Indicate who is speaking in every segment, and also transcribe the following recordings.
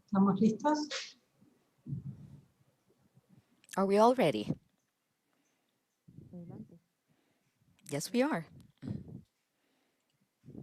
Speaker 1: ¿Estamos listos?
Speaker 2: Are we all ready? Yes, we are.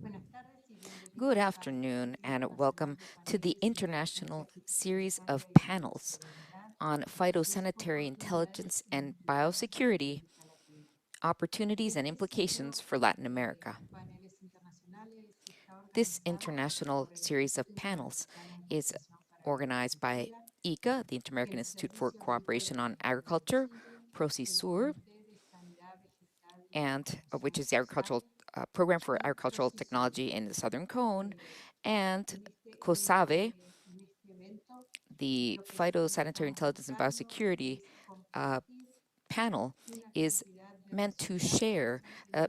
Speaker 1: Buenas tardes y
Speaker 2: Good
Speaker 1: bienvenidos al
Speaker 2: afternoon,
Speaker 1: Ciclo
Speaker 2: and
Speaker 1: Internacional
Speaker 2: welcome
Speaker 1: de
Speaker 2: to the
Speaker 1: Paneles y
Speaker 2: international
Speaker 1: Conferencias
Speaker 2: series of
Speaker 1: Internacionales de
Speaker 2: panels
Speaker 1: Bioseguridad
Speaker 2: on
Speaker 1: y
Speaker 2: phytosanitary
Speaker 1: Oportunidades
Speaker 2: intelligence
Speaker 1: en
Speaker 2: and
Speaker 1: América
Speaker 2: biosecurity,
Speaker 1: Latina.
Speaker 2: opportunities and
Speaker 1: Este
Speaker 2: implications
Speaker 1: ciclo
Speaker 2: for Latin
Speaker 1: de
Speaker 2: America.
Speaker 1: paneles internacionales está
Speaker 2: This
Speaker 1: organizado
Speaker 2: international
Speaker 1: por el
Speaker 2: series of
Speaker 1: Instituto
Speaker 2: panels
Speaker 1: Interamericano de
Speaker 2: is
Speaker 1: Cooperación para la
Speaker 2: organized by
Speaker 1: Agricultura,
Speaker 2: IICA, the Inter-American
Speaker 1: el
Speaker 2: Institute for
Speaker 1: Servicio Agrícola
Speaker 2: Cooperation
Speaker 1: y
Speaker 2: on
Speaker 1: Veterinario de
Speaker 2: Agriculture,
Speaker 1: Chile, el
Speaker 2: PROCISUR,
Speaker 1: Comité de Sanidad Vegetal y
Speaker 2: and
Speaker 1: Información
Speaker 2: which is the agricultural
Speaker 1: COSAVE
Speaker 2: program for
Speaker 1: y
Speaker 2: agricultural
Speaker 1: PROCISUR.
Speaker 2: technology in the Southern Cone, and
Speaker 1: En este, en
Speaker 2: COSAVE,
Speaker 1: este, en este evento
Speaker 2: the
Speaker 1: lo que
Speaker 2: Phytosanitary
Speaker 1: estamos
Speaker 2: Intelligence and
Speaker 1: buscando
Speaker 2: Biosecurity
Speaker 1: es
Speaker 2: uh,
Speaker 1: compartir
Speaker 2: panel
Speaker 1: una
Speaker 2: is
Speaker 1: cantidad de
Speaker 2: meant to
Speaker 1: resultados,
Speaker 2: share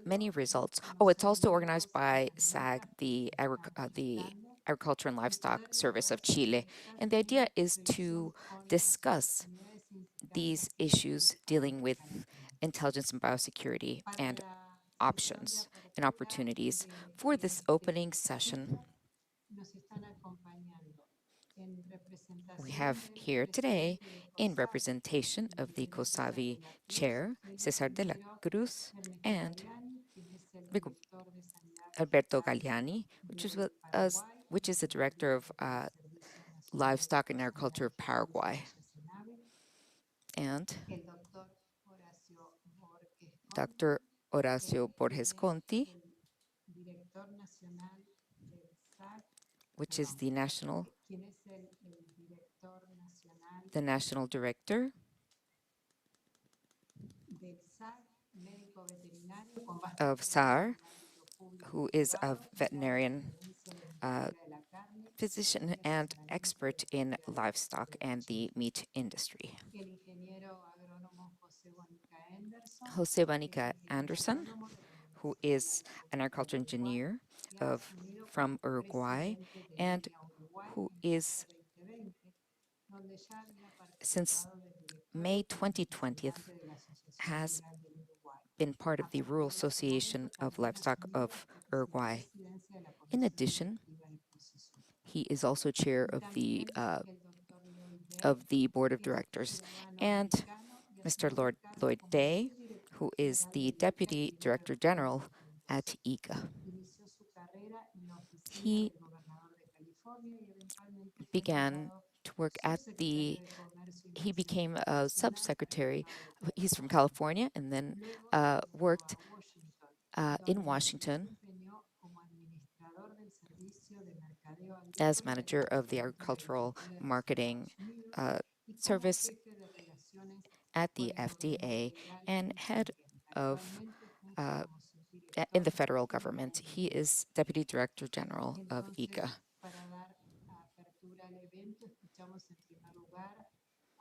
Speaker 2: many
Speaker 1: incluidos los
Speaker 2: results.
Speaker 1: que no
Speaker 2: Oh, it's
Speaker 1: son
Speaker 2: also organized
Speaker 1: nuevos en
Speaker 2: by
Speaker 1: la
Speaker 2: SAG,
Speaker 1: agenda, pero que están
Speaker 2: the
Speaker 1: estando,
Speaker 2: Agriculture and
Speaker 1: y
Speaker 2: Livestock
Speaker 1: poder
Speaker 2: Service of
Speaker 1: elaborar
Speaker 2: Chile.
Speaker 1: estas
Speaker 2: And the
Speaker 1: en
Speaker 2: idea is
Speaker 1: relación
Speaker 2: to
Speaker 1: con las
Speaker 2: discuss
Speaker 1: oportunidades significativas
Speaker 2: these
Speaker 1: que
Speaker 2: issues
Speaker 1: tiene
Speaker 2: dealing with
Speaker 1: América Latina.
Speaker 2: intelligence and biosecurity
Speaker 1: Para
Speaker 2: and
Speaker 1: la sesión de
Speaker 2: options and
Speaker 1: apertura
Speaker 2: opportunities. For
Speaker 1: de
Speaker 2: this
Speaker 1: este
Speaker 2: opening session,
Speaker 1: ciclo, nos están acompañando en
Speaker 2: we
Speaker 1: representación
Speaker 2: have
Speaker 1: del
Speaker 2: here today,
Speaker 1: presidente de
Speaker 2: in
Speaker 1: COSAVE,
Speaker 2: representation
Speaker 1: el
Speaker 2: of the
Speaker 1: ingeniero César
Speaker 2: COSAVI
Speaker 1: de la Cruz,
Speaker 2: chair,
Speaker 1: el
Speaker 2: Cesar de la
Speaker 1: ingeniero
Speaker 2: Cruz,
Speaker 1: Ernesto
Speaker 2: and
Speaker 1: Galiani, quien es el
Speaker 2: Rigo-
Speaker 1: director de Sanidad
Speaker 2: Alberto
Speaker 1: Vegetal
Speaker 2: Galliani,
Speaker 1: de Paraguay
Speaker 2: which
Speaker 1: y
Speaker 2: is the
Speaker 1: el
Speaker 2: director of
Speaker 1: director del Servicio Nacional de
Speaker 2: Livestock and Agriculture of
Speaker 1: Phytosanitary
Speaker 2: Paraguay,
Speaker 1: Analysis, PROCISUR,
Speaker 2: and
Speaker 1: el doctor Horacio Borges
Speaker 2: Dr.
Speaker 1: Conti,
Speaker 2: Horacio
Speaker 1: quien
Speaker 2: Borges
Speaker 1: es
Speaker 2: Conti,
Speaker 1: el director nacional del SAC,
Speaker 2: which is
Speaker 1: perdón, quien es el director nacional
Speaker 2: the national director
Speaker 1: del SAC, médico veterinario con vasta
Speaker 2: of
Speaker 1: experiencia
Speaker 2: SAR,
Speaker 1: en el ámbito público y
Speaker 2: who is a
Speaker 1: privado en el área de
Speaker 2: veterinarian
Speaker 1: excelencia de la
Speaker 2: uh,
Speaker 1: industria de la carne y
Speaker 2: physician
Speaker 1: el
Speaker 2: and
Speaker 1: asesoramiento
Speaker 2: expert in
Speaker 1: veterinario
Speaker 2: livestock
Speaker 1: de
Speaker 2: and the
Speaker 1: Chile.
Speaker 2: meat industry.
Speaker 1: El ingeniero agrónomo José Bonica Anderson,
Speaker 2: Jose
Speaker 1: que es
Speaker 2: Vanica
Speaker 1: ingeniero
Speaker 2: Anderson,
Speaker 1: agrónomo de la
Speaker 2: who
Speaker 1: Universidad de la
Speaker 2: is an
Speaker 1: República del
Speaker 2: agriculture
Speaker 1: Uruguay
Speaker 2: engineer
Speaker 1: y ha
Speaker 2: of
Speaker 1: asumido
Speaker 2: from
Speaker 1: como
Speaker 2: Uruguay,
Speaker 1: copresidente de
Speaker 2: and
Speaker 1: Línea Uruguay
Speaker 2: who
Speaker 1: en marzo
Speaker 2: is
Speaker 1: 2020, donde ya había
Speaker 2: since
Speaker 1: participado de director
Speaker 2: May
Speaker 1: y como
Speaker 2: 2020th
Speaker 1: representante de la Asociación
Speaker 2: has
Speaker 1: Rural del Uruguay.
Speaker 2: been part
Speaker 1: A
Speaker 2: of the
Speaker 1: partir
Speaker 2: Rural
Speaker 1: de ese momento
Speaker 2: Association of
Speaker 1: también
Speaker 2: Livestock
Speaker 1: asumió la
Speaker 2: of Uruguay.
Speaker 1: vicepresidencia de la
Speaker 2: In
Speaker 1: Comisión
Speaker 2: addition,
Speaker 1: Directiva de PROCISUR.
Speaker 2: he is also chair
Speaker 1: Y también el doctor Lloyd Day,
Speaker 2: of the board of
Speaker 1: que es
Speaker 2: directors,
Speaker 1: ciudadano
Speaker 2: and
Speaker 1: americano y
Speaker 2: Mr.
Speaker 1: asumió el cargo
Speaker 2: Lloyd
Speaker 1: como
Speaker 2: Day,
Speaker 1: subdirector
Speaker 2: who is
Speaker 1: general
Speaker 2: the
Speaker 1: del ICA
Speaker 2: deputy
Speaker 1: desde
Speaker 2: director
Speaker 1: abril
Speaker 2: general
Speaker 1: del
Speaker 2: at
Speaker 1: 2020.
Speaker 2: ICA.
Speaker 1: Inició su carrera en la oficina
Speaker 2: He
Speaker 1: del gobernador de California y eventualmente fue
Speaker 2: began
Speaker 1: nombrado
Speaker 2: to work at
Speaker 1: subsecretario
Speaker 2: the
Speaker 1: de Comercio
Speaker 2: he
Speaker 1: Industria
Speaker 2: became a
Speaker 1: Internacional para el
Speaker 2: subsecretary.
Speaker 1: estado de
Speaker 2: He's from
Speaker 1: California.
Speaker 2: California and then
Speaker 1: Luego se trasladó
Speaker 2: worked
Speaker 1: a Washington,
Speaker 2: in
Speaker 1: donde se
Speaker 2: Washington
Speaker 1: desempeñó como administrador del Servicio de Mercadeo
Speaker 2: as
Speaker 1: Agrícola de la
Speaker 2: manager of the
Speaker 1: Oficina de
Speaker 2: agricultural
Speaker 1: Agricultura de los
Speaker 2: marketing
Speaker 1: Estados Unidos
Speaker 2: uh,
Speaker 1: y como
Speaker 2: service
Speaker 1: jefe de relaciones
Speaker 2: at
Speaker 1: con
Speaker 2: the
Speaker 1: el gobierno
Speaker 2: FDA
Speaker 1: federal en
Speaker 2: and
Speaker 1: el
Speaker 2: head
Speaker 1: extranjero.
Speaker 2: of
Speaker 1: Actualmente funge
Speaker 2: uh,
Speaker 1: como
Speaker 2: in
Speaker 1: subdirector
Speaker 2: the federal
Speaker 1: ejecutivo
Speaker 2: government.
Speaker 1: del
Speaker 2: He
Speaker 1: ICA.
Speaker 2: is deputy director general of ICA.
Speaker 1: Entonces, para dar apertura al evento, escuchamos en primer lugar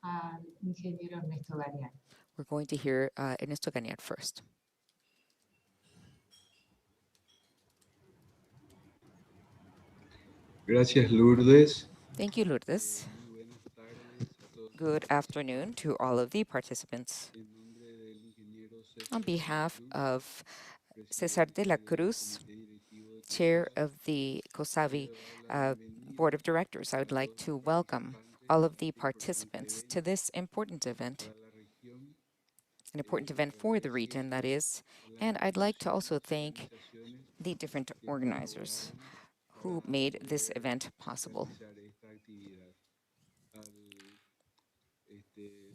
Speaker 1: al ingeniero Ernesto Gariani.
Speaker 2: We're going to hear Ernesto Ganiat first.
Speaker 3: Gracias, Lourdes.
Speaker 2: Thank you, Lourdes.
Speaker 3: Muy buenas tardes a todos y
Speaker 2: Good
Speaker 3: todas.
Speaker 2: afternoon to all of the participants.
Speaker 3: En nombre del ingeniero
Speaker 2: On
Speaker 3: César de la
Speaker 2: behalf
Speaker 3: Cruz,
Speaker 2: of Cesar de
Speaker 3: presidente
Speaker 2: la
Speaker 3: del
Speaker 2: Cruz,
Speaker 3: Comité Directivo de
Speaker 2: chair
Speaker 3: COSAVE,
Speaker 2: of the COSAVI
Speaker 3: quiero dar la
Speaker 2: uh,
Speaker 3: bienvenida
Speaker 2: board of directors, I
Speaker 3: a
Speaker 2: would like
Speaker 3: todos los
Speaker 2: to welcome
Speaker 3: participantes
Speaker 2: all
Speaker 3: en
Speaker 2: of the
Speaker 3: este importante
Speaker 2: participants to
Speaker 3: evento
Speaker 2: this important event,
Speaker 3: para la región.
Speaker 2: an important event for the region, that
Speaker 3: Agradeciendo
Speaker 2: is,
Speaker 3: a las
Speaker 2: and I'd like to
Speaker 3: instituciones
Speaker 2: also
Speaker 3: y
Speaker 2: thank
Speaker 3: organizaciones
Speaker 2: the different
Speaker 3: que
Speaker 2: organizers
Speaker 3: colaboraron
Speaker 2: who
Speaker 3: para
Speaker 2: made this
Speaker 3: poder
Speaker 2: event possible.
Speaker 3: realizar esta actividad. Al, este,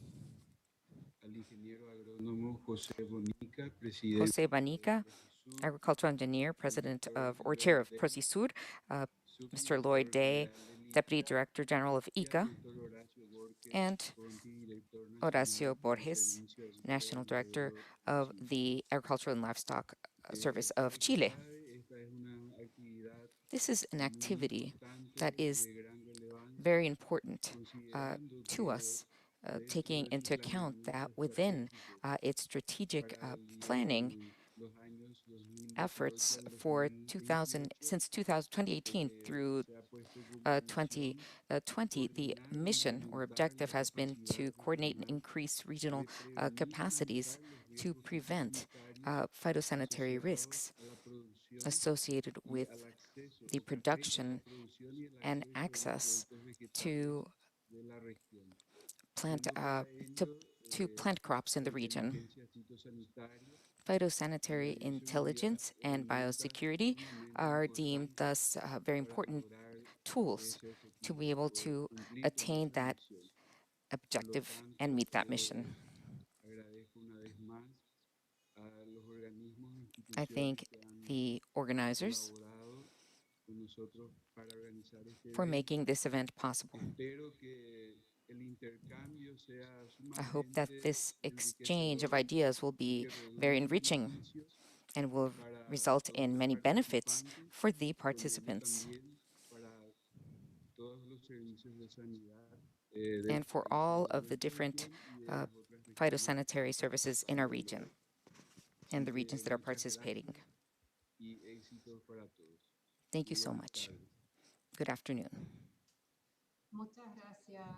Speaker 3: al ingeniero agrónomo José Bonica, presidente
Speaker 2: Jose
Speaker 3: de
Speaker 2: Banica,
Speaker 3: PROCISUR,
Speaker 2: agricultural engineer,
Speaker 3: al
Speaker 2: president
Speaker 3: doctor
Speaker 2: of or chair
Speaker 3: Lloyd
Speaker 2: of
Speaker 3: Day,
Speaker 2: PROCISUR, uh, Mr. Lloyd
Speaker 3: subdirector
Speaker 2: Day,
Speaker 3: general del
Speaker 2: deputy
Speaker 3: ICA,
Speaker 2: director general of
Speaker 3: y al
Speaker 2: ICA,
Speaker 3: doctor Horacio Borges
Speaker 2: and
Speaker 3: Conti, director
Speaker 2: Horacio
Speaker 3: nacional del
Speaker 2: Borges,
Speaker 3: Servicio Agrícola y
Speaker 2: national director
Speaker 3: Ganadero de
Speaker 2: of
Speaker 3: Chile.
Speaker 2: the Agricultural and Livestock Service of
Speaker 3: Como se
Speaker 2: Chile.
Speaker 3: sabe, esta es una actividad
Speaker 2: This is an
Speaker 3: muy
Speaker 2: activity
Speaker 3: importante
Speaker 2: that
Speaker 3: y
Speaker 2: is
Speaker 3: de gran relevancia,
Speaker 2: very important,
Speaker 3: considerando
Speaker 2: to
Speaker 3: que
Speaker 2: us,
Speaker 3: dentro
Speaker 2: taking
Speaker 3: de
Speaker 2: into
Speaker 3: su
Speaker 2: account that
Speaker 3: planeamiento
Speaker 2: within
Speaker 3: estratégico
Speaker 2: its strategic
Speaker 3: para
Speaker 2: planning
Speaker 3: los años 2018
Speaker 2: efforts
Speaker 3: al
Speaker 2: for 2000
Speaker 3: 2028,
Speaker 2: since 2018 through
Speaker 3: se ha puesto como misión
Speaker 2: 2020, the
Speaker 3: coordinar e
Speaker 2: mission or
Speaker 3: incrementar
Speaker 2: objective
Speaker 3: la
Speaker 2: has been to
Speaker 3: capacidad
Speaker 2: coordinate and
Speaker 3: regional
Speaker 2: increase regional
Speaker 3: de prevenir y
Speaker 2: capacities
Speaker 3: mitigar los
Speaker 2: to
Speaker 3: riesgos
Speaker 2: prevent
Speaker 3: fitosanitarios
Speaker 2: phytosanitary
Speaker 3: asociados
Speaker 2: risks
Speaker 3: a la producción
Speaker 2: associated
Speaker 3: y
Speaker 2: with
Speaker 3: al acceso
Speaker 2: the
Speaker 3: o que afectan la
Speaker 2: production
Speaker 3: producción y el
Speaker 2: and
Speaker 3: acceso de los
Speaker 2: access
Speaker 3: productos
Speaker 2: to
Speaker 3: de la región.
Speaker 2: plant
Speaker 3: Sumado a
Speaker 2: to
Speaker 3: ello,
Speaker 2: plant crops in
Speaker 3: la
Speaker 2: the region.
Speaker 3: inteligencia fitosanitaria, la
Speaker 2: Phytosanitary
Speaker 3: bioseguridad
Speaker 2: intelligence and
Speaker 3: herramientas
Speaker 2: biosecurity
Speaker 3: sumamente
Speaker 2: are deemed
Speaker 3: importantes
Speaker 2: thus very
Speaker 3: para
Speaker 2: important
Speaker 3: lograr
Speaker 2: tools
Speaker 3: ese
Speaker 2: to
Speaker 3: objetivo,
Speaker 2: be able
Speaker 3: poder
Speaker 2: to
Speaker 3: cumplir con
Speaker 2: attain
Speaker 3: esa
Speaker 2: that
Speaker 3: misión. Por lo
Speaker 2: objective and
Speaker 3: tanto,
Speaker 2: meet that mission.
Speaker 3: agradezco una vez más a los organismos e
Speaker 2: I
Speaker 3: instituciones
Speaker 2: thank
Speaker 3: que han
Speaker 2: the organizers
Speaker 3: colaborado con nosotros para organizar este
Speaker 2: for making
Speaker 3: evento.
Speaker 2: this event possible.
Speaker 3: Espero que el intercambio sea
Speaker 2: I hope that
Speaker 3: sumamente
Speaker 2: this exchange of
Speaker 3: enriquecedor
Speaker 2: ideas will
Speaker 3: y
Speaker 2: be
Speaker 3: que
Speaker 2: very
Speaker 3: redunde en
Speaker 2: enriching
Speaker 3: beneficios
Speaker 2: and will
Speaker 3: para
Speaker 2: result
Speaker 3: todos
Speaker 2: in
Speaker 3: los
Speaker 2: many benefits
Speaker 3: participantes
Speaker 2: for the
Speaker 3: y con ello
Speaker 2: participants
Speaker 3: también para todos los servicios de sanidad del
Speaker 2: and for
Speaker 3: país y
Speaker 2: all
Speaker 3: de
Speaker 2: of the
Speaker 3: nuestra
Speaker 2: different
Speaker 3: región y de
Speaker 2: uh,
Speaker 3: las otras regiones
Speaker 2: phytosanitary services in our region and
Speaker 3: Así
Speaker 2: the regions
Speaker 3: que
Speaker 2: that are
Speaker 3: muchas
Speaker 2: participating.
Speaker 3: gracias y éxitos para todos.
Speaker 2: Thank you
Speaker 3: Muy
Speaker 2: so
Speaker 3: buenas
Speaker 2: much.
Speaker 3: tardes.
Speaker 2: Good afternoon.
Speaker 1: Muchas gracias,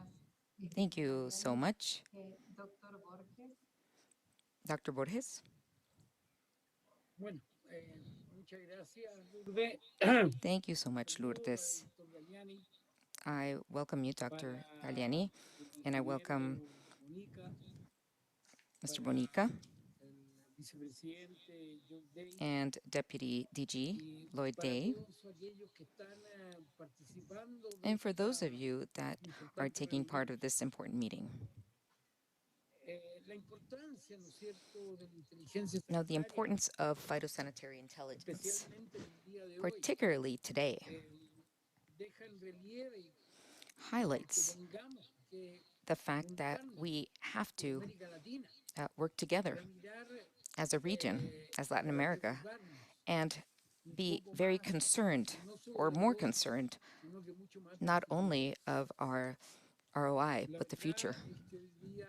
Speaker 2: Thank you so
Speaker 1: Daliani.
Speaker 2: much,
Speaker 1: Doctor Borges.
Speaker 2: Dr. Borges.
Speaker 4: Bueno, muchas gracias, Lourdes.
Speaker 2: Thank you so much,
Speaker 4: Saludo al
Speaker 2: Lourdes.
Speaker 4: doctor Galiani,
Speaker 2: I welcome you,
Speaker 4: para
Speaker 2: Dr.
Speaker 4: el
Speaker 2: Galiani, and I
Speaker 4: ingeniero
Speaker 2: welcome
Speaker 4: Monica,
Speaker 2: Mr.
Speaker 4: para
Speaker 2: Bonica
Speaker 4: el vicepresidente John Day
Speaker 2: and Deputy DG
Speaker 4: y
Speaker 2: Lloyd
Speaker 4: para
Speaker 2: Day.
Speaker 4: todos aquellos que están participando de
Speaker 2: And for those
Speaker 4: esta
Speaker 2: of you that are
Speaker 4: importante
Speaker 2: taking part
Speaker 4: reunión.
Speaker 2: of this important meeting.
Speaker 4: La importancia, ¿no es cierto?, de la inteligencia
Speaker 2: Now, the
Speaker 4: sanitaria,
Speaker 2: importance of phytosanitary intelligence,
Speaker 4: especialmente en el día de hoy,
Speaker 2: particularly today,
Speaker 4: deja en relieve que
Speaker 2: highlights
Speaker 4: tengamos que
Speaker 2: the fact that
Speaker 4: juntarnos
Speaker 2: we have
Speaker 4: como
Speaker 2: to
Speaker 4: América Latina
Speaker 2: work together
Speaker 4: para mirar
Speaker 2: as a region, as Latin
Speaker 4: para
Speaker 2: America,
Speaker 4: preocuparnos
Speaker 2: and
Speaker 4: un
Speaker 2: be
Speaker 4: poco
Speaker 2: very
Speaker 4: más,
Speaker 2: concerned
Speaker 4: no solo
Speaker 2: or
Speaker 4: del
Speaker 2: more
Speaker 4: hoy,
Speaker 2: concerned
Speaker 4: sino que mucho más del
Speaker 2: not
Speaker 4: futuro.
Speaker 2: only of our ROI,
Speaker 4: La
Speaker 2: but the future.
Speaker 4: verdad es que hoy día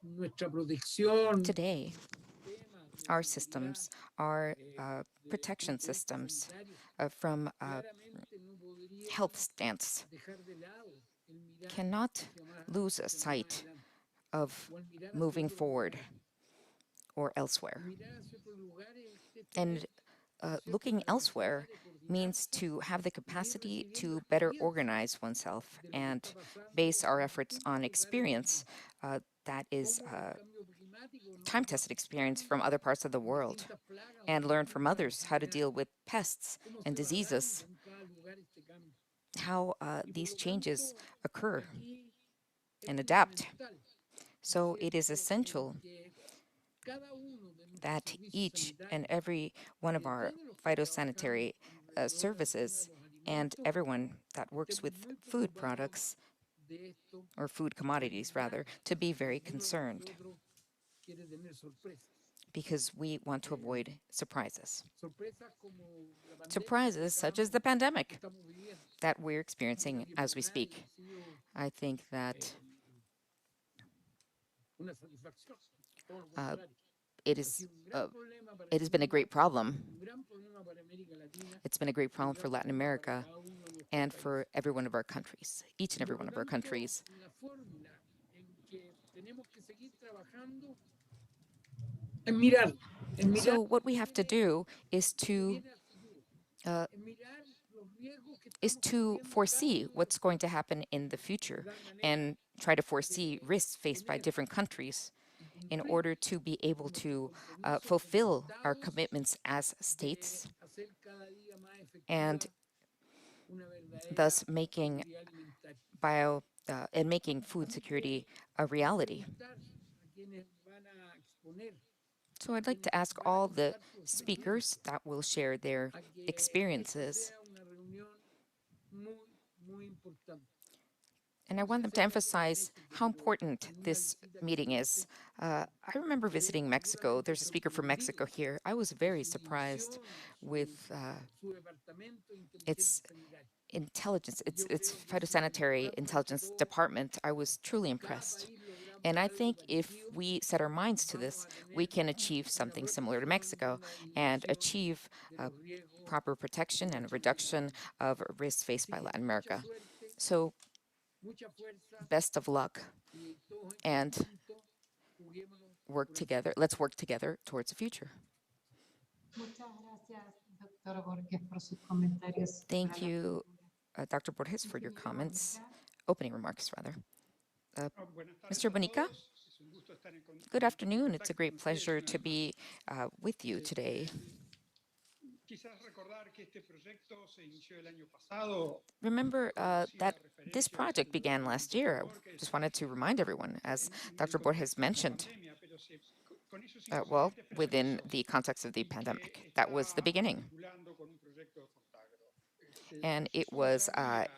Speaker 4: nuestra protección,
Speaker 2: Today,
Speaker 4: temas de
Speaker 2: our
Speaker 4: seguridad,
Speaker 2: systems, our
Speaker 4: desde el
Speaker 2: protection
Speaker 4: punto de vista
Speaker 2: systems
Speaker 4: sanitario,
Speaker 2: from a
Speaker 4: claramente no
Speaker 2: health
Speaker 4: podríamos
Speaker 2: stance
Speaker 4: dejar de lado el mirar
Speaker 2: cannot lose
Speaker 4: hacia más
Speaker 2: sight
Speaker 4: adelante
Speaker 2: of
Speaker 4: o el mirar hacia
Speaker 2: moving
Speaker 4: otros
Speaker 2: forward
Speaker 4: lugares.
Speaker 2: or
Speaker 4: El
Speaker 2: elsewhere.
Speaker 4: mirar hacia otros lugares es
Speaker 2: And
Speaker 4: tener, ¿no es cierto?,
Speaker 2: looking
Speaker 4: la capacidad
Speaker 2: elsewhere
Speaker 4: de
Speaker 2: means
Speaker 4: coordinarse
Speaker 2: to have the
Speaker 4: y de ir
Speaker 2: capacity
Speaker 4: recibiendo
Speaker 2: to better
Speaker 4: experiencia
Speaker 2: organize oneself
Speaker 4: de lo que
Speaker 2: and
Speaker 4: está pasando
Speaker 2: base our
Speaker 4: en
Speaker 2: efforts
Speaker 4: distintos
Speaker 2: on
Speaker 4: lugares del
Speaker 2: experience
Speaker 4: mundo.
Speaker 2: that is
Speaker 4: Cómo el cambio climático nos
Speaker 2: time-tested experience
Speaker 4: afectando
Speaker 2: from other parts of the
Speaker 4: con
Speaker 2: world,
Speaker 4: distintas plagas o
Speaker 2: and learn from
Speaker 4: distintas
Speaker 2: others how to deal
Speaker 4: enfermedades.
Speaker 2: with pests
Speaker 4: Cómo
Speaker 2: and
Speaker 4: se va dando
Speaker 2: diseases,
Speaker 4: en cada lugar este cambio.
Speaker 2: how
Speaker 4: Y por
Speaker 2: these
Speaker 4: lo
Speaker 2: changes
Speaker 4: tanto,
Speaker 2: occur
Speaker 4: aquí es
Speaker 2: and adapt.
Speaker 4: fundamental, ¿no es
Speaker 2: So it is
Speaker 4: cierto?,
Speaker 2: essential
Speaker 4: el que cada uno de nuestros
Speaker 2: that
Speaker 4: servicios
Speaker 2: each and
Speaker 4: sanitarios,
Speaker 2: every one of our
Speaker 4: todos los que trabajamos
Speaker 2: phytosanitary
Speaker 4: alrededor del tema de
Speaker 2: services
Speaker 4: los
Speaker 2: and
Speaker 4: alimentos,
Speaker 2: everyone that works
Speaker 4: estemos
Speaker 2: with
Speaker 4: muy
Speaker 2: food
Speaker 4: preocupados
Speaker 2: products
Speaker 4: de esto,
Speaker 2: or food
Speaker 4: de
Speaker 2: commodities
Speaker 4: mirar,
Speaker 2: rather, to be
Speaker 4: porque
Speaker 2: very
Speaker 4: ninguno de
Speaker 2: concerned
Speaker 4: nosotros quiere tener sorpresas.
Speaker 2: because we want to
Speaker 4: Eh,
Speaker 2: avoid surprises.
Speaker 4: sorpresas como la pandemia que
Speaker 2: Surprises such as the
Speaker 4: que
Speaker 2: pandemic
Speaker 4: estamos viviendo.
Speaker 2: that we're
Speaker 4: Creo
Speaker 2: experiencing
Speaker 4: que
Speaker 2: as
Speaker 4: para
Speaker 2: we
Speaker 4: nadie
Speaker 2: speak.
Speaker 4: ha sido
Speaker 2: I think that
Speaker 4: una satisfacción, todo lo
Speaker 2: uh,
Speaker 4: contrario.
Speaker 2: it
Speaker 4: Ha
Speaker 2: is
Speaker 4: sido un gran problema para
Speaker 2: it
Speaker 4: el
Speaker 2: has been a
Speaker 4: mundo,
Speaker 2: great problem.
Speaker 4: un gran problema para América Latina
Speaker 2: It's been a great
Speaker 4: y un
Speaker 2: problem for
Speaker 4: gran
Speaker 2: Latin
Speaker 4: problema para
Speaker 2: America
Speaker 4: cada uno de nuestros
Speaker 2: and
Speaker 4: países.
Speaker 2: for every one of our countries, each and
Speaker 4: Y
Speaker 2: every
Speaker 4: por
Speaker 2: one
Speaker 4: lo
Speaker 2: of our
Speaker 4: tanto,
Speaker 2: countries.
Speaker 4: la fórmula en que tenemos que seguir trabajando en mirar
Speaker 2: So what we have to do is
Speaker 4: lo que
Speaker 2: to
Speaker 4: viene al futuro,
Speaker 2: uh,
Speaker 4: en mirar los riesgos que
Speaker 2: is
Speaker 4: estamos
Speaker 2: to
Speaker 4: corriendo cada
Speaker 2: foresee
Speaker 4: uno de
Speaker 2: what's
Speaker 4: los
Speaker 2: going to
Speaker 4: países,
Speaker 2: happen in the
Speaker 4: de
Speaker 2: future
Speaker 4: tal manera
Speaker 2: and try to foresee
Speaker 4: de
Speaker 2: risks faced by
Speaker 4: tener
Speaker 2: different countries
Speaker 4: y
Speaker 2: in
Speaker 4: cumplir
Speaker 2: order to be able
Speaker 4: nuestros
Speaker 2: to
Speaker 4: compromisos
Speaker 2: fulfill
Speaker 4: como
Speaker 2: our
Speaker 4: estados
Speaker 2: commitments as
Speaker 4: de
Speaker 2: states
Speaker 4: hacer cada día más
Speaker 2: and
Speaker 4: efectiva una verdadera
Speaker 2: thus making
Speaker 4: seguridad alimentaria.
Speaker 2: and making food
Speaker 4: Así
Speaker 2: security
Speaker 4: que
Speaker 2: a
Speaker 4: quiero
Speaker 2: reality.
Speaker 4: preguntar a quienes van a exponer,
Speaker 2: So
Speaker 4: a
Speaker 2: I'd like
Speaker 4: quienes
Speaker 2: to ask
Speaker 4: van a
Speaker 2: all the
Speaker 4: contar su experiencia,
Speaker 2: speakers that will share their
Speaker 4: a que esta
Speaker 2: experiences,
Speaker 4: sea una reunión muy, muy importante.
Speaker 2: and I
Speaker 4: No
Speaker 2: want
Speaker 4: sé
Speaker 2: them
Speaker 4: si
Speaker 2: to
Speaker 4: han ido a
Speaker 2: emphasize
Speaker 4: México,
Speaker 2: how
Speaker 4: pero
Speaker 2: important
Speaker 4: en una
Speaker 2: this
Speaker 4: visita que
Speaker 2: meeting
Speaker 4: realicé
Speaker 2: is. I remember
Speaker 4: quedé
Speaker 2: visiting Mexico.
Speaker 4: profundamente
Speaker 2: There's a speaker from
Speaker 4: sorprendido
Speaker 2: Mexico here. I was
Speaker 4: de
Speaker 2: very
Speaker 4: su
Speaker 2: surprised
Speaker 4: dimensión,
Speaker 2: with
Speaker 4: su departamento de
Speaker 2: its
Speaker 4: inteligencia sanitaria.
Speaker 2: intelligence, its
Speaker 4: Yo
Speaker 2: its
Speaker 4: creo que si
Speaker 2: phytosanitary
Speaker 4: logramos entre
Speaker 2: intelligence
Speaker 4: todos,
Speaker 2: department. I was truly
Speaker 4: si cada
Speaker 2: impressed.
Speaker 4: país logramos
Speaker 2: And I
Speaker 4: algo
Speaker 2: think if
Speaker 4: parecido,
Speaker 2: we set our minds to
Speaker 4: vamos
Speaker 2: this,
Speaker 4: a
Speaker 2: we
Speaker 4: tener
Speaker 2: can achieve
Speaker 4: una
Speaker 2: something similar to
Speaker 4: reducción y
Speaker 2: Mexico
Speaker 4: una
Speaker 2: and
Speaker 4: disminución
Speaker 2: achieve
Speaker 4: de
Speaker 2: uh,
Speaker 4: los riesgos
Speaker 2: proper
Speaker 4: que
Speaker 2: protection and a
Speaker 4: muchos de ellos
Speaker 2: reduction
Speaker 4: tienen.
Speaker 2: of risks faced
Speaker 4: Así
Speaker 2: by
Speaker 4: que
Speaker 2: Latin
Speaker 4: mucha
Speaker 2: America.
Speaker 4: suerte,
Speaker 2: So,
Speaker 4: mucha fuerza
Speaker 2: best of luck
Speaker 4: y todos en
Speaker 2: and
Speaker 4: conjunto juguémonos
Speaker 2: work
Speaker 4: por el
Speaker 2: together.
Speaker 4: futuro.
Speaker 2: Let's work together towards the future.
Speaker 1: Muchas gracias, doctor Borges, por sus comentarios sobre
Speaker 2: Thank
Speaker 1: la
Speaker 2: you,
Speaker 1: cultura.
Speaker 2: Dr. Borges, for your comments,
Speaker 1: Bonica.
Speaker 2: opening remarks, rather.
Speaker 4: Buenas
Speaker 2: Mr.
Speaker 4: tardes a
Speaker 2: Bonica,
Speaker 4: todos. Es un gusto estar
Speaker 2: good afternoon. It's a
Speaker 4: contacto con
Speaker 2: great
Speaker 4: ustedes
Speaker 2: pleasure
Speaker 4: una
Speaker 2: to
Speaker 4: vez más.
Speaker 2: be with you today.
Speaker 4: Quizás recordar que este proyecto se inició el año pasado.
Speaker 2: Remember that
Speaker 4: Hacía
Speaker 2: this
Speaker 4: referencia
Speaker 2: project began
Speaker 4: el
Speaker 2: last year. I
Speaker 4: Borges
Speaker 2: just wanted to remind everyone, as
Speaker 4: en el
Speaker 2: Dr. Borges
Speaker 4: contexto de la
Speaker 2: mentioned,
Speaker 4: pandemia, pero con esos
Speaker 2: well,
Speaker 4: inconvenientes
Speaker 2: within
Speaker 4: presumidos
Speaker 2: the context of the
Speaker 4: y
Speaker 2: pandemic.
Speaker 4: que
Speaker 2: That was the
Speaker 4: está
Speaker 2: beginning.
Speaker 4: articulando con un proyecto de Fontagro.
Speaker 2: And it
Speaker 4: PROCISUR
Speaker 2: was
Speaker 4: ya había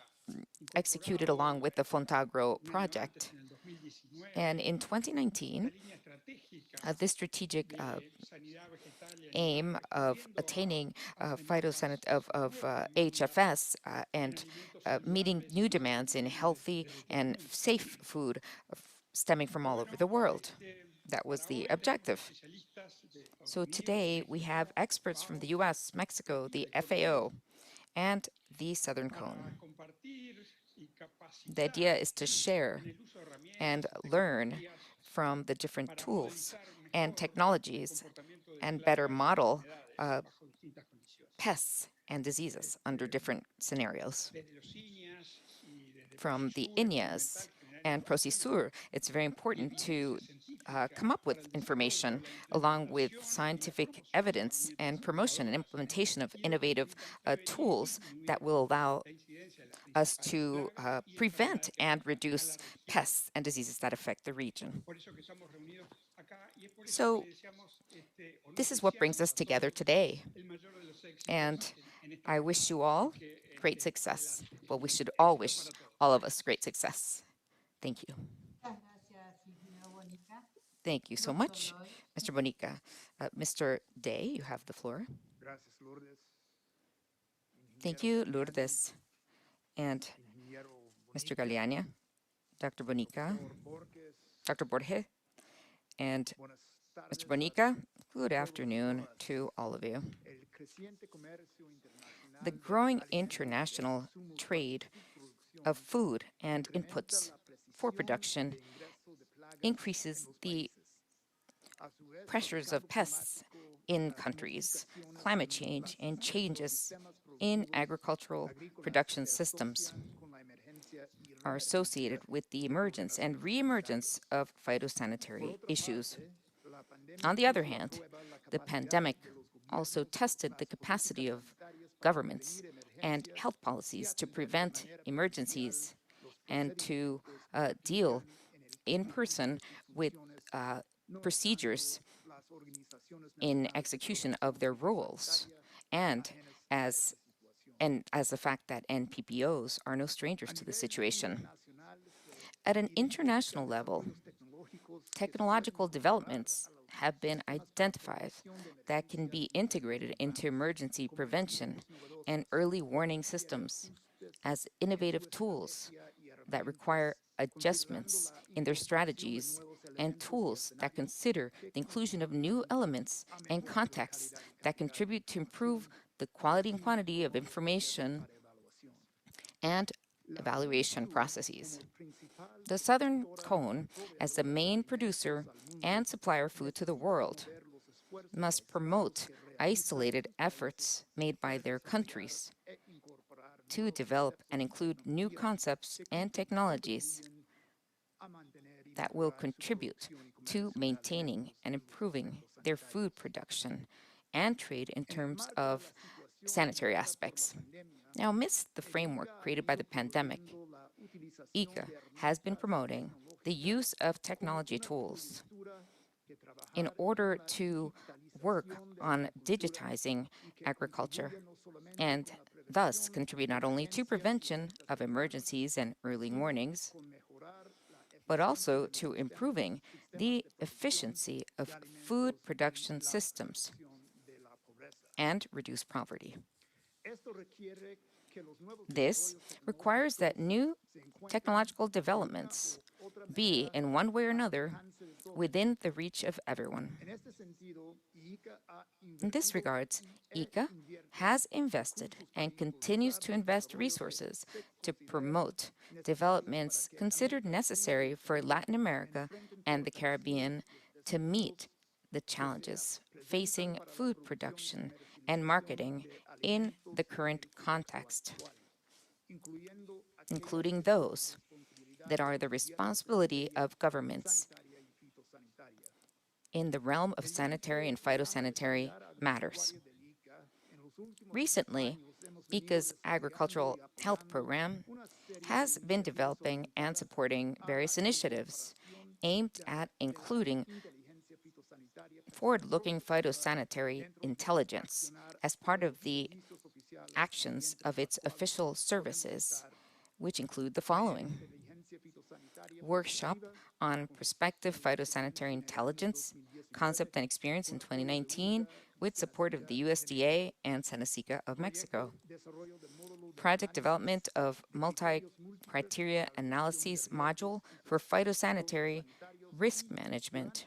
Speaker 2: executed
Speaker 4: incorporado
Speaker 2: along with the Fontagro
Speaker 4: un año antes,
Speaker 2: project.
Speaker 4: en el 2019,
Speaker 2: And in
Speaker 4: esta
Speaker 2: 2019,
Speaker 4: línea estratégica
Speaker 2: this strategic
Speaker 4: de sanidad vegetal y animal,
Speaker 2: aim of
Speaker 4: respondiendo
Speaker 2: attaining
Speaker 4: a demandas
Speaker 2: of
Speaker 4: nuevas en
Speaker 2: HFS
Speaker 4: en
Speaker 2: and
Speaker 4: alimentos
Speaker 2: meeting
Speaker 4: saludables
Speaker 2: new demands in healthy
Speaker 4: desde todo el
Speaker 2: and
Speaker 4: mundo.
Speaker 2: safe food stemming from
Speaker 4: Pero
Speaker 2: all over
Speaker 4: bueno,
Speaker 2: the world. That was
Speaker 4: para
Speaker 2: the
Speaker 4: hoy tenemos
Speaker 2: objective.
Speaker 4: especialistas de Estados
Speaker 2: So
Speaker 4: Unidos,
Speaker 2: today we have
Speaker 4: México,
Speaker 2: experts from the
Speaker 4: FAO
Speaker 2: US, Mexico,
Speaker 4: y
Speaker 2: the
Speaker 4: de Colombia
Speaker 2: FAO, and the Southern
Speaker 4: para
Speaker 2: Cone.
Speaker 4: compartir y
Speaker 2: The
Speaker 4: capacitar
Speaker 2: idea is to share
Speaker 4: en el uso de
Speaker 2: and
Speaker 4: herramientas y
Speaker 2: learn
Speaker 4: tecnologías
Speaker 2: from the different
Speaker 4: para
Speaker 2: tools
Speaker 4: modelizar
Speaker 2: and
Speaker 4: mejor el
Speaker 2: technologies
Speaker 4: comportamiento de
Speaker 2: and better
Speaker 4: plagas y
Speaker 2: model
Speaker 4: enfermedades bajo distintas condiciones.
Speaker 2: pests and diseases under different scenarios.
Speaker 4: Desde los INIAS y desde
Speaker 2: From the
Speaker 4: PROCISUR es
Speaker 2: INIAS
Speaker 4: fundamental generar
Speaker 2: and
Speaker 4: información
Speaker 2: PROCISUR, it's very
Speaker 4: y
Speaker 2: important to
Speaker 4: evidencia científica
Speaker 2: come up
Speaker 4: para
Speaker 2: with
Speaker 4: el desarrollo,
Speaker 2: information
Speaker 4: la
Speaker 2: along with
Speaker 4: implementación y la
Speaker 2: scientific
Speaker 4: promoción de
Speaker 2: evidence and
Speaker 4: herramientas
Speaker 2: promotion and
Speaker 4: innovadoras en este
Speaker 2: implementation of
Speaker 4: sentido que
Speaker 2: innovative
Speaker 4: permitan prevenir y
Speaker 2: tools
Speaker 4: disminuir
Speaker 2: that will allow
Speaker 4: la incidencia de las
Speaker 2: us
Speaker 4: principales
Speaker 2: to
Speaker 4: plagas y
Speaker 2: prevent
Speaker 4: enfermedades que
Speaker 2: and
Speaker 4: afectan a
Speaker 2: reduce
Speaker 4: la región.
Speaker 2: pests and diseases that affect the region.
Speaker 4: Por eso que estamos reunidos acá y es por eso que
Speaker 2: So
Speaker 4: le deseamos o nos
Speaker 2: this is what brings
Speaker 4: deseamos
Speaker 2: us
Speaker 4: a
Speaker 2: together
Speaker 4: todos
Speaker 2: today.
Speaker 4: el mayor de los éxitos
Speaker 2: And
Speaker 4: en esta
Speaker 2: I
Speaker 4: jornada.
Speaker 2: wish you
Speaker 4: Así
Speaker 2: all
Speaker 4: que
Speaker 2: great success.
Speaker 4: adelante.
Speaker 2: Well, we should all
Speaker 4: Éxito
Speaker 2: wish
Speaker 4: para todos.
Speaker 2: all of us great success. Thank you.
Speaker 1: Muchas gracias, ingeniero Bonica.
Speaker 2: Thank you so
Speaker 1: Dr.
Speaker 2: much,
Speaker 1: Loy.
Speaker 2: Mr. Bonica. Mr. Day, you have the floor.
Speaker 5: Gracias, Lourdes.
Speaker 2: Thank
Speaker 5: Ingeniero
Speaker 2: you,
Speaker 5: Galeani,
Speaker 2: Lourdes and
Speaker 5: Ingeniero
Speaker 2: Mr.
Speaker 5: Bonica,
Speaker 2: Galeania, Dr. Bonica,
Speaker 5: Profesor Borges.
Speaker 2: Dr. Borges, and
Speaker 5: Buenas
Speaker 2: Mr.
Speaker 5: tardes
Speaker 2: Bonica. Good
Speaker 5: todos y
Speaker 2: afternoon
Speaker 5: todas.
Speaker 2: to all of you.
Speaker 5: El creciente comercio internacional
Speaker 2: The
Speaker 5: de
Speaker 2: growing
Speaker 5: alimentos y de
Speaker 2: international
Speaker 5: insumos para
Speaker 2: trade
Speaker 5: su producción
Speaker 2: of food and
Speaker 5: incrementa
Speaker 2: inputs
Speaker 5: la
Speaker 2: for
Speaker 5: precisión
Speaker 2: production
Speaker 5: de ingreso de plagas
Speaker 2: increases
Speaker 5: en los
Speaker 2: the
Speaker 5: países. A su vez, el
Speaker 2: pressures of
Speaker 5: cambio
Speaker 2: pests
Speaker 5: climático,
Speaker 2: in
Speaker 5: las
Speaker 2: countries,
Speaker 5: modificaciones
Speaker 2: climate
Speaker 5: en
Speaker 2: change, and
Speaker 5: los
Speaker 2: changes
Speaker 5: sistemas
Speaker 2: in
Speaker 5: productivos
Speaker 2: agricultural
Speaker 5: agrícolas
Speaker 2: production
Speaker 5: se
Speaker 2: systems
Speaker 5: asocian con la emergencia y
Speaker 2: are associated
Speaker 5: reemergencia
Speaker 2: with the
Speaker 5: de los
Speaker 2: emergence and
Speaker 5: organismos
Speaker 2: reemergence
Speaker 5: sanitarios.
Speaker 2: of
Speaker 5: Por
Speaker 2: phytosanitary
Speaker 5: otra
Speaker 2: issues.
Speaker 5: parte, la
Speaker 2: On
Speaker 5: pandemia
Speaker 2: the other
Speaker 5: puso a
Speaker 2: hand,
Speaker 5: prueba la
Speaker 2: the
Speaker 5: capacidad
Speaker 2: pandemic
Speaker 5: de los
Speaker 2: also
Speaker 5: gobiernos,
Speaker 2: tested the
Speaker 5: las
Speaker 2: capacity
Speaker 5: políticas
Speaker 2: of
Speaker 5: sanitarias para
Speaker 2: governments
Speaker 5: prevenir
Speaker 2: and
Speaker 5: emergencias
Speaker 2: health
Speaker 5: y
Speaker 2: policies to
Speaker 5: atender de
Speaker 2: prevent
Speaker 5: manera presencial
Speaker 2: emergencies
Speaker 5: los
Speaker 2: and to
Speaker 5: procedimientos que
Speaker 2: deal
Speaker 5: aplican en el
Speaker 2: in
Speaker 5: conjunto
Speaker 2: person
Speaker 5: de sus
Speaker 2: with
Speaker 5: funciones, no
Speaker 2: procedures
Speaker 5: estando las organizaciones
Speaker 2: in
Speaker 5: nacionales de
Speaker 2: execution of their
Speaker 5: protección
Speaker 2: roles,
Speaker 5: sanitaria
Speaker 2: and
Speaker 5: ajenas a esta situación.
Speaker 2: as the fact that NPPOs are no strangers
Speaker 5: A
Speaker 2: to the
Speaker 5: nivel
Speaker 2: situation.
Speaker 5: internacional,
Speaker 2: At an
Speaker 5: identifican
Speaker 2: international level,
Speaker 5: desarrollos tecnológicos que se pueden
Speaker 2: technological
Speaker 5: incorporar
Speaker 2: developments
Speaker 5: a los
Speaker 2: have been
Speaker 5: sistemas para
Speaker 2: identified
Speaker 5: prevención de
Speaker 2: that can be
Speaker 5: emergencias y salud
Speaker 2: integrated
Speaker 5: humana,
Speaker 2: into emergency
Speaker 5: como
Speaker 2: prevention
Speaker 5: herramientas novedosas
Speaker 2: and early
Speaker 5: que
Speaker 2: warning
Speaker 5: requieren
Speaker 2: systems
Speaker 5: ajustes
Speaker 2: as
Speaker 5: en su
Speaker 2: innovative tools
Speaker 5: estrategia y
Speaker 2: that
Speaker 5: herramientas,
Speaker 2: require
Speaker 5: considerando
Speaker 2: adjustments
Speaker 5: la
Speaker 2: in their
Speaker 5: incorporación de
Speaker 2: strategies
Speaker 5: nuevos
Speaker 2: and
Speaker 5: elementos y
Speaker 2: tools that
Speaker 5: escenarios
Speaker 2: consider
Speaker 5: que
Speaker 2: the inclusion of new
Speaker 5: contribuyan
Speaker 2: elements
Speaker 5: a
Speaker 2: and
Speaker 5: mejorar la
Speaker 2: contexts
Speaker 5: calidad y
Speaker 2: that
Speaker 5: cantidad de
Speaker 2: contribute to
Speaker 5: información
Speaker 2: improve the quality and
Speaker 5: y
Speaker 2: quantity of
Speaker 5: los procesos
Speaker 2: information
Speaker 5: para evaluación.
Speaker 2: and
Speaker 5: La región
Speaker 2: evaluation
Speaker 5: sur,
Speaker 2: processes.
Speaker 5: como el principal
Speaker 2: The Southern
Speaker 5: productora y
Speaker 2: Cone, as the
Speaker 5: proveedora de
Speaker 2: main
Speaker 5: alimentos
Speaker 2: producer
Speaker 5: al mundo,
Speaker 2: and supplier of food to the
Speaker 5: necesita
Speaker 2: world,
Speaker 5: promover los esfuerzos
Speaker 2: must
Speaker 5: aislados
Speaker 2: promote
Speaker 5: que realizan
Speaker 2: isolated
Speaker 5: para
Speaker 2: efforts made by their
Speaker 5: desarrollar
Speaker 2: countries
Speaker 5: e incorporar
Speaker 2: to
Speaker 5: nuevos
Speaker 2: develop and
Speaker 5: conceptos y
Speaker 2: include new
Speaker 5: tecnologías
Speaker 2: concepts
Speaker 5: que
Speaker 2: and technologies
Speaker 5: contribuyen a mantener y that
Speaker 2: that will
Speaker 5: mejorar su
Speaker 2: contribute
Speaker 5: producción y
Speaker 2: to
Speaker 5: comercio de
Speaker 2: maintaining
Speaker 5: alimentos
Speaker 2: and
Speaker 5: y los
Speaker 2: improving
Speaker 5: aspectos
Speaker 2: their food
Speaker 5: sanitarios.
Speaker 2: production and trade in
Speaker 5: En el
Speaker 2: terms
Speaker 5: marco de
Speaker 2: of
Speaker 5: la situación
Speaker 2: sanitary
Speaker 5: generada por la
Speaker 2: aspects.
Speaker 5: pandemia,
Speaker 2: Now, amidst the
Speaker 5: el
Speaker 2: framework
Speaker 5: ICA ha
Speaker 2: created by
Speaker 5: venido
Speaker 2: the pandemic,
Speaker 5: promoviendo la utilización
Speaker 2: ICA
Speaker 5: de
Speaker 2: has been
Speaker 5: herramientas
Speaker 2: promoting the
Speaker 5: tecnológicas
Speaker 2: use of
Speaker 5: como
Speaker 2: technology
Speaker 5: una
Speaker 2: tools
Speaker 5: coyuntura que
Speaker 2: in
Speaker 5: trabajar
Speaker 2: order
Speaker 5: en la
Speaker 2: to work
Speaker 5: digitalización de la
Speaker 2: on
Speaker 5: agricultura
Speaker 2: digitizing
Speaker 5: y que
Speaker 2: agriculture
Speaker 5: contribuye no solamente
Speaker 2: and
Speaker 5: con la
Speaker 2: thus
Speaker 5: prevención
Speaker 2: contribute
Speaker 5: de
Speaker 2: not only to
Speaker 5: emergencias y
Speaker 2: prevention
Speaker 5: alertas
Speaker 2: of
Speaker 5: tempranas,
Speaker 2: emergencies and early
Speaker 5: sino
Speaker 2: warnings,
Speaker 5: con mejorar la
Speaker 2: but
Speaker 5: eficiencia
Speaker 2: also
Speaker 5: de los
Speaker 2: to improving
Speaker 5: sistemas
Speaker 2: the
Speaker 5: de producción
Speaker 2: efficiency of
Speaker 5: de alimentos
Speaker 2: food
Speaker 5: en
Speaker 2: production
Speaker 5: la
Speaker 2: systems
Speaker 5: reducción de la pobreza.
Speaker 2: and reduce poverty.
Speaker 5: Esto requiere que los nuevos
Speaker 2: This
Speaker 5: desarrollos
Speaker 2: requires that
Speaker 5: tecnológicos
Speaker 2: new
Speaker 5: se encuentren
Speaker 2: technological
Speaker 5: de una
Speaker 2: developments
Speaker 5: u otra
Speaker 2: be,
Speaker 5: manera
Speaker 2: in one way or
Speaker 5: al
Speaker 2: another,
Speaker 5: alcance de todos.
Speaker 2: within the reach of everyone.
Speaker 5: En este sentido, IICA ha
Speaker 2: In this
Speaker 5: invertido
Speaker 2: regards,
Speaker 5: y
Speaker 2: ICA
Speaker 5: invierte
Speaker 2: has invested
Speaker 5: recursos para
Speaker 2: and continues
Speaker 5: impulsar
Speaker 2: to
Speaker 5: los
Speaker 2: invest
Speaker 5: desarrollos que
Speaker 2: resources
Speaker 5: se
Speaker 2: to
Speaker 5: consideran
Speaker 2: promote
Speaker 5: necesarios
Speaker 2: developments
Speaker 5: para que
Speaker 2: considered
Speaker 5: América Latina y
Speaker 2: necessary
Speaker 5: el
Speaker 2: for
Speaker 5: Caribe
Speaker 2: Latin America
Speaker 5: enfrenten
Speaker 2: and the
Speaker 5: todos los
Speaker 2: Caribbean
Speaker 5: desafíos
Speaker 2: to meet the
Speaker 5: que se
Speaker 2: challenges
Speaker 5: presentan
Speaker 2: facing
Speaker 5: para la
Speaker 2: food
Speaker 5: producción y
Speaker 2: production and
Speaker 5: comercialización
Speaker 2: marketing
Speaker 5: de
Speaker 2: in
Speaker 5: alimentos
Speaker 2: the
Speaker 5: en el
Speaker 2: current
Speaker 5: contexto
Speaker 2: context.
Speaker 5: actual,
Speaker 2: including those that are the responsibility of governments in the realm of sanitary and phytosanitary matters. Recently, ICA's agricultural health program has been developing and supporting various initiatives aimed at including forward-looking phytosanitary intelligence as part of the actions of its official services, which include the following: workshop on prospective phytosanitary intelligence, concept and experience in 2019 with support of the USDA and Senacica of Mexico. Project development of multi-criteria analyses module for phytosanitary risk management.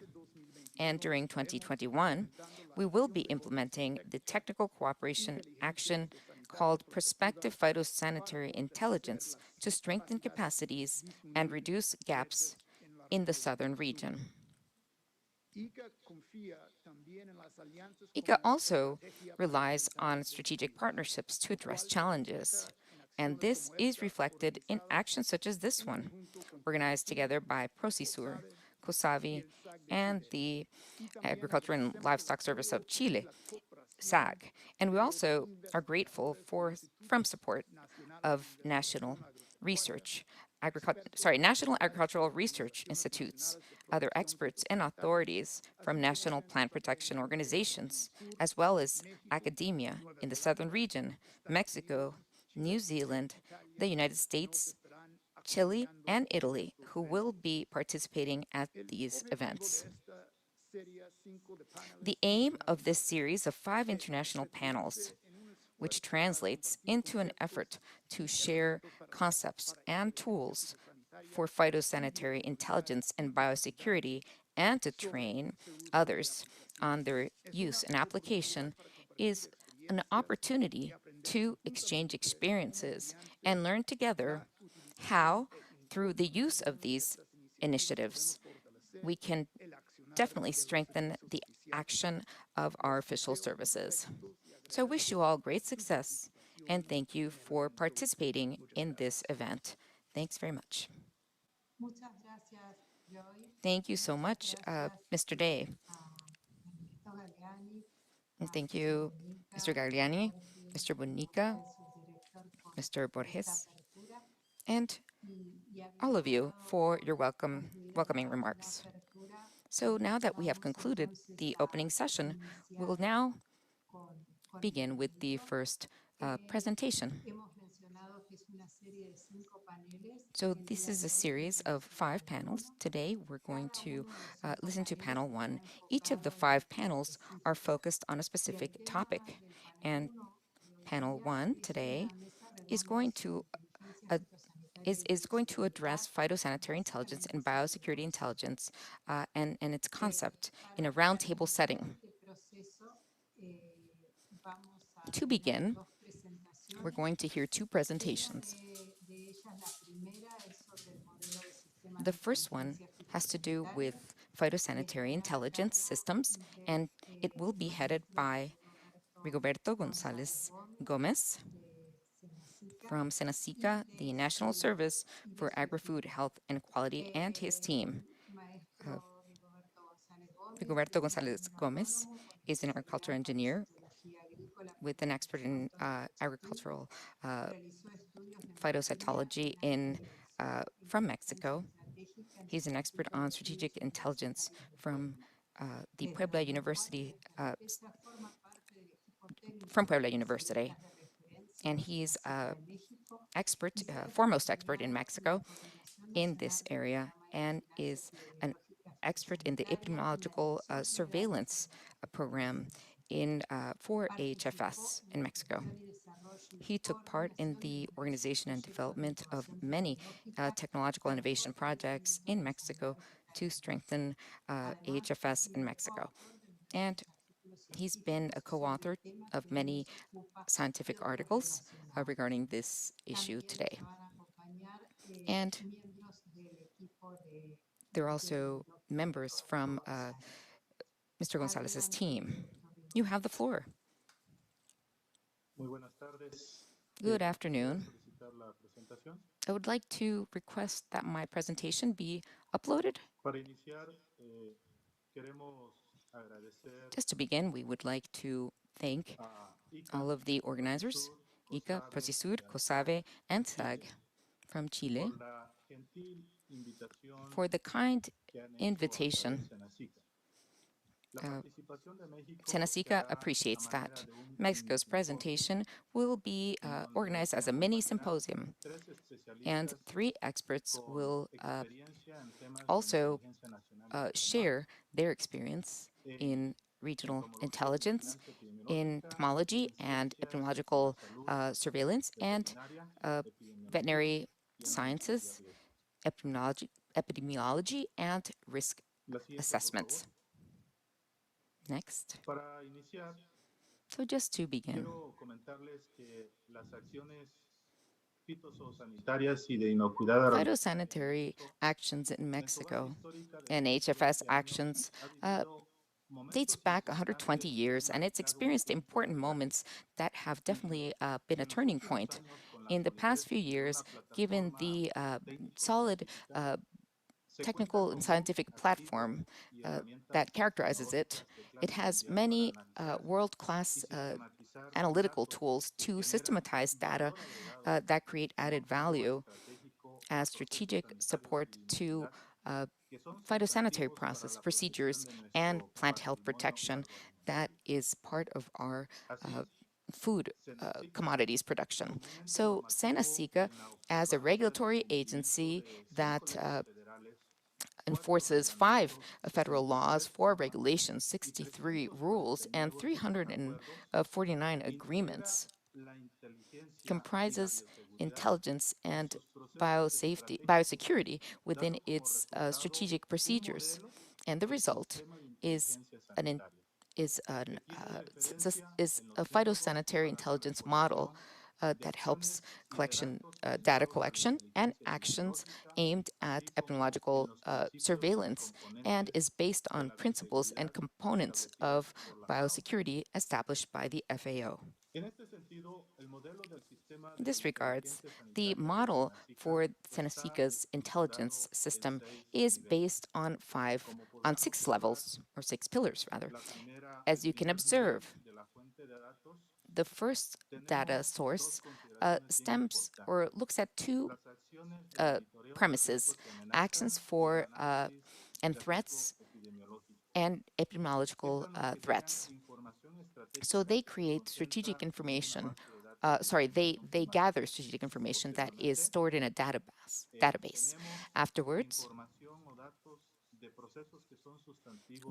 Speaker 2: And during 2021, we will be implementing the technical cooperation action called Prospective Phytosanitary Intelligence to strengthen capacities and reduce gaps in the southern region. ICA also relies on strategic partnerships to address challenges, and this is reflected in actions such as this one, organized together by PROCISUR, COSAVE, and the Agriculture and Livestock Service of Chile, SAG. And we also are grateful from support of national agricultural research institutes, other experts and authorities from national plant protection organizations, as well as academia in the southern region, Mexico, New Zealand, the United States, Chile, and Italy, who will be participating at these events. The aim of this series of 5 international panels, which translates into an effort to share concepts and tools for phytosanitary intelligence and biosecurity and to train others on their use and application, is an opportunity to exchange experiences and learn together how, through the use of these initiatives, we can definitely strengthen the action of our official services. So I wish you all great success and thank you for participating in this event. Thanks very much.
Speaker 1: Muchas gracias, Joy.
Speaker 2: Thank you so much, Mr. Day.
Speaker 1: Ernesto Galeani,
Speaker 2: And thank you, Mr. Gagliani, Mr. Bonica, Mr. Borges, and all of you for your welcoming remarks. So now that we have concluded the opening session, we'll now begin with the first presentation. So this is a series of 5 panels. Today we're going to listen to panel 1. Each of the 5 panels are focused on a specific topic. And panel 1 today is going to address phytosanitary intelligence and biosecurity intelligence and its concept in a roundtable setting. To begin, we're going to hear 2 presentations. The first one has to do with phytosanitary intelligence systems, and it will be headed by Rigoberto González Gomez from Senacica, the National Service for Agri-Food Health and Quality, and his team. Rigoberto González Gomez is an agricultural engineer with an expert in agricultural phytocytology from Mexico. He's an expert on strategic intelligence from the Puebla University, and he's foremost expert in Mexico in this area, and is an expert in the epidemiological surveillance program for AHFS in Mexico. He took part in the organization and development of many technological innovation projects in Mexico to strengthen AHFS in Mexico. And he's been a co-author of many scientific articles regarding this issue today. And there are also members from Mr. González's team. You have the floor. Good afternoon. I would like to request that my presentation be uploaded. Just to begin, we would like to thank all of the organizers, IICA, PROCISUR, COSAVE, and SAG from Chile for the kind invitation. Senacica appreciates that. Mexico's presentation will be organized as a mini symposium, and 3 experts will also share their experience in regional intelligence, in entomology and epidemiological surveillance, and veterinary sciences, epidemiology, and risk assessments. Next. So just to begin, phytosanitary actions in Mexico and HFS actions dates back 120 years, and it's experienced important moments that have definitely been a turning point. In the past few years, given the solid technical and scientific platform that characterizes it, it has many world-class analytical tools to systematize data that create added value as strategic support to phytosanitary procedures and plant health protection that is part of our food commodities production. So Senacica, as a regulatory agency that enforces 5 federal laws, 4 regulations, 63 rules, and 349 agreements, comprises intelligence and biosecurity within its strategic procedures. And the result is is a phytosanitary intelligence model that helps data collection and actions aimed at epidemiological surveillance, and is based on principles and components of biosecurity established by the FAO. In this regards, the model for Senacica's intelligence system is based on 6 levels, or 6 pillars rather. As you can observe, the first data source stems or looks at 2 premises: actions for and threats and epidemiological threats. So they create strategic information. They gather strategic information that is stored in a database. Afterwards,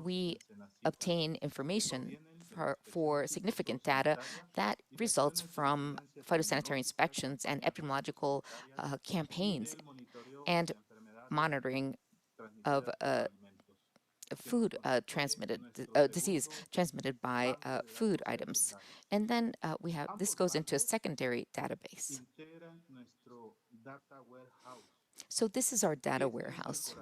Speaker 2: we obtain information for significant data that results from phytosanitary inspections and epidemiological campaigns and monitoring of food disease transmitted by food items. And then this goes into a secondary database. So this is our data warehouse.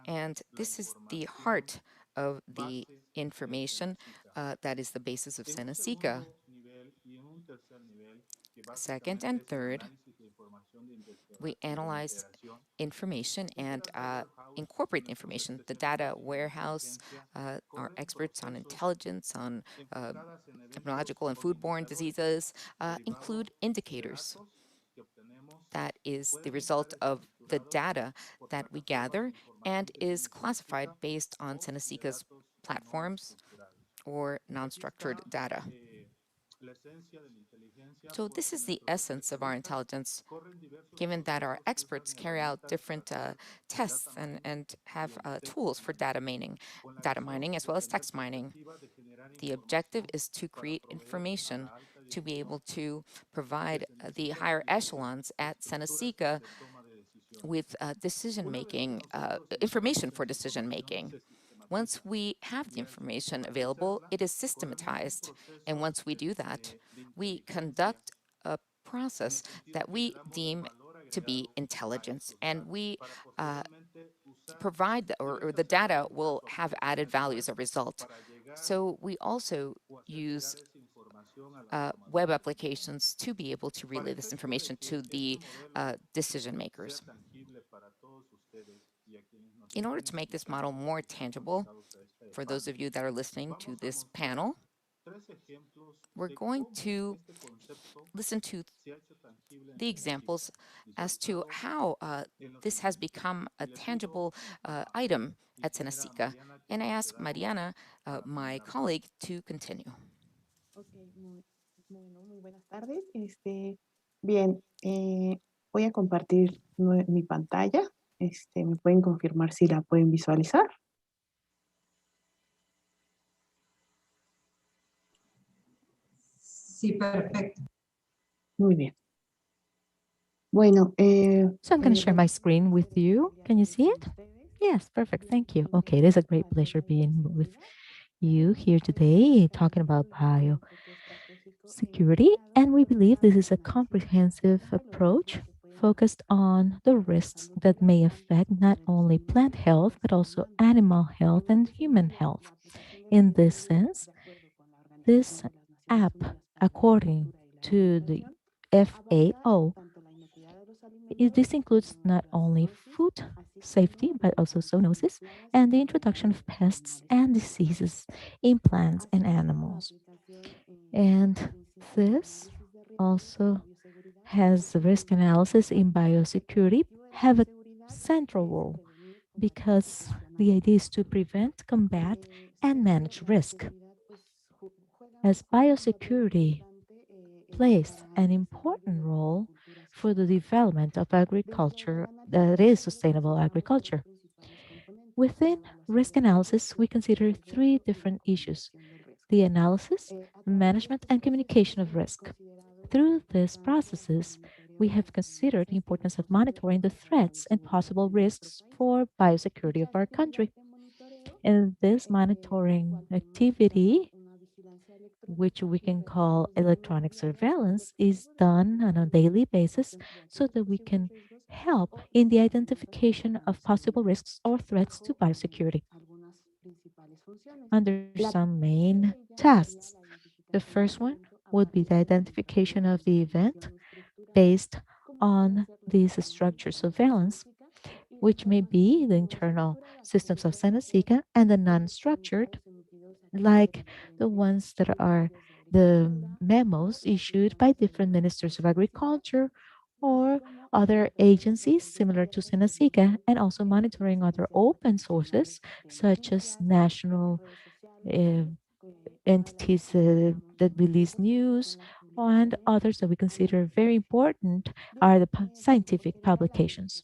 Speaker 2: And this is the heart of the information that is the basis of Senacica. Second and third, we analyze information and incorporate the information. The data warehouse, our experts on intelligence, on epidemiological and foodborne diseases, include indicators. That is the result of the data that we gather and is classified based on Senacica's platforms or non-structured data. So this is the essence of our intelligence, given that our experts carry out different tests and have tools for data mining as well as text mining. The objective is to create information to be able to provide the higher echelons at Senacica with information for decision making. Once we have the information available, it is systematized. And once we do that, we conduct a process that we deem to be intelligence. And we provide, or the data will have added value as a result. So we also use web applications to be able to relay this information to the decision makers. In order to make this model more tangible, for those of you that are listening to this panel, we're going to listen to the examples as to how this has become a tangible item at Senacica. And I ask Mariana, my colleague, to continue.
Speaker 6: Ok, muy buenas tardes. Bien, voy a compartir mi pantalla. ¿Me pueden confirmar si la pueden visualizar?
Speaker 1: Sí, perfecto.
Speaker 6: Muy bien. Bueno,
Speaker 7: So I'm going to share my screen with you. Can you see it? Yes, perfect. Thank you. Okay, it is a great pleasure being with you here today talking about biosecurity. And we believe this is a comprehensive approach focused on the risks that may affect not only plant health, but also animal health and human health. In this sense, this app, according to the FAO, this includes not only food safety, but also zoonosis and the introduction of pests and diseases in plants and animals. And this also has risk analysis in biosecurity have a central role because the idea is to prevent, combat, and manage risk. As biosecurity plays an important role for the development of agriculture that is sustainable agriculture. Within risk analysis, we consider three different issues: the analysis, management, and communication of risk. Through these processes, we have considered the importance of monitoring the threats and possible risks for biosecurity of our country. And this monitoring activity, which we can call electronic surveillance, is done on a daily basis so that we can help in the identification of possible risks or threats to biosecurity under some main tasks. The first one would be the identification of the event based on this structure surveillance, which may be the internal systems of Senacica, and the non-structured, like the ones that are the memos issued by different ministers of agriculture or other agencies similar to Senacica, and also monitoring other open sources such as national uh, entities that release news, and others that we consider very important are the scientific publications.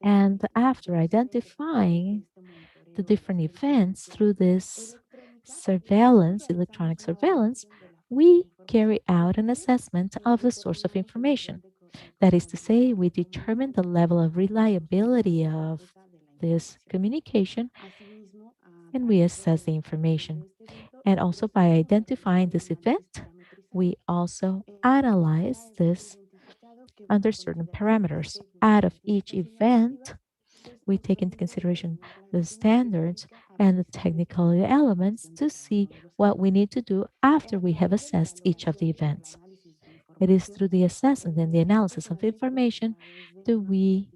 Speaker 7: And after identifying the different events through this surveillance, electronic surveillance, we carry out an assessment of the source of information. That is to say, we determine the level of reliability of this communication and we assess the information. And also by identifying this event, we also analyze this under certain parameters. Out of each event, we take into consideration the standards and the technical elements to see what we need to do after we have assessed each of the events. It is through the assessment and the analysis of the information that we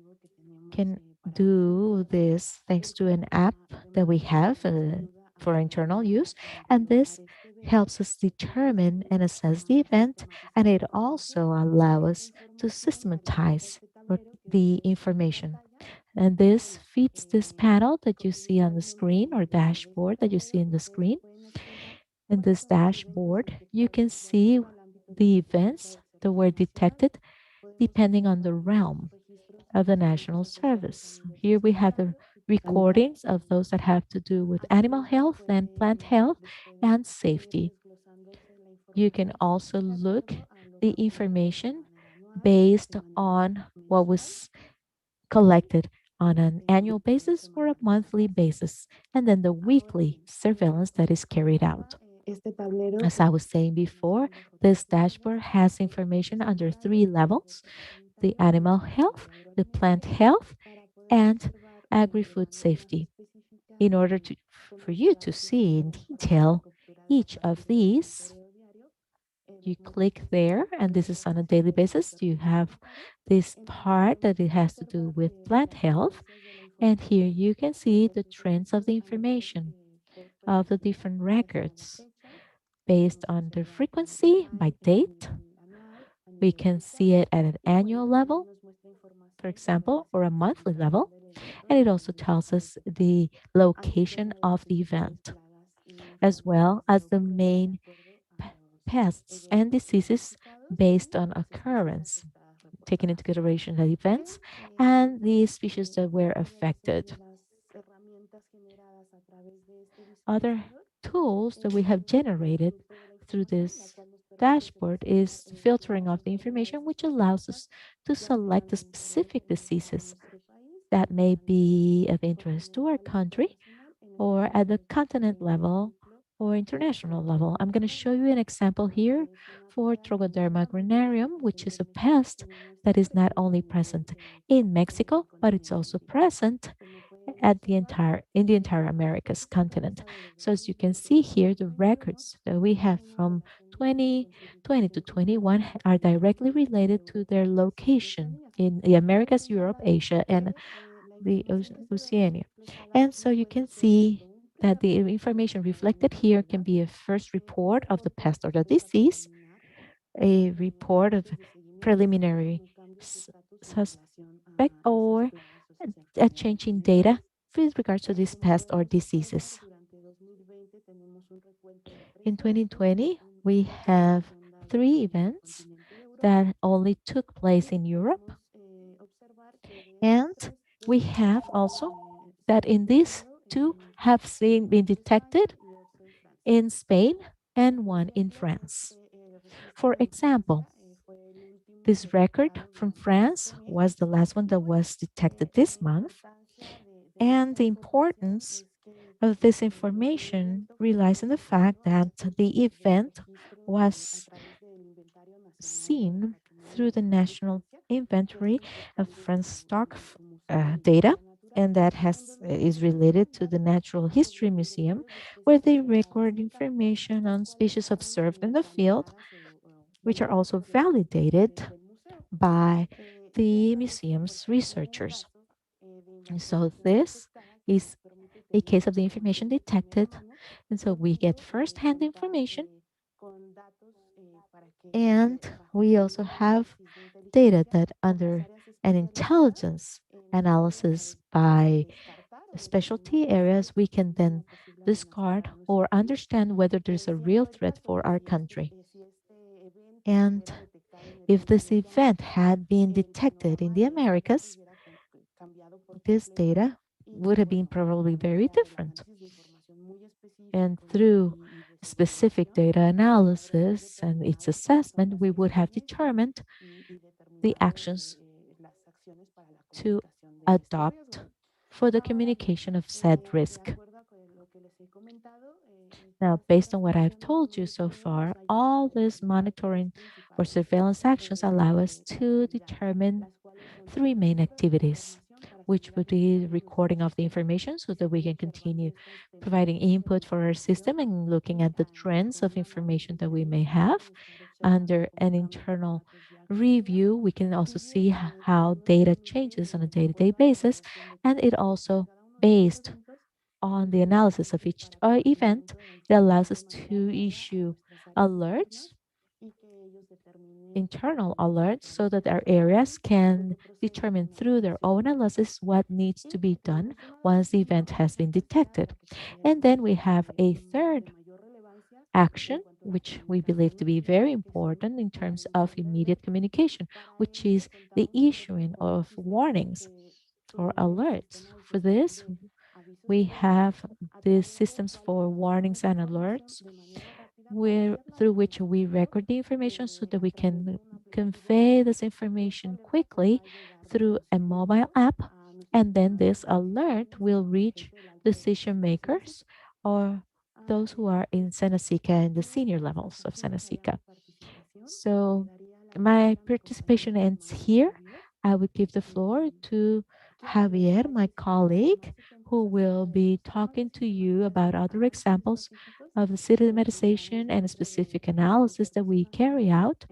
Speaker 7: can do this thanks to an app that we have for internal use. And this helps us determine and assess the event. And it also allows us to systematize the information. And this feeds this panel that you see on the screen or dashboard that you see in the screen. In this dashboard, you can see the events that were detected depending on the realm of the national service. Here we have the recordings of those that have to do with animal health and plant health and safety. You can also look the information based on what was collected on an annual basis or a monthly basis, and then the weekly surveillance that is carried out. As I was saying before, this dashboard has information under three levels: the animal health, the plant health, and agri-food safety. In order for you to see in detail each of these, You click there, and this is on a daily basis. You have this part that it has to do with plant health. And here you can see the trends of the information of the different records based on the frequency by date. We can see it at an annual level, for example, or a monthly level. And it also tells us the location of the event, as well as the main pests and diseases based on occurrence, taking into consideration the events and the species that were affected. Other tools that we have generated through this dashboard is filtering of the information, which allows us to select the specific diseases that may be of interest to our country or at the continent level or international level. I'm going to show you an example here for Trogoderma granarium, which is a pest that is not only present in Mexico, but it's also present at the entire Americas continent. So as you can see here, the records that we have from 2020 to 21 are directly related to their location in the Americas, Europe, Asia, and the Oceania. And so you can see that the information reflected here can be a first report of the pest or the disease, a report of preliminary suspect, or a change in data with regards to this pest or diseases. In 2020, we have 3 events that only took place in Europe. And we have also that in these two have been detected in Spain and one in France. For example, this record from France was the last one that was detected this month. And the importance of this information relies on the fact that the event was seen through the national inventory of France stock data, and that is related to the Natural History Museum, where they record information on species observed in the field, which are also validated by the museum's researchers. And so this is a case of the information detected. And so we get first-hand information, and we also have data that under an intelligence analysis by specialty areas, we can then discard or understand whether there's a real threat for our country. And if this event had been detected in the Americas, this data would have been probably very different. And through specific data analysis and its assessment, we would have determined the actions to adopt for the communication of said risk. Now, based on what I've told you so far, all these monitoring or surveillance actions allow us to determine 3 main activities, which would be recording of the information so that we can continue providing input for our system and looking at the trends of information that we may have. Under an internal review, we can also see how data changes on a day-to-day basis, and it also based on the analysis of each event, it allows us to issue alerts, internal alerts, so that our areas can determine through their own analysis what needs to be done once the event has been detected. And then we have a third action, which we believe to be very important in terms of immediate communication, which is the issuing of warnings or alerts. For this, we have the systems for warnings and alerts through which we record the information so that we can convey this information quickly through a mobile app. And then this alert will reach decision makers or those who are in Senacica in the senior levels of Senacica. So my participation ends here. I would give the floor to Javier, my colleague, who will be talking to you about other examples of the systematization and specific analysis that we carry out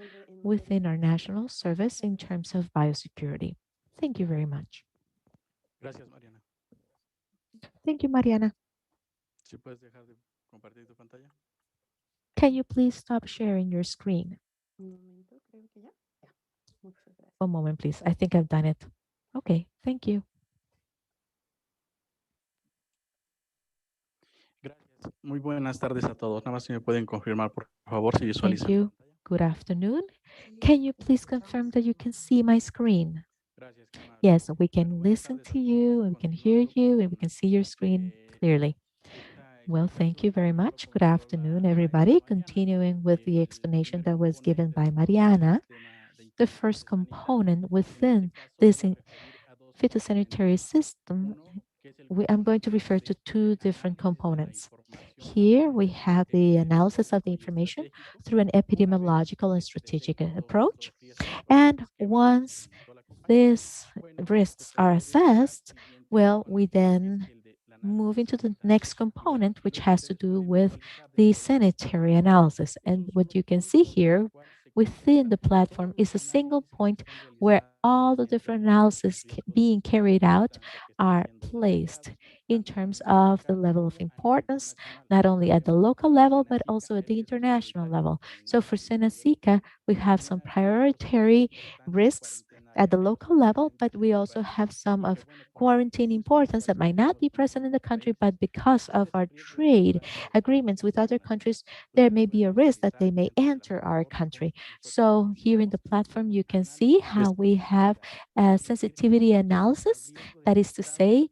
Speaker 7: within our national service in terms of biosecurity. Thank you very much.
Speaker 8: Gracias, Mariana.
Speaker 7: Thank you, Mariana.
Speaker 8: Si puedes dejar de compartir tu pantalla.
Speaker 7: Can you please stop sharing your screen? One moment, please. I think I've done it. Okay, thank you.
Speaker 8: Gracias. Muy buenas tardes a todos. Nada más si me pueden confirmar, por favor, si
Speaker 7: Thank
Speaker 8: visualizan
Speaker 7: you.
Speaker 8: pantalla.
Speaker 7: Good afternoon. Can you please confirm that you can see my screen?
Speaker 8: Gracias, qué amable.
Speaker 7: Yes, we
Speaker 8: Bueno,
Speaker 7: can
Speaker 8: buenas
Speaker 7: listen
Speaker 8: tardes a
Speaker 7: to you,
Speaker 8: todos.
Speaker 7: and we can hear
Speaker 8: Continuando
Speaker 7: you, and we
Speaker 8: con
Speaker 7: can see your screen clearly.
Speaker 8: esta
Speaker 7: Well, thank
Speaker 8: explicación
Speaker 7: you
Speaker 8: que
Speaker 7: very
Speaker 8: nos
Speaker 7: much. Good
Speaker 8: proporcionó
Speaker 7: afternoon,
Speaker 8: la maestra
Speaker 7: everybody.
Speaker 8: Mariana.
Speaker 7: Continuing with the
Speaker 8: El
Speaker 7: explanation
Speaker 8: primer
Speaker 7: that was given
Speaker 8: componente
Speaker 7: by
Speaker 8: dentro del
Speaker 7: Mariana,
Speaker 8: sistema de
Speaker 7: the
Speaker 8: inteligencia
Speaker 7: first
Speaker 8: sanitaria.
Speaker 7: component
Speaker 8: En este
Speaker 7: within
Speaker 8: caso
Speaker 7: this
Speaker 8: voy a referir a dos
Speaker 7: phytosanitary
Speaker 8: componentes.
Speaker 7: system,
Speaker 8: Uno, que es el
Speaker 7: I'm going to
Speaker 8: componente
Speaker 7: refer to two
Speaker 8: de
Speaker 7: different
Speaker 8: análisis de la
Speaker 7: components.
Speaker 8: información a
Speaker 7: Here
Speaker 8: través
Speaker 7: we
Speaker 8: de
Speaker 7: have the analysis of the
Speaker 8: epidemiológico y
Speaker 7: information
Speaker 8: estratégico.
Speaker 7: through an
Speaker 8: Una vez
Speaker 7: epidemiological and
Speaker 8: se
Speaker 7: strategic
Speaker 8: detectó
Speaker 7: approach.
Speaker 8: estos riesgos o
Speaker 7: And
Speaker 8: estos esquemas que se
Speaker 7: once
Speaker 8: implementó la compañía,
Speaker 7: these
Speaker 8: bueno,
Speaker 7: risks
Speaker 8: pues
Speaker 7: are
Speaker 8: hay que revisar
Speaker 7: assessed,
Speaker 8: siguiente
Speaker 7: well, we
Speaker 8: componente, que
Speaker 7: then
Speaker 8: es el de la
Speaker 7: move
Speaker 8: análisis
Speaker 7: into the
Speaker 8: sanitario.
Speaker 7: next
Speaker 8: Y bueno,
Speaker 7: component,
Speaker 8: aquí
Speaker 7: which
Speaker 8: lo que
Speaker 7: has to
Speaker 8: ustedes
Speaker 7: do
Speaker 8: pueden
Speaker 7: with
Speaker 8: visualizar
Speaker 7: the
Speaker 8: dentro de esta
Speaker 7: sanitary
Speaker 8: plataforma
Speaker 7: analysis.
Speaker 8: es
Speaker 7: And
Speaker 8: un
Speaker 7: what
Speaker 8: solo
Speaker 7: you can see
Speaker 8: punto en el
Speaker 7: here
Speaker 8: cual se
Speaker 7: within
Speaker 8: concentran
Speaker 7: the platform
Speaker 8: todos
Speaker 7: is
Speaker 8: los
Speaker 7: a single
Speaker 8: análisis que se
Speaker 7: point
Speaker 8: están
Speaker 7: where
Speaker 8: realizando
Speaker 7: all the different
Speaker 8: recientemente,
Speaker 7: analyses
Speaker 8: riesgos
Speaker 7: being carried
Speaker 8: de
Speaker 7: out
Speaker 8: importancia que están
Speaker 7: are
Speaker 8: siendo
Speaker 7: placed
Speaker 8: detectados
Speaker 7: in
Speaker 8: tanto a
Speaker 7: terms
Speaker 8: nivel
Speaker 7: of the
Speaker 8: local
Speaker 7: level of
Speaker 8: como a nivel
Speaker 7: importance,
Speaker 8: internacional.
Speaker 7: not only at the
Speaker 8: Eso
Speaker 7: local
Speaker 8: para
Speaker 7: level, but
Speaker 8: Senacica,
Speaker 7: also at
Speaker 8: el
Speaker 7: the
Speaker 8: riesgo
Speaker 7: international
Speaker 8: prioritario
Speaker 7: level. So
Speaker 8: determinado
Speaker 7: for
Speaker 8: a nivel
Speaker 7: Senacica, we
Speaker 8: de
Speaker 7: have some
Speaker 8: manera rigurosa
Speaker 7: priority
Speaker 8: la importancia
Speaker 7: risks at
Speaker 8: cuarentenaria
Speaker 7: the
Speaker 8: que no
Speaker 7: local
Speaker 8: está
Speaker 7: level,
Speaker 8: presente
Speaker 7: but
Speaker 8: en
Speaker 7: we
Speaker 8: nuestro
Speaker 7: also
Speaker 8: país
Speaker 7: have some
Speaker 8: y que
Speaker 7: of
Speaker 8: bueno, por las
Speaker 7: quarantine
Speaker 8: relaciones
Speaker 7: importance that
Speaker 8: comerciales que
Speaker 7: might not
Speaker 8: tenemos
Speaker 7: be
Speaker 8: con
Speaker 7: present in
Speaker 8: otros
Speaker 7: the country,
Speaker 8: países,
Speaker 7: but because
Speaker 8: pues
Speaker 7: of
Speaker 8: ese
Speaker 7: our
Speaker 8: riesgo de
Speaker 7: trade
Speaker 8: entrada de
Speaker 7: agreements with
Speaker 8: patógenos
Speaker 7: other
Speaker 8: internacionales
Speaker 7: countries,
Speaker 8: pues
Speaker 7: there
Speaker 8: se
Speaker 7: may be
Speaker 8: pueden
Speaker 7: a risk that
Speaker 8: visualizar
Speaker 7: they may
Speaker 8: dentro de la
Speaker 7: enter our
Speaker 8: plataforma.
Speaker 7: country.
Speaker 8: Nosotros
Speaker 7: So here in the
Speaker 8: identificamos
Speaker 7: platform,
Speaker 8: como
Speaker 7: you can see
Speaker 8: análisis
Speaker 7: how we
Speaker 8: de
Speaker 7: have
Speaker 8: sensibilidad,
Speaker 7: a
Speaker 8: es decir,
Speaker 7: sensitivity
Speaker 8: al
Speaker 7: analysis.
Speaker 8: riesgo
Speaker 7: That is to
Speaker 8: detectado
Speaker 7: say,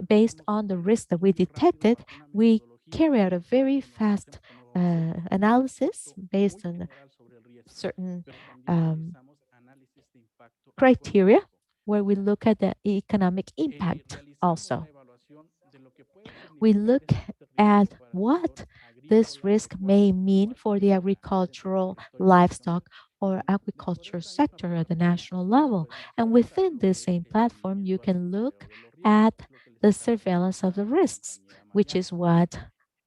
Speaker 7: based
Speaker 8: hacemos
Speaker 7: on the
Speaker 8: un
Speaker 7: risk that we
Speaker 8: recorrido muy rápido
Speaker 7: detected,
Speaker 8: bajo una
Speaker 7: we
Speaker 8: metodología
Speaker 7: carry out a
Speaker 8: en la cual
Speaker 7: very
Speaker 8: pues nos
Speaker 7: fast
Speaker 8: basemos o hacemos un
Speaker 7: analysis
Speaker 8: contexto muy
Speaker 7: based on
Speaker 8: general sobre el riesgo,
Speaker 7: certain
Speaker 8: pero también
Speaker 7: um,
Speaker 8: realizamos análisis de impacto
Speaker 7: criteria
Speaker 8: económico,
Speaker 7: where
Speaker 8: o
Speaker 7: we
Speaker 8: sea,
Speaker 7: look at the economic impact
Speaker 8: realizamos
Speaker 7: also.
Speaker 8: una evaluación de lo que puede
Speaker 7: We
Speaker 8: significar
Speaker 7: look
Speaker 8: este
Speaker 7: at
Speaker 8: riesgo para el sector
Speaker 7: what this
Speaker 8: agrícola,
Speaker 7: risk may
Speaker 8: pecuario o
Speaker 7: mean
Speaker 8: al
Speaker 7: for the
Speaker 8: menos dentro del
Speaker 7: agricultural,
Speaker 8: territorio nacional.
Speaker 7: livestock,
Speaker 8: Y
Speaker 7: or
Speaker 8: bueno, dentro de
Speaker 7: agriculture
Speaker 8: esta misma
Speaker 7: sector at the
Speaker 8: plataforma,
Speaker 7: national
Speaker 8: ustedes
Speaker 7: level.
Speaker 8: pueden
Speaker 7: And
Speaker 8: visualizar
Speaker 7: within
Speaker 8: lo
Speaker 7: this
Speaker 8: que es
Speaker 7: same
Speaker 8: el
Speaker 7: platform, you
Speaker 8: seguimiento al
Speaker 7: can look
Speaker 8: monitoreo de los riesgos,
Speaker 7: at
Speaker 8: que es lo que les
Speaker 7: the
Speaker 8: acaba de
Speaker 7: surveillance of
Speaker 8: explicar
Speaker 7: the
Speaker 8: la
Speaker 7: risks,
Speaker 8: compañera
Speaker 7: which
Speaker 8: Mariana.
Speaker 7: is what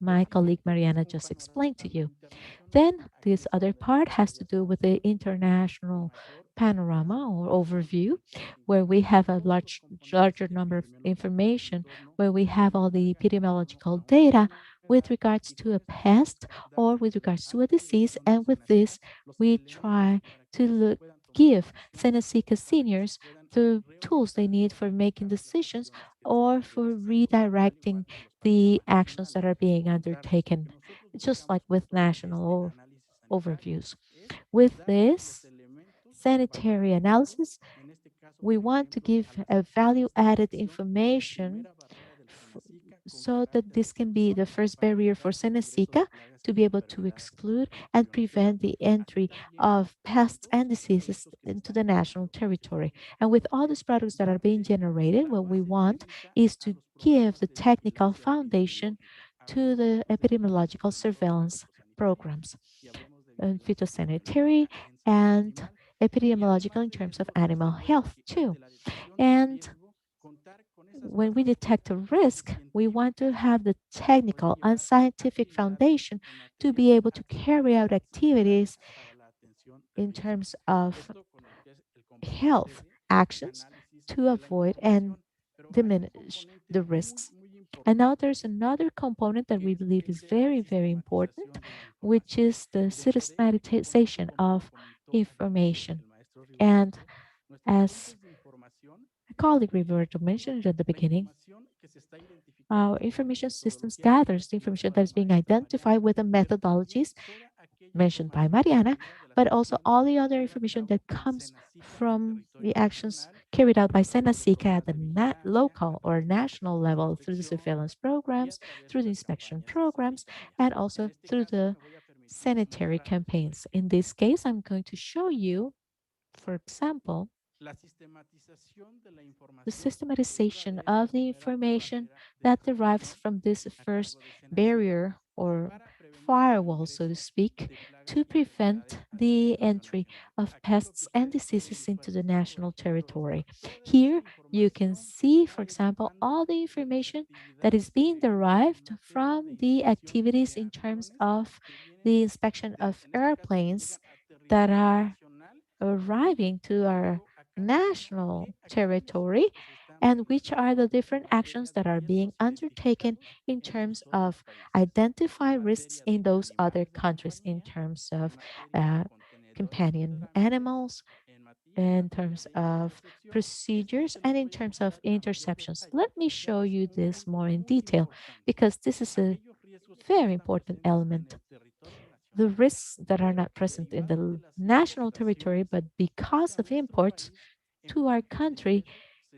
Speaker 8: El
Speaker 7: my colleague
Speaker 8: siguiente es
Speaker 7: Mariana
Speaker 8: un
Speaker 7: just explained to
Speaker 8: panorama
Speaker 7: you.
Speaker 8: internacional.
Speaker 7: Then
Speaker 8: Aquí
Speaker 7: this
Speaker 8: les
Speaker 7: other
Speaker 8: pueden
Speaker 7: part
Speaker 8: ver
Speaker 7: has to
Speaker 8: varias
Speaker 7: do with the
Speaker 8: imágenes de
Speaker 7: international
Speaker 8: mayor
Speaker 7: panorama or
Speaker 8: información
Speaker 7: overview,
Speaker 8: en cual se
Speaker 7: where we
Speaker 8: incluyen
Speaker 7: have a
Speaker 8: todos los componentes
Speaker 7: larger number of
Speaker 8: epidemiológicos en
Speaker 7: information,
Speaker 8: torno
Speaker 7: where we
Speaker 8: a
Speaker 7: have
Speaker 8: una
Speaker 7: all the
Speaker 8: plaga, en torno
Speaker 7: epidemiological
Speaker 8: a una
Speaker 7: data with
Speaker 8: enfermedad,
Speaker 7: regards
Speaker 8: y
Speaker 7: to
Speaker 8: con
Speaker 7: a
Speaker 8: esto pues
Speaker 7: pest or
Speaker 8: darles
Speaker 7: with regards
Speaker 8: a
Speaker 7: to a
Speaker 8: la
Speaker 7: disease.
Speaker 8: dirección de
Speaker 7: And with
Speaker 8: Senacica
Speaker 7: this,
Speaker 8: los
Speaker 7: we
Speaker 8: elementos
Speaker 7: try
Speaker 8: para que
Speaker 7: to
Speaker 8: ellos
Speaker 7: look,
Speaker 8: puedan tomar
Speaker 7: give
Speaker 8: decisiones
Speaker 7: Seneca
Speaker 8: o para que se
Speaker 7: seniors
Speaker 8: puedan
Speaker 7: the tools they
Speaker 8: reorientar
Speaker 7: need
Speaker 8: o
Speaker 7: for making
Speaker 8: modificar las
Speaker 7: decisions
Speaker 8: acciones que se
Speaker 7: or
Speaker 8: están
Speaker 7: for
Speaker 8: realizando, al igual
Speaker 7: redirecting
Speaker 8: que los
Speaker 7: the
Speaker 8: panoramas
Speaker 7: actions
Speaker 8: nacionales.
Speaker 7: that are being
Speaker 8: Comentarles que lo
Speaker 7: undertaken,
Speaker 8: que nosotros
Speaker 7: just like
Speaker 8: buscamos con
Speaker 7: with
Speaker 8: todo este
Speaker 7: national
Speaker 8: análisis sanitario
Speaker 7: overviews.
Speaker 8: es
Speaker 7: With
Speaker 8: darles los
Speaker 7: this
Speaker 8: elementos para
Speaker 7: sanitary
Speaker 8: darle valor,
Speaker 7: analysis,
Speaker 8: en este caso,
Speaker 7: we
Speaker 8: por
Speaker 7: want to
Speaker 8: ejemplo,
Speaker 7: give
Speaker 8: a las
Speaker 7: a
Speaker 8: acciones de
Speaker 7: value-added
Speaker 8: detección de
Speaker 7: information
Speaker 8: primera barrera del SENACICA con
Speaker 7: so that
Speaker 8: carácter de
Speaker 7: this can be
Speaker 8: exclusión
Speaker 7: the first
Speaker 8: para
Speaker 7: barrier for
Speaker 8: evitar el ingreso de
Speaker 7: Seneca
Speaker 8: plagas
Speaker 7: to
Speaker 8: y
Speaker 7: be able to
Speaker 8: enfermedades
Speaker 7: exclude
Speaker 8: al
Speaker 7: and
Speaker 8: territorio nacional,
Speaker 7: prevent the
Speaker 8: así
Speaker 7: entry
Speaker 8: también
Speaker 7: of
Speaker 8: con
Speaker 7: pests
Speaker 8: todos
Speaker 7: and
Speaker 8: estos
Speaker 7: diseases
Speaker 8: productos que se
Speaker 7: into
Speaker 8: están
Speaker 7: the national
Speaker 8: generando
Speaker 7: territory.
Speaker 8: en
Speaker 7: And with all
Speaker 8: Senacica,
Speaker 7: these products that are being
Speaker 8: darle
Speaker 7: generated,
Speaker 8: la
Speaker 7: what we
Speaker 8: base
Speaker 7: want
Speaker 8: técnica
Speaker 7: is
Speaker 8: a
Speaker 7: to
Speaker 8: los
Speaker 7: give
Speaker 8: programas
Speaker 7: the
Speaker 8: de
Speaker 7: technical
Speaker 8: vigilancia
Speaker 7: foundation
Speaker 8: epidemiológica.
Speaker 7: to
Speaker 8: Hablemos
Speaker 7: the
Speaker 8: entonces del
Speaker 7: epidemiological
Speaker 8: programa PROCISUR
Speaker 7: surveillance
Speaker 8: fitosanitario
Speaker 7: programs
Speaker 8: y hablemos de
Speaker 7: and
Speaker 8: vigilancia epidemiológica
Speaker 7: phytosanitary
Speaker 8: en salud
Speaker 7: and
Speaker 8: animal. Y
Speaker 7: epidemiological
Speaker 8: además
Speaker 7: in
Speaker 8: de
Speaker 7: terms of
Speaker 8: esto,
Speaker 7: animal
Speaker 8: desde
Speaker 7: health too.
Speaker 8: la detección del
Speaker 7: And
Speaker 8: riesgo, contar con esas
Speaker 7: when we
Speaker 8: bases
Speaker 7: detect a
Speaker 8: técnicas y
Speaker 7: risk, we want to
Speaker 8: científicas
Speaker 7: have the
Speaker 8: para poder
Speaker 7: technical and
Speaker 8: llevar
Speaker 7: scientific
Speaker 8: actividades
Speaker 7: foundation
Speaker 8: en
Speaker 7: to
Speaker 8: materia
Speaker 7: be
Speaker 8: de
Speaker 7: able to carry
Speaker 8: acciones
Speaker 7: out activities
Speaker 8: sanitarias para la atención a
Speaker 7: in
Speaker 8: riesgo.
Speaker 7: terms of
Speaker 8: Esto con lo que es el componente
Speaker 7: health
Speaker 8: de
Speaker 7: actions
Speaker 8: análisis
Speaker 7: to
Speaker 8: de la
Speaker 7: avoid and
Speaker 8: información. Pero hay un
Speaker 7: diminish
Speaker 8: componente
Speaker 7: the
Speaker 8: muy,
Speaker 7: risks.
Speaker 8: muy
Speaker 7: And now
Speaker 8: importante
Speaker 7: there's another component that
Speaker 8: que
Speaker 7: we
Speaker 8: es
Speaker 7: believe
Speaker 8: el
Speaker 7: is
Speaker 8: de la
Speaker 7: very, very important,
Speaker 8: sistematización de la
Speaker 7: which
Speaker 8: información.
Speaker 7: is the
Speaker 8: Y dentro de esto, con esto,
Speaker 7: systematization
Speaker 8: como lo
Speaker 7: of
Speaker 8: comentó al inicio
Speaker 7: information.
Speaker 8: el maestro
Speaker 7: And
Speaker 8: Rigoberto, nuestras
Speaker 7: as
Speaker 8: fuentes de información
Speaker 7: a colleague
Speaker 8: nos
Speaker 7: Roberto
Speaker 8: proporcionan
Speaker 7: mentioned at the
Speaker 8: la
Speaker 7: beginning,
Speaker 8: información que se está identificando
Speaker 7: our
Speaker 8: a través de
Speaker 7: information systems
Speaker 8: metodologías
Speaker 7: gathers the information
Speaker 8: mencionado a
Speaker 7: that
Speaker 8: la
Speaker 7: is being
Speaker 8: maestra Mariana,
Speaker 7: identified with the
Speaker 8: pero también
Speaker 7: methodologies
Speaker 8: toda aquella
Speaker 7: mentioned by
Speaker 8: información
Speaker 7: Mariana,
Speaker 8: obtenida de las
Speaker 7: but also
Speaker 8: acciones
Speaker 7: all the
Speaker 8: que
Speaker 7: other
Speaker 8: lleva a
Speaker 7: information that
Speaker 8: cabo el
Speaker 7: comes
Speaker 8: SENACICA en el
Speaker 7: from the
Speaker 8: territorio
Speaker 7: actions
Speaker 8: nacional
Speaker 7: carried
Speaker 8: a
Speaker 7: out by
Speaker 8: través de
Speaker 7: Senasica at
Speaker 8: programas
Speaker 7: the
Speaker 8: de vigilancia, a
Speaker 7: local or
Speaker 8: través de
Speaker 7: national
Speaker 8: procesos de
Speaker 7: level through the
Speaker 8: inspección
Speaker 7: surveillance
Speaker 8: y a
Speaker 7: programs,
Speaker 8: través de
Speaker 7: through the
Speaker 8: las
Speaker 7: inspection
Speaker 8: campañas
Speaker 7: programs,
Speaker 8: sanitarias.
Speaker 7: and
Speaker 8: En
Speaker 7: also
Speaker 8: este
Speaker 7: through
Speaker 8: caso
Speaker 7: the
Speaker 8: me voy a permitir
Speaker 7: sanitary
Speaker 8: mostrarles, por
Speaker 7: campaigns. In
Speaker 8: ejemplo,
Speaker 7: this case, I'm going to show you, for example,
Speaker 8: la sistematización de la
Speaker 7: the
Speaker 8: información deriva
Speaker 7: systematization
Speaker 8: de esta
Speaker 7: of the
Speaker 8: primera
Speaker 7: information
Speaker 8: barrera de
Speaker 7: that derives
Speaker 8: exclusión
Speaker 7: from this
Speaker 8: a
Speaker 7: first
Speaker 8: cargo de SENACICA.
Speaker 7: barrier
Speaker 8: Y
Speaker 7: or
Speaker 8: para prevenir
Speaker 7: firewall, so to speak, to prevent the entry of pests and diseases into the national territory. Here you can see, for example, all the information that is being derived from the activities in terms of the inspection of airplanes that are arriving to our national territory and which are the different actions that are being undertaken in terms of identify risks in those other countries in terms of uh, companion animals, in terms of procedures, and in terms of interceptions. Let me show you this more in detail because this is a very important element. The risks that are not present in the national territory, but because of imports to our country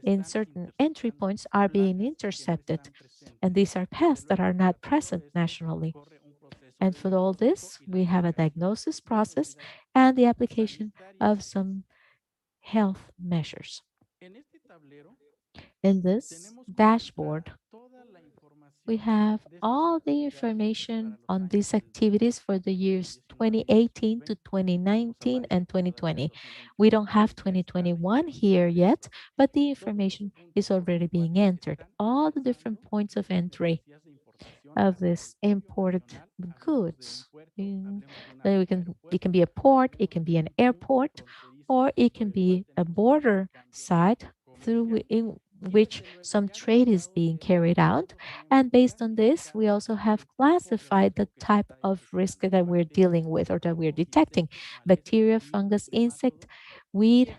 Speaker 7: in certain entry points are being intercepted. And these are pests that are not present nationally. And for all this, we have a diagnosis process and the application of some health measures. In this dashboard, we have all the information on these activities for the years 2018 to 2019 and 2020. We don't have 2021 here yet, but the information is already being entered. All the different points of entry of this imported goods. Then it can be a port, it can be an airport, or it can be a border site through in which some trade is being carried out. And based on this, we also have classified the type of risk that we're dealing with or that we're detecting: bacteria, fungus, insect, weed,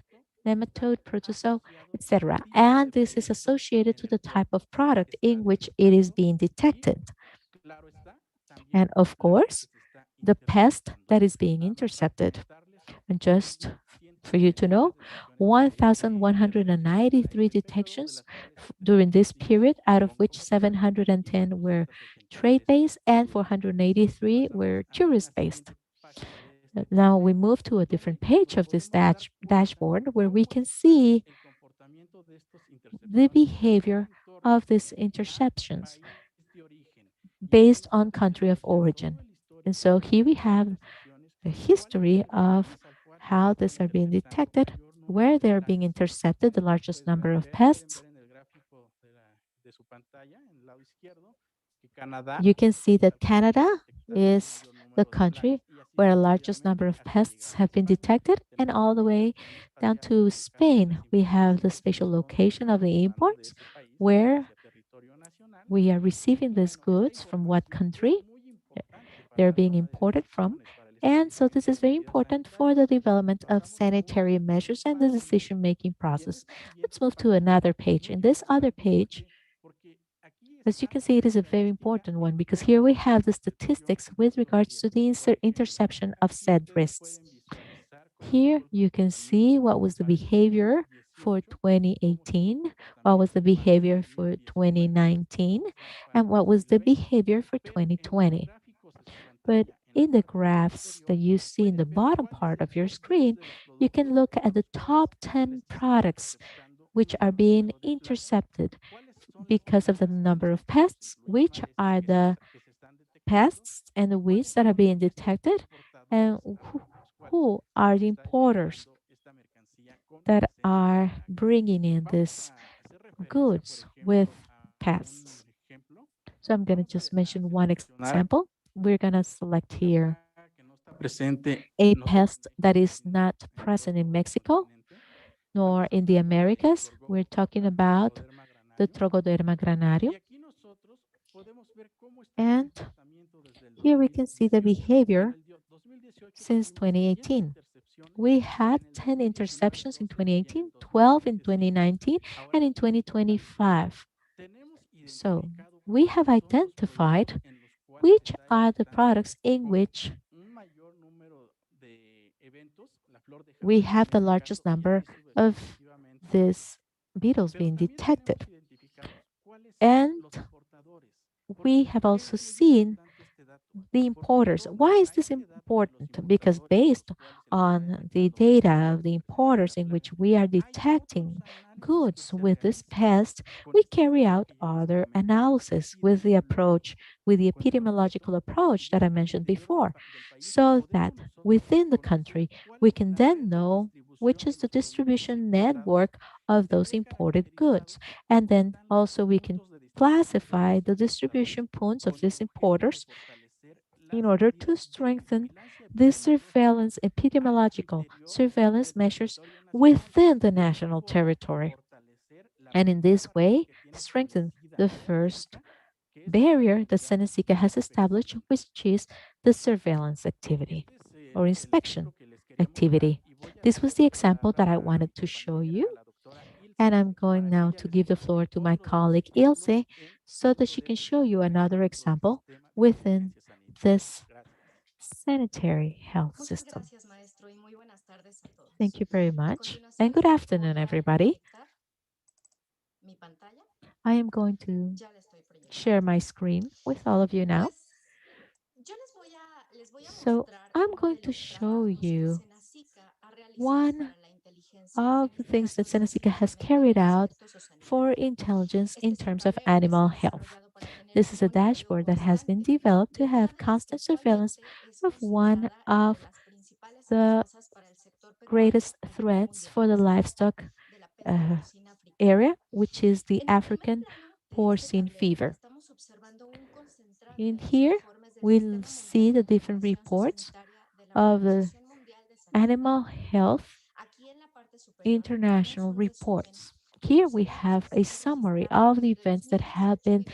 Speaker 7: nematode, protozoa, etc. And this is associated to the type of product in which it is being detected. And of course, the pest that is being intercepted. And just for you to know, 1,193 detections during this period, out of which 710 were trade-based and 483 were tourist-based. Now we move to a different page of this dashboard where we can see the behavior of these interceptions based on country of origin. And so here we have the history of how these are being detected, where they're being intercepted, the largest number of pests. You can see that Canada is the country where the largest number of pests have been detected, and all the way down to Spain, we have the spatial location of the imports, where we are receiving these goods from what country they're being imported from. And so this is very important for the development of sanitary measures and the decision-making process. Let's move to another page. In this other page, as you can see, it is a very important one because here we have the statistics with regards to the interception of said risks. Here you can see what was the behavior for 2018, what was the behavior for 2019, and what was the behavior for 2020. But in the graphs that you see in the bottom part of your screen, you can look at the top 10 products which are being intercepted because of the number of pests, which are the pests and the weeds that are being detected, and who are the importers that are bringing in these goods with pests. So I'm going to just mention one example. We're going to select here a pest that is not present in Mexico nor in the Americas. We're talking about the Trogoderma granarium. And here we can see the behavior since 2018. We had 10 interceptions in 2018, 12 in 2019, and in 2025. So we have identified which are the products in which we have the largest number of these beetles being detected. And we have also seen the importers. Why is this important? Because based on the data of the importers in which we are detecting goods with this pest, we carry out other analysis with the approach, with the epidemiological approach that I mentioned before, so that within the country, we can then know which is the distribution network of those imported goods. And then also we can classify the distribution points of these importers in order to strengthen the surveillance, epidemiological surveillance measures within the national territory. And in this way, strengthen the first barrier that Senesica has established, which is the surveillance activity or inspection activity. This was the example that I wanted to show you. And I'm going now to give the floor to my colleague Ilse so that she can show you another example within this sanitary health
Speaker 9: Muchas
Speaker 7: system.
Speaker 9: gracias, maestro, y muy buenas tardes a
Speaker 7: Thank
Speaker 9: todos.
Speaker 7: you very
Speaker 9: A
Speaker 7: much. And
Speaker 9: continuación,
Speaker 7: good afternoon,
Speaker 9: voy a
Speaker 7: everybody.
Speaker 9: proyectar mi pantalla.
Speaker 7: I am going to
Speaker 9: Ya la estoy
Speaker 7: share
Speaker 9: proyectando.
Speaker 7: my screen with all of you now.
Speaker 9: Pues yo les voy a
Speaker 7: So
Speaker 9: mostrar
Speaker 7: I'm
Speaker 9: uno
Speaker 7: going
Speaker 9: de
Speaker 7: to
Speaker 9: los
Speaker 7: show
Speaker 9: trabajos que
Speaker 7: you
Speaker 9: Senacica ha realizado
Speaker 7: one
Speaker 9: para la inteligencia,
Speaker 7: of
Speaker 9: en
Speaker 7: the
Speaker 9: este
Speaker 7: things that
Speaker 9: caso de
Speaker 7: Senesica has
Speaker 9: desempeño
Speaker 7: carried
Speaker 9: de
Speaker 7: out
Speaker 9: aspectos
Speaker 7: for
Speaker 9: sanitarios.
Speaker 7: intelligence
Speaker 9: Este
Speaker 7: in
Speaker 9: es un
Speaker 7: terms of
Speaker 9: tablero que se
Speaker 7: animal
Speaker 9: ha
Speaker 7: health.
Speaker 9: desarrollado para tener
Speaker 7: This
Speaker 9: un
Speaker 7: is a
Speaker 9: monitoreo
Speaker 7: dashboard that has been
Speaker 9: constante
Speaker 7: developed to
Speaker 9: de
Speaker 7: have
Speaker 9: plagas que
Speaker 7: constant surveillance
Speaker 9: actualmente es
Speaker 7: of one
Speaker 9: considerada entre
Speaker 7: of
Speaker 9: las principales
Speaker 7: the
Speaker 9: amenazas para el sector pecuario
Speaker 7: greatest
Speaker 9: a nivel
Speaker 7: threats
Speaker 9: mundial.
Speaker 7: for the
Speaker 9: Se trata
Speaker 7: livestock
Speaker 9: de la peste
Speaker 7: uh,
Speaker 9: porcina africana.
Speaker 7: area, which is the
Speaker 9: En el primer
Speaker 7: African
Speaker 9: plano de este
Speaker 7: porcine
Speaker 9: tablero
Speaker 7: fever.
Speaker 9: estamos observando un concentrado
Speaker 7: In
Speaker 9: de los
Speaker 7: here,
Speaker 9: informes del
Speaker 7: we'll
Speaker 9: Sistema Mundial
Speaker 7: see
Speaker 9: de
Speaker 7: the different
Speaker 9: Vigilancia
Speaker 7: reports
Speaker 9: Sanitaria de la
Speaker 7: of the
Speaker 9: Organización Mundial de Salud
Speaker 7: animal
Speaker 9: Animal.
Speaker 7: health
Speaker 9: Aquí en la parte superior tenemos
Speaker 7: international
Speaker 9: un resumen
Speaker 7: reports.
Speaker 9: de
Speaker 7: Here
Speaker 9: los
Speaker 7: we
Speaker 9: eventos
Speaker 7: have
Speaker 9: que
Speaker 7: a
Speaker 9: se han
Speaker 7: summary
Speaker 9: registrado
Speaker 7: of the
Speaker 9: entre
Speaker 7: events that have
Speaker 9: 2018
Speaker 7: been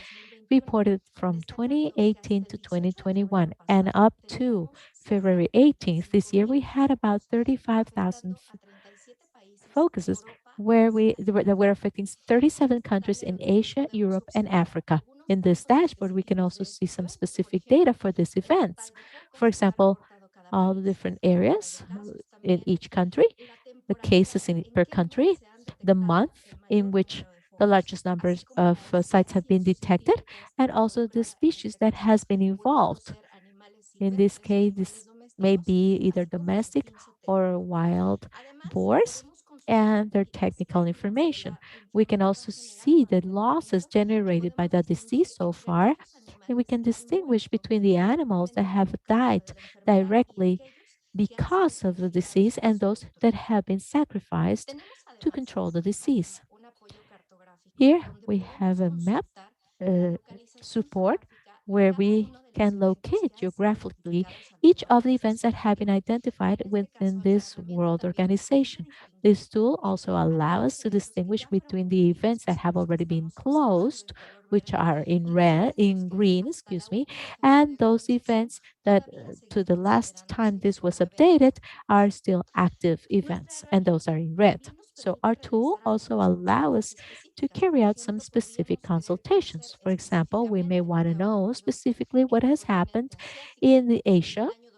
Speaker 9: y 2021,
Speaker 7: reported from
Speaker 9: destacando que hasta
Speaker 7: 2018
Speaker 9: el
Speaker 7: to
Speaker 9: 18 de febrero
Speaker 7: 2021 and
Speaker 9: pasado
Speaker 7: up to
Speaker 9: teníamos cerca
Speaker 7: February
Speaker 9: de
Speaker 7: 18th this year, we had about
Speaker 9: 35.000 casos,
Speaker 7: 35,000
Speaker 9: afectando a 37 países de
Speaker 7: focuses
Speaker 9: Europa,
Speaker 7: where
Speaker 9: Asia y
Speaker 7: that were
Speaker 9: África.
Speaker 7: affecting
Speaker 9: En
Speaker 7: 37
Speaker 9: este
Speaker 7: countries in
Speaker 9: tablero también
Speaker 7: Asia,
Speaker 9: podemos
Speaker 7: Europe, and
Speaker 9: observar
Speaker 7: Africa.
Speaker 9: algunos
Speaker 7: In this
Speaker 9: datos
Speaker 7: dashboard, we can
Speaker 9: específicos
Speaker 7: also
Speaker 9: del
Speaker 7: see some
Speaker 9: sector. Por
Speaker 7: specific data
Speaker 9: ejemplo,
Speaker 7: for these
Speaker 9: el
Speaker 7: events.
Speaker 9: total de focos
Speaker 7: For
Speaker 9: que ha
Speaker 7: example,
Speaker 9: reportado cada
Speaker 7: all the
Speaker 9: país,
Speaker 7: different
Speaker 9: el número
Speaker 7: areas
Speaker 9: de casos
Speaker 7: in
Speaker 9: también,
Speaker 7: each country,
Speaker 9: la
Speaker 7: the
Speaker 9: temporalidad,
Speaker 7: cases in
Speaker 9: en
Speaker 7: per
Speaker 9: qué días
Speaker 7: country,
Speaker 9: se han
Speaker 7: the
Speaker 9: detectado
Speaker 7: month
Speaker 9: el
Speaker 7: in
Speaker 9: mayor
Speaker 7: which
Speaker 9: número de
Speaker 7: the
Speaker 9: focos,
Speaker 7: largest
Speaker 9: así
Speaker 7: numbers
Speaker 9: como
Speaker 7: of
Speaker 9: la
Speaker 7: sites have
Speaker 9: especie
Speaker 7: been
Speaker 9: de
Speaker 7: detected,
Speaker 9: sustituto que ha
Speaker 7: and
Speaker 9: estado
Speaker 7: also the
Speaker 9: involucrada en la
Speaker 7: species that has
Speaker 9: infección,
Speaker 7: been
Speaker 9: pudiendo
Speaker 7: involved.
Speaker 9: ser animales
Speaker 7: In this
Speaker 9: silvestres o
Speaker 7: case,
Speaker 9: animales
Speaker 7: this may
Speaker 9: domésticos,
Speaker 7: be either
Speaker 9: así como
Speaker 7: domestic
Speaker 9: insectos.
Speaker 7: or wild
Speaker 9: Además,
Speaker 7: boars
Speaker 9: podemos constatar
Speaker 7: and their
Speaker 9: las
Speaker 7: technical
Speaker 9: pérdidas de
Speaker 7: information.
Speaker 9: la
Speaker 7: We can
Speaker 9: enfermedad
Speaker 7: also see
Speaker 9: generada
Speaker 7: the
Speaker 9: por el
Speaker 7: losses
Speaker 9: elemento y
Speaker 7: generated by
Speaker 9: podemos
Speaker 7: the
Speaker 9: distinguir
Speaker 7: disease so
Speaker 9: entre
Speaker 7: far,
Speaker 9: aquellos
Speaker 7: and we
Speaker 9: animales
Speaker 7: can
Speaker 9: que han
Speaker 7: distinguish
Speaker 9: muerto
Speaker 7: between the animals that
Speaker 9: directamente
Speaker 7: have
Speaker 9: como causa de
Speaker 7: died
Speaker 9: la enfermedad y
Speaker 7: directly
Speaker 9: aquellos que han sido
Speaker 7: because of the disease
Speaker 9: sacrificados para
Speaker 7: and
Speaker 9: su
Speaker 7: those that
Speaker 9: control.
Speaker 7: have been sacrificed
Speaker 9: Tenemos
Speaker 7: to
Speaker 9: además
Speaker 7: control the
Speaker 9: aquí
Speaker 7: disease.
Speaker 9: un apoyo cartográfico
Speaker 7: Here
Speaker 9: donde
Speaker 7: we have
Speaker 9: podemos
Speaker 7: a map
Speaker 9: consultar la
Speaker 7: uh,
Speaker 9: localización
Speaker 7: support
Speaker 9: geográfica de
Speaker 7: where
Speaker 9: cada
Speaker 7: we
Speaker 9: uno de los
Speaker 7: can
Speaker 9: eventos
Speaker 7: locate
Speaker 9: que han sido
Speaker 7: geographically
Speaker 9: identificados ante
Speaker 7: each
Speaker 9: la
Speaker 7: of the events that
Speaker 9: Organización
Speaker 7: have been
Speaker 9: Mundial.
Speaker 7: identified
Speaker 9: En este
Speaker 7: within
Speaker 9: caso, la
Speaker 7: this
Speaker 9: herramienta
Speaker 7: world
Speaker 9: también nos permite
Speaker 7: organization.
Speaker 9: distinguir
Speaker 7: This tool also
Speaker 9: entre
Speaker 7: allows us
Speaker 9: aquellos
Speaker 7: to
Speaker 9: eventos que
Speaker 7: distinguish
Speaker 9: ya fueron
Speaker 7: between the
Speaker 9: concluidos,
Speaker 7: events
Speaker 9: que
Speaker 7: that
Speaker 9: son
Speaker 7: have
Speaker 9: los que
Speaker 7: already been
Speaker 9: estamos observando
Speaker 7: closed,
Speaker 9: en color
Speaker 7: which
Speaker 9: verde,
Speaker 7: are in
Speaker 9: y los
Speaker 7: red,
Speaker 9: eventos
Speaker 7: in
Speaker 9: que
Speaker 7: green,
Speaker 9: hasta la
Speaker 7: excuse me,
Speaker 9: última fecha
Speaker 7: and
Speaker 9: de
Speaker 7: those
Speaker 9: actualización
Speaker 7: events that
Speaker 9: todavía
Speaker 7: to
Speaker 9: seguimos
Speaker 7: the last
Speaker 9: considerando
Speaker 7: time
Speaker 9: que
Speaker 7: this
Speaker 9: son
Speaker 7: was
Speaker 9: eventos
Speaker 7: updated
Speaker 9: activos.
Speaker 7: are still active
Speaker 9: Nuestra
Speaker 7: events, and those
Speaker 9: herramienta
Speaker 7: are in red.
Speaker 9: también nos
Speaker 7: So
Speaker 9: permite
Speaker 7: our tool
Speaker 9: realizar
Speaker 7: also
Speaker 9: algunas
Speaker 7: allows
Speaker 9: consultas
Speaker 7: us to
Speaker 9: específicas. Por
Speaker 7: carry out some
Speaker 9: ejemplo,
Speaker 7: specific
Speaker 9: podríamos querer
Speaker 7: consultations.
Speaker 9: conocer
Speaker 7: For example, we may
Speaker 9: específicamente
Speaker 7: want to
Speaker 9: qué ha
Speaker 7: know
Speaker 9: ocurrido
Speaker 7: specifically
Speaker 9: en
Speaker 7: what
Speaker 9: el
Speaker 7: has happened
Speaker 9: continente asiático.
Speaker 7: in the
Speaker 9: En
Speaker 7: Asia
Speaker 9: el año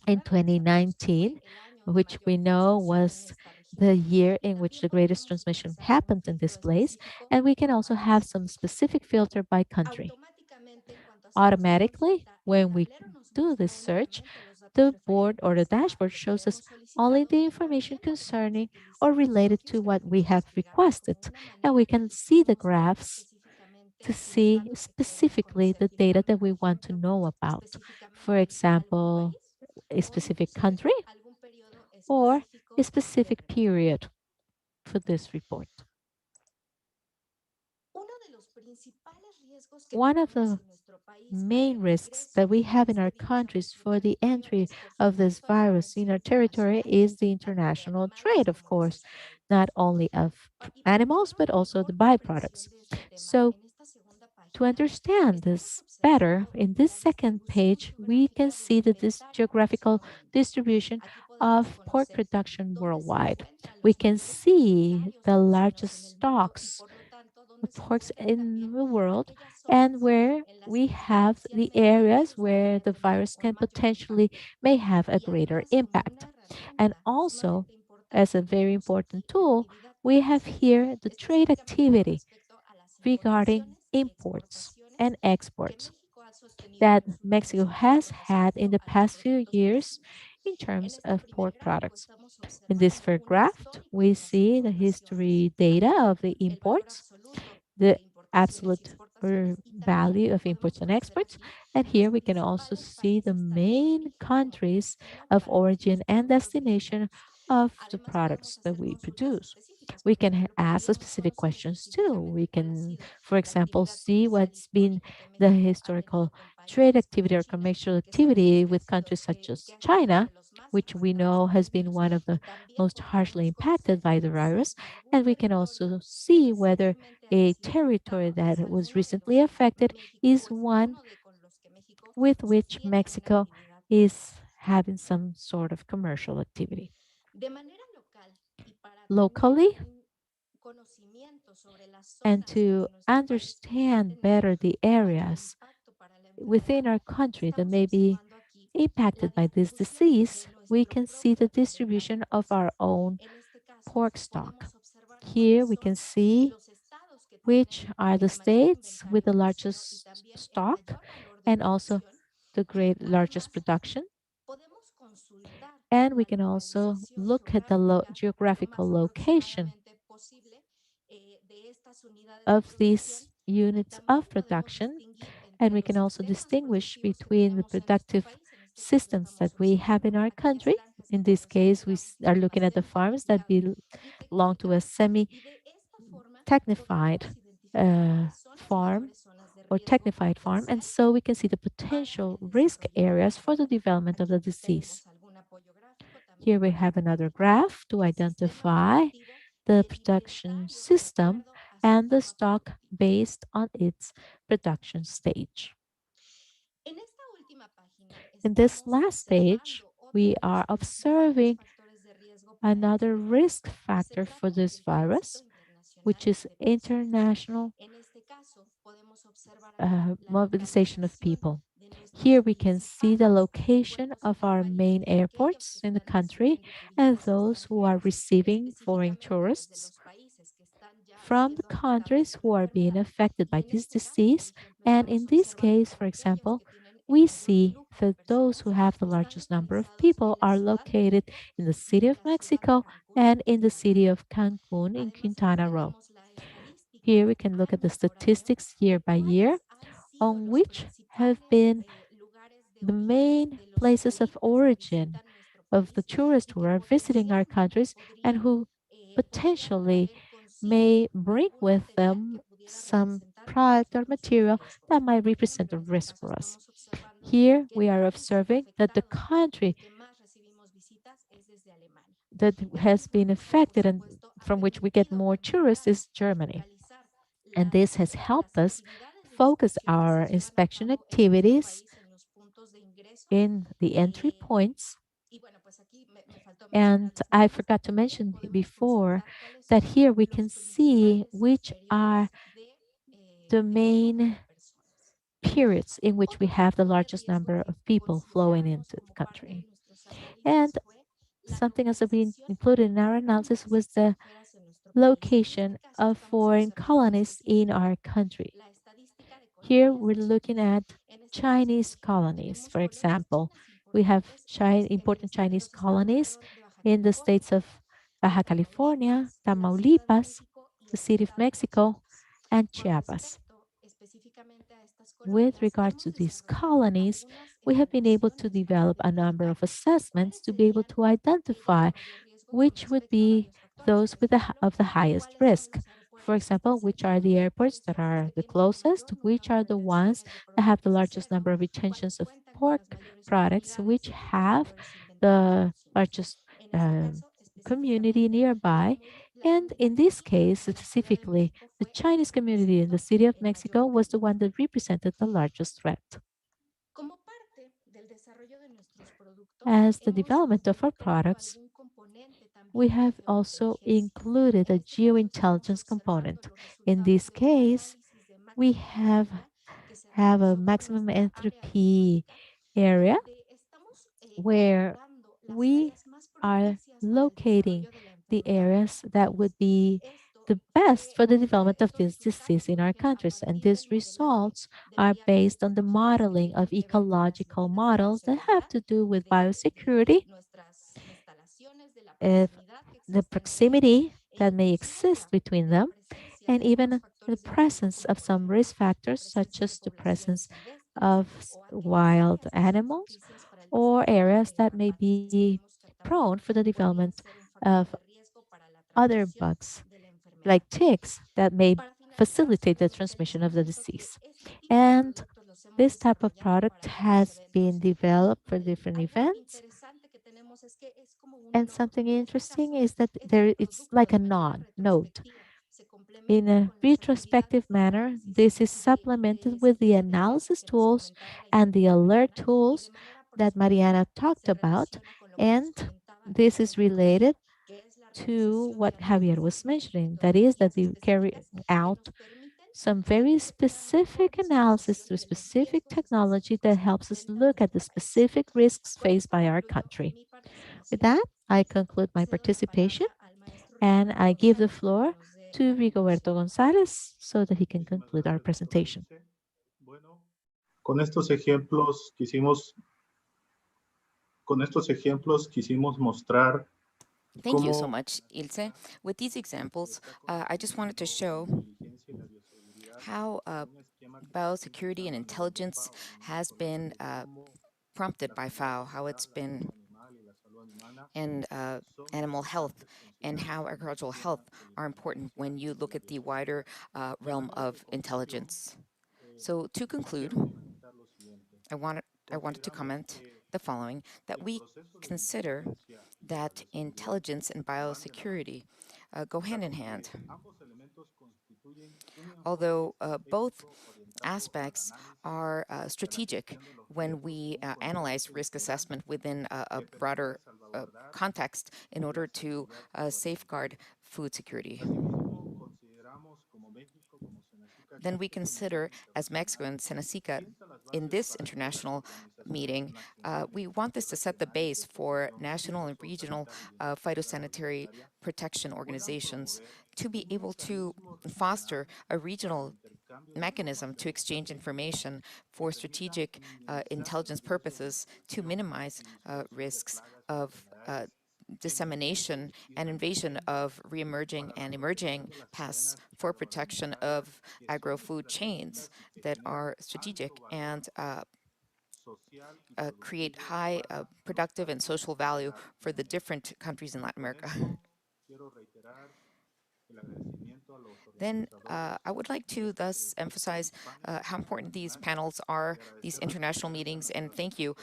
Speaker 7: in
Speaker 9: 2019 sabemos que fue
Speaker 7: 2019,
Speaker 9: el año de
Speaker 7: which
Speaker 9: mayor
Speaker 7: we know
Speaker 9: transmisión en
Speaker 7: was
Speaker 9: esta región.
Speaker 7: the year
Speaker 9: Y
Speaker 7: in which
Speaker 9: también
Speaker 7: the greatest
Speaker 9: podríamos
Speaker 7: transmission
Speaker 9: utilizar algún
Speaker 7: happened in this
Speaker 9: filtro
Speaker 7: place.
Speaker 9: específico
Speaker 7: And we can
Speaker 9: por
Speaker 7: also have
Speaker 9: país.
Speaker 7: some specific filter by country.
Speaker 9: Automáticamente, en cuanto hacemos la
Speaker 7: Automatically,
Speaker 9: consulta, el
Speaker 7: when we
Speaker 9: tablero nos
Speaker 7: do this
Speaker 9: muestra
Speaker 7: search,
Speaker 9: únicamente los datos
Speaker 7: the board or the
Speaker 9: referentes a
Speaker 7: dashboard
Speaker 9: lo que ya
Speaker 7: shows us
Speaker 9: hemos
Speaker 7: only
Speaker 9: solicitado,
Speaker 7: the
Speaker 9: pero
Speaker 7: information
Speaker 9: también podríamos
Speaker 7: concerning or
Speaker 9: utilizar los
Speaker 7: related
Speaker 9: propios
Speaker 7: to what we
Speaker 9: gráficos
Speaker 7: have
Speaker 9: desplegados
Speaker 7: requested.
Speaker 9: como una
Speaker 7: And we
Speaker 9: manera
Speaker 7: can see
Speaker 9: de
Speaker 7: the
Speaker 9: mostrar
Speaker 7: graphs to
Speaker 9: específicamente los
Speaker 7: see
Speaker 9: datos que queremos
Speaker 7: specifically
Speaker 9: conocer.
Speaker 7: the
Speaker 9: ¿Tiene
Speaker 7: data that
Speaker 9: alguna,
Speaker 7: we
Speaker 9: por
Speaker 7: want to
Speaker 9: ejemplo,
Speaker 7: know about. For
Speaker 9: específicamente algún
Speaker 7: example,
Speaker 9: país
Speaker 7: a
Speaker 9: o
Speaker 7: specific
Speaker 9: inclusive
Speaker 7: country
Speaker 9: algún periodo
Speaker 7: or a
Speaker 9: específico de
Speaker 7: specific
Speaker 9: reporte?
Speaker 7: period for this report.
Speaker 9: Uno de los principales riesgos que
Speaker 7: One of
Speaker 9: tenemos
Speaker 7: the
Speaker 9: en nuestro país para
Speaker 7: main
Speaker 9: el
Speaker 7: risks
Speaker 9: ingreso
Speaker 7: that we
Speaker 9: de
Speaker 7: have in our
Speaker 9: este virus a
Speaker 7: countries
Speaker 9: nuestro
Speaker 7: for the
Speaker 9: territorio
Speaker 7: entry
Speaker 9: es, por
Speaker 7: of this
Speaker 9: supuesto, la
Speaker 7: virus in
Speaker 9: comercio
Speaker 7: our territory
Speaker 9: internacional,
Speaker 7: is the
Speaker 9: tanto de
Speaker 7: international
Speaker 9: animales
Speaker 7: trade, of
Speaker 9: como de
Speaker 7: course,
Speaker 9: sus productos.
Speaker 7: not only of
Speaker 9: Y para
Speaker 7: animals,
Speaker 9: tener
Speaker 7: but
Speaker 9: una
Speaker 7: also the
Speaker 9: mejor comprensión
Speaker 7: byproducts.
Speaker 9: de este tema,
Speaker 7: So
Speaker 9: en esta segunda
Speaker 7: to
Speaker 9: página
Speaker 7: understand
Speaker 9: estamos
Speaker 7: this better,
Speaker 9: observando
Speaker 7: in this
Speaker 9: la
Speaker 7: second
Speaker 9: distribución
Speaker 7: page, we can
Speaker 9: geográfica del
Speaker 7: see that this
Speaker 9: inventario
Speaker 7: geographical
Speaker 9: aproximadamente.
Speaker 7: distribution
Speaker 9: Aquí podemos
Speaker 7: of pork
Speaker 9: conocer
Speaker 7: production
Speaker 9: dónde se
Speaker 7: worldwide.
Speaker 9: encuentran
Speaker 7: We
Speaker 9: los
Speaker 7: can
Speaker 9: mayores
Speaker 7: see
Speaker 9: inventarios de
Speaker 7: the
Speaker 9: porcinos en
Speaker 7: largest
Speaker 9: el mundo y,
Speaker 7: stocks
Speaker 9: por lo tanto,
Speaker 7: of
Speaker 9: dónde se
Speaker 7: porks
Speaker 9: encuentran
Speaker 7: in
Speaker 9: también
Speaker 7: the world
Speaker 9: aquellas
Speaker 7: and
Speaker 9: zonas
Speaker 7: where
Speaker 9: en las
Speaker 7: we
Speaker 9: que
Speaker 7: have the
Speaker 9: potencialmente el
Speaker 7: areas
Speaker 9: virus
Speaker 7: where
Speaker 9: podría
Speaker 7: the
Speaker 9: tener
Speaker 7: virus
Speaker 9: un
Speaker 7: can
Speaker 9: mayor
Speaker 7: potentially
Speaker 9: impacto.
Speaker 7: may have a
Speaker 9: Y
Speaker 7: greater
Speaker 9: además, como
Speaker 7: impact.
Speaker 9: una
Speaker 7: And
Speaker 9: herramienta
Speaker 7: also,
Speaker 9: sumamente
Speaker 7: as a
Speaker 9: importante,
Speaker 7: very
Speaker 9: tenemos
Speaker 7: important
Speaker 9: aquí la
Speaker 7: tool,
Speaker 9: actividad
Speaker 7: we have
Speaker 9: comercial,
Speaker 7: here the trade
Speaker 9: específicamente con
Speaker 7: activity
Speaker 9: respecto a las
Speaker 7: regarding
Speaker 9: importaciones y
Speaker 7: imports
Speaker 9: exportaciones
Speaker 7: and
Speaker 9: que
Speaker 7: exports.
Speaker 9: México ha sostenido
Speaker 7: that Mexico has had in the past few years in terms of pork products. In this first graph, we see the history data of the imports, the absolute value of imports and exports. And here we can also see the main countries of origin and destination of the products that we produce. We can ask specific questions too. We can, for example, see what's been the historical trade activity or commercial activity with countries such as China, which we know has been one of the most harshly impacted by the virus. And we can also see whether a territory that was recently affected is one with which Mexico is having some sort of commercial activity. Locally, and to understand better the areas within our country that may be impacted by this disease, we can see the distribution of our own pork stock. Here we can see which are the states with the largest stock and also the largest production. And we can also look at the geographical location of these units of production. And we can also distinguish between the productive systems that we have in our country. In this case, we are looking at the farms that belong to a semi-technified farm or technified farm. And so we can see the potential risk areas for the development of the disease. Here we have another graph to identify the production system and the stock based on its production stage. In this last page, we are observing another risk factor for this virus, which is international mobilization of people. Here we can see the location of our main airports in the country and those who are receiving foreign tourists from the countries who are being affected by this disease. And in this case, for example, we see that those who have the largest number of people are located in the city of Mexico and in the city of Cancun in Quintana Roo. Here we can look at the statistics year by year on which have been the main places of origin of the tourists who are visiting our countries and who potentially may bring with them some product or material that might represent a risk for us. Here we are observing that the country that has been affected and from which we get more tourists is Germany. And this has helped us focus our inspection activities in the entry points. And I forgot to mention before that here we can see which are the main periods in which we have the largest number of people flowing into the country. And something else that we included in our analysis was the location of foreign colonies in our country. Here we're looking at Chinese colonies, for example. We have important Chinese colonies in the states of Baja California, Tamaulipas, the city of Mexico, and Chiapas. With regard to these colonies, we have been able to develop a number of assessments to be able to identify which would be those with of the highest risk. For example, which are the airports that are the closest, which are the ones that have the largest number of retentions of pork products, which have the largest community nearby. And in this case, specifically, the Chinese community in the city of Mexico was the one that represented the largest threat. As the development of our products, we have also included a geointelligence component. In this case, we have a maximum entropy area where we are locating the areas that would be the best for the development of this disease in our countries. And these results are based on the modeling of ecological models that have to do with biosecurity, if the proximity that may exist between them, and even the presence of some risk factors, such as the presence of wild animals or areas that may be prone for the development of other bugs like ticks that may facilitate the transmission of the disease. And this type of product has been developed for different events. And something interesting is that it's like a note. In a retrospective manner, this is supplemented with the analysis tools and the alert tools that Mariana talked about. And this is related to what Javier was mentioning. That is that they carry out some very specific analysis through specific technology that helps us look at the specific risks faced by our country. With that, I conclude my participation and I give the floor to Rigoberto Gonzalez so that he can conclude our presentation.
Speaker 10: Con estos ejemplos quisimos mostrar
Speaker 2: Thank you so much, Ilse. With these examples, I just wanted to show how biosecurity and intelligence has been prompted by FAO, how it's been in animal health, and how agricultural health are important when you look at the wider realm of intelligence. So to conclude, I wanted to comment the following, that we consider that intelligence and biosecurity go hand in hand. Although both aspects are strategic when we analyze risk assessment within a broader context in order to safeguard food security. Then we consider, as Mexico and Senacica, in this international meeting, we want this to set the base for national and regional phytosanitary protection organizations to be able to foster a regional mechanism to exchange information for strategic intelligence purposes to minimize risks of dissemination and invasion of reemerging and emerging pests for protection of agro-food chains that are strategic and create high productive and social value for the different countries in Latin America. Then I would like to thus emphasize how important these panels are, these international meetings, and thank you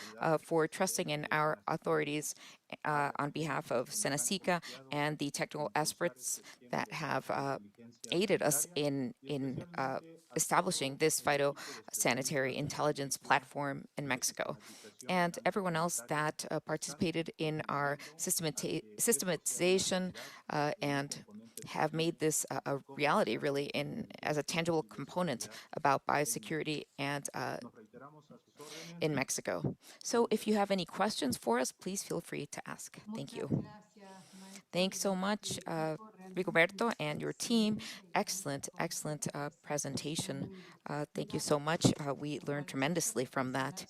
Speaker 2: for trusting in our authorities on behalf of Senacica and the technical experts that have aided us in establishing this phytosanitary intelligence platform in Mexico, and everyone else that participated in our systematization and have made this a reality, really, as a tangible component about biosecurity and in Mexico. So if you have any questions for us, please feel free to ask. Thank you. Thanks so much, Rigoberto and your team. Excellent, excellent presentation. Thank you so much. We learned tremendously from that.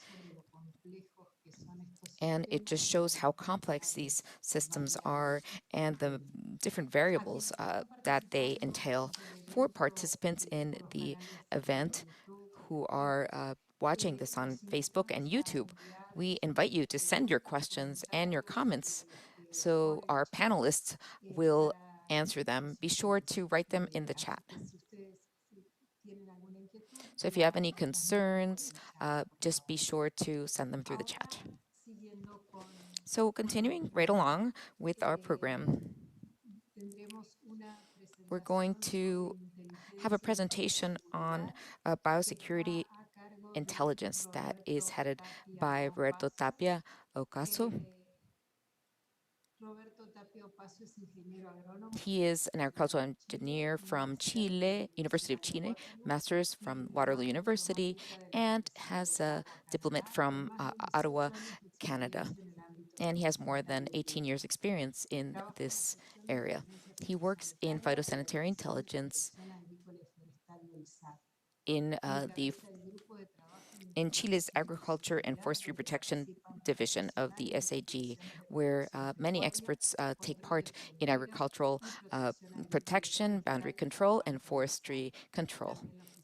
Speaker 2: And it just shows how complex these systems are and the different variables that they entail. For participants in the event who are watching this on Facebook and YouTube, we invite you to send your questions and your comments so our panelists will answer them. Be sure to write them in the chat. So if you have any concerns, just be sure to send them through the chat. So continuing right along with our program, we're going to have a presentation on biosecurity intelligence that is headed by Roberto Tapia Ocaso. He is an agricultural engineer from Chile, University of Chile, master's from Waterloo University, and has a diplomate from Ottawa, Canada. and he has more than 18 years experience in this area. He works in phytosanitary intelligence in in Chile's Agriculture and Forestry Protection Division of the SAG, where many experts take part in agricultural protection, boundary control, and forestry control.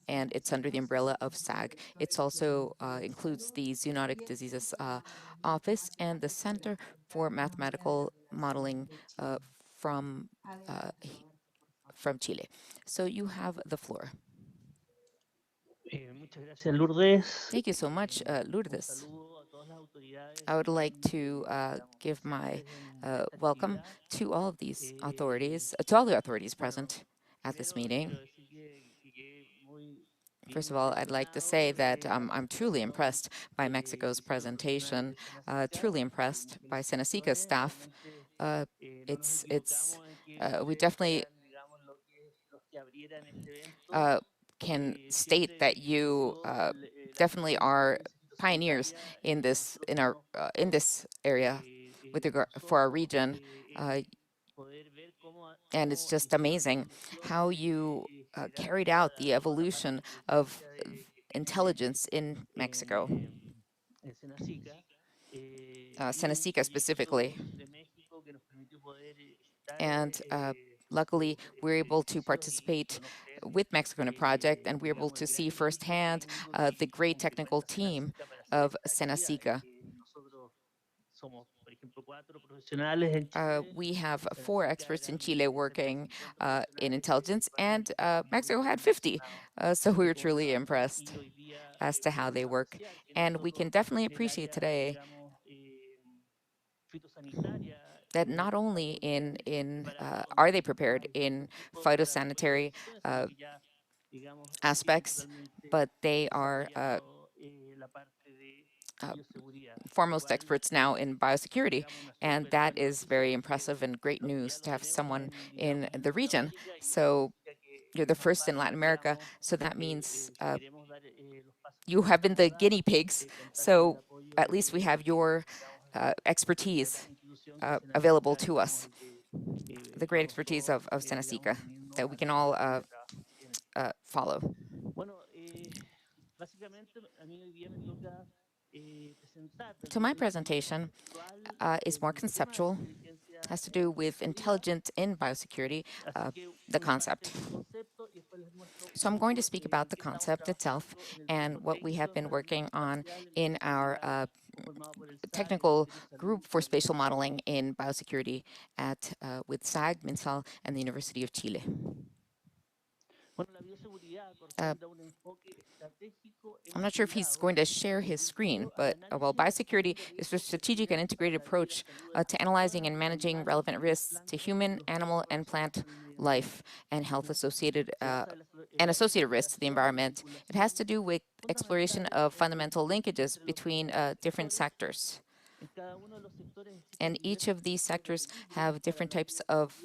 Speaker 2: And it's under the umbrella of SAG. It's also includes the Zoonotic Diseases Office and the Center for Mathematical Modeling from uh, from Chile. So you have the floor.
Speaker 11: Muchas gracias, Lourdes.
Speaker 2: Thank you so much, Lourdes. I would like to give my welcome to all of these authorities, to all the authorities present at this meeting. First of all, I'd like to say that I'm truly impressed by Mexico's presentation, truly impressed by Senacica's staff. We definitely can state that you definitely are pioneers in this in this area with regard for our region, and it's just amazing how you carried out the evolution of intelligence in Mexico, Senacica specifically. And luckily, we're able to participate with Mexico in a project, and we're able to see firsthand the great technical team of Senacica. We have 4 experts in Chile working in intelligence, and Mexico had 50. So we were truly impressed as to how they work. And we can definitely appreciate today that not only are they prepared in phytosanitary aspects, but they are foremost experts now in biosecurity, and that is very impressive and great news to have someone in the region. So you're the first in Latin America, so that means you have been the guinea pigs, so at least we have your expertise available to us, the great expertise of Senacica that we can all follow. So my presentation is more conceptual, has to do with intelligence in biosecurity, the concept. So I'm going to speak about the concept itself and what we have been working on in our technical group for spatial modeling in biosecurity with SAG, MinSal, and the University of Chile. I'm not sure if he's going to share his screen, but biosecurity is a strategic and integrated approach to analyzing and managing relevant risks to human, animal, and plant life and health associated risks to the environment. It has to do with exploration of fundamental linkages between different sectors. And each of these sectors have different types of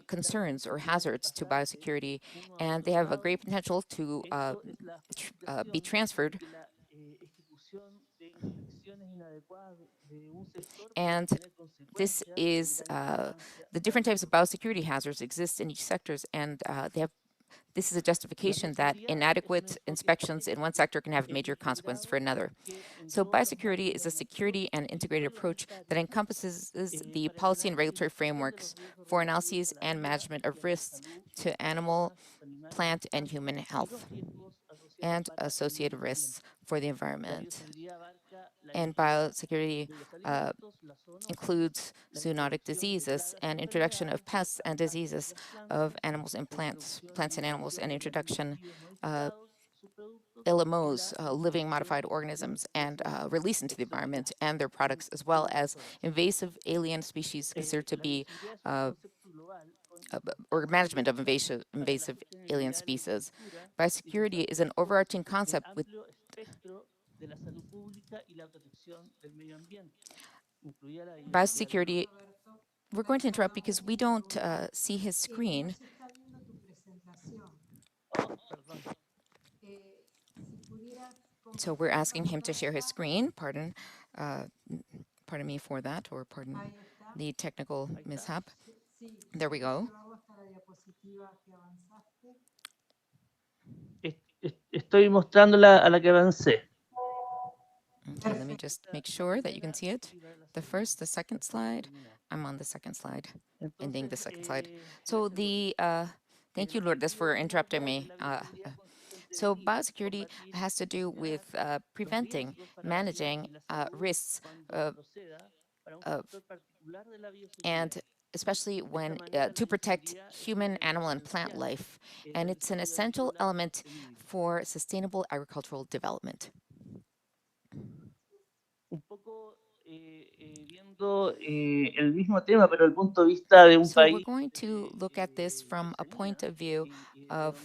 Speaker 2: concerns or hazards to biosecurity, and they have a great potential to be transferred. And this is the different types of biosecurity hazards exist in each sectors, and this is a justification that inadequate inspections in one sector can have major consequences for another. So biosecurity is a security and integrated approach that encompasses the policy and regulatory frameworks for analyses and management of risks to animal, plant, and human health and associated risks for the environment. And biosecurity includes zoonotic diseases and introduction of pests and diseases of animals and plants and animals, and introduction LMOs, living modified organisms, and release into the environment and their products, as well as invasive alien species considered to be or management of invasive alien species. Biosecurity is an overarching concept with biosecurity. We're going to interrupt because we don't see his screen. So we're asking him to share his screen. Pardon Pardon me for that, or pardon
Speaker 1: Ahí está.
Speaker 2: the technical mishap.
Speaker 1: Sí,
Speaker 2: There we go.
Speaker 1: llevado hasta la diapositiva que avanzaste.
Speaker 11: Estoy mostrándola a la que avancé.
Speaker 2: Okay, let me just make sure that you can see it. The first, the second slide. I'm on the second slide, ending the second slide. So thank you, Lourdes, for interrupting me. So biosecurity has to do with preventing, managing risks and especially when to protect human, animal, and plant life. And it's an essential element for sustainable agricultural development.
Speaker 11: Viendo el mismo tema, pero el punto de vista de un
Speaker 2: So we're
Speaker 11: país
Speaker 2: going to look at this from a point of view of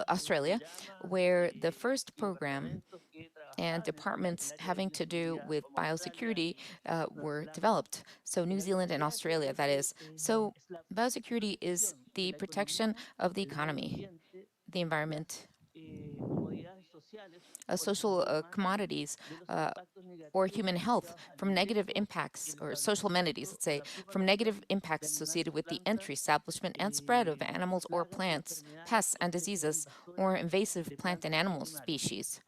Speaker 2: Australia, where the first program and departments having to do with biosecurity were developed. So New Zealand and Australia, that is. So biosecurity is the protection of the economy, the environment, social commodities, or human health from negative impacts, or social amenities, let's say, from negative impacts associated with the entry, establishment, and spread of animals or plants, pests and diseases, or invasive plant and animal species.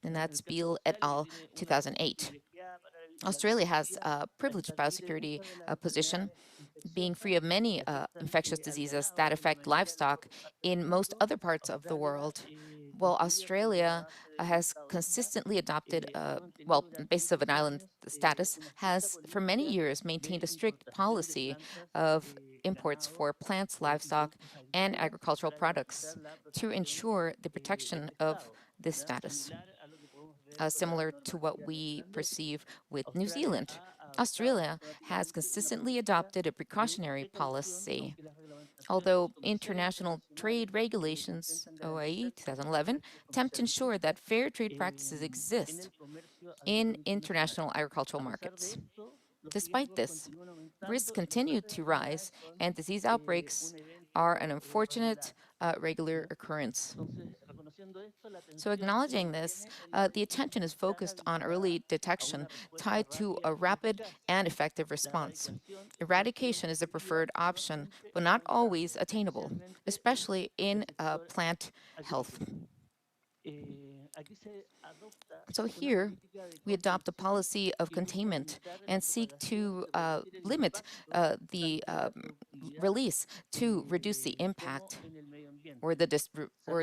Speaker 2: And that's Beale et al. 2008. Australia has a privileged biosecurity position, being free of many infectious diseases that affect livestock in most other parts of the world. Well, Australia has consistently adopted, well, on the basis of an island status, has for many years maintained a strict policy of imports for plants, livestock, and agricultural products to ensure the protection of this status. Similar to what we perceive with New Zealand. Australia has consistently adopted a precautionary policy. Although international trade regulations, OIE 2011, attempt to ensure that fair trade practices exist in international agricultural markets. Despite this, risks continue to rise, and disease outbreaks are an unfortunate regular occurrence. So acknowledging this, the attention is focused on early detection tied to a rapid and effective response. Eradication is the preferred option, but not always attainable, especially in plant health. So here, we adopt a policy of containment and seek to limit the release to reduce the impact or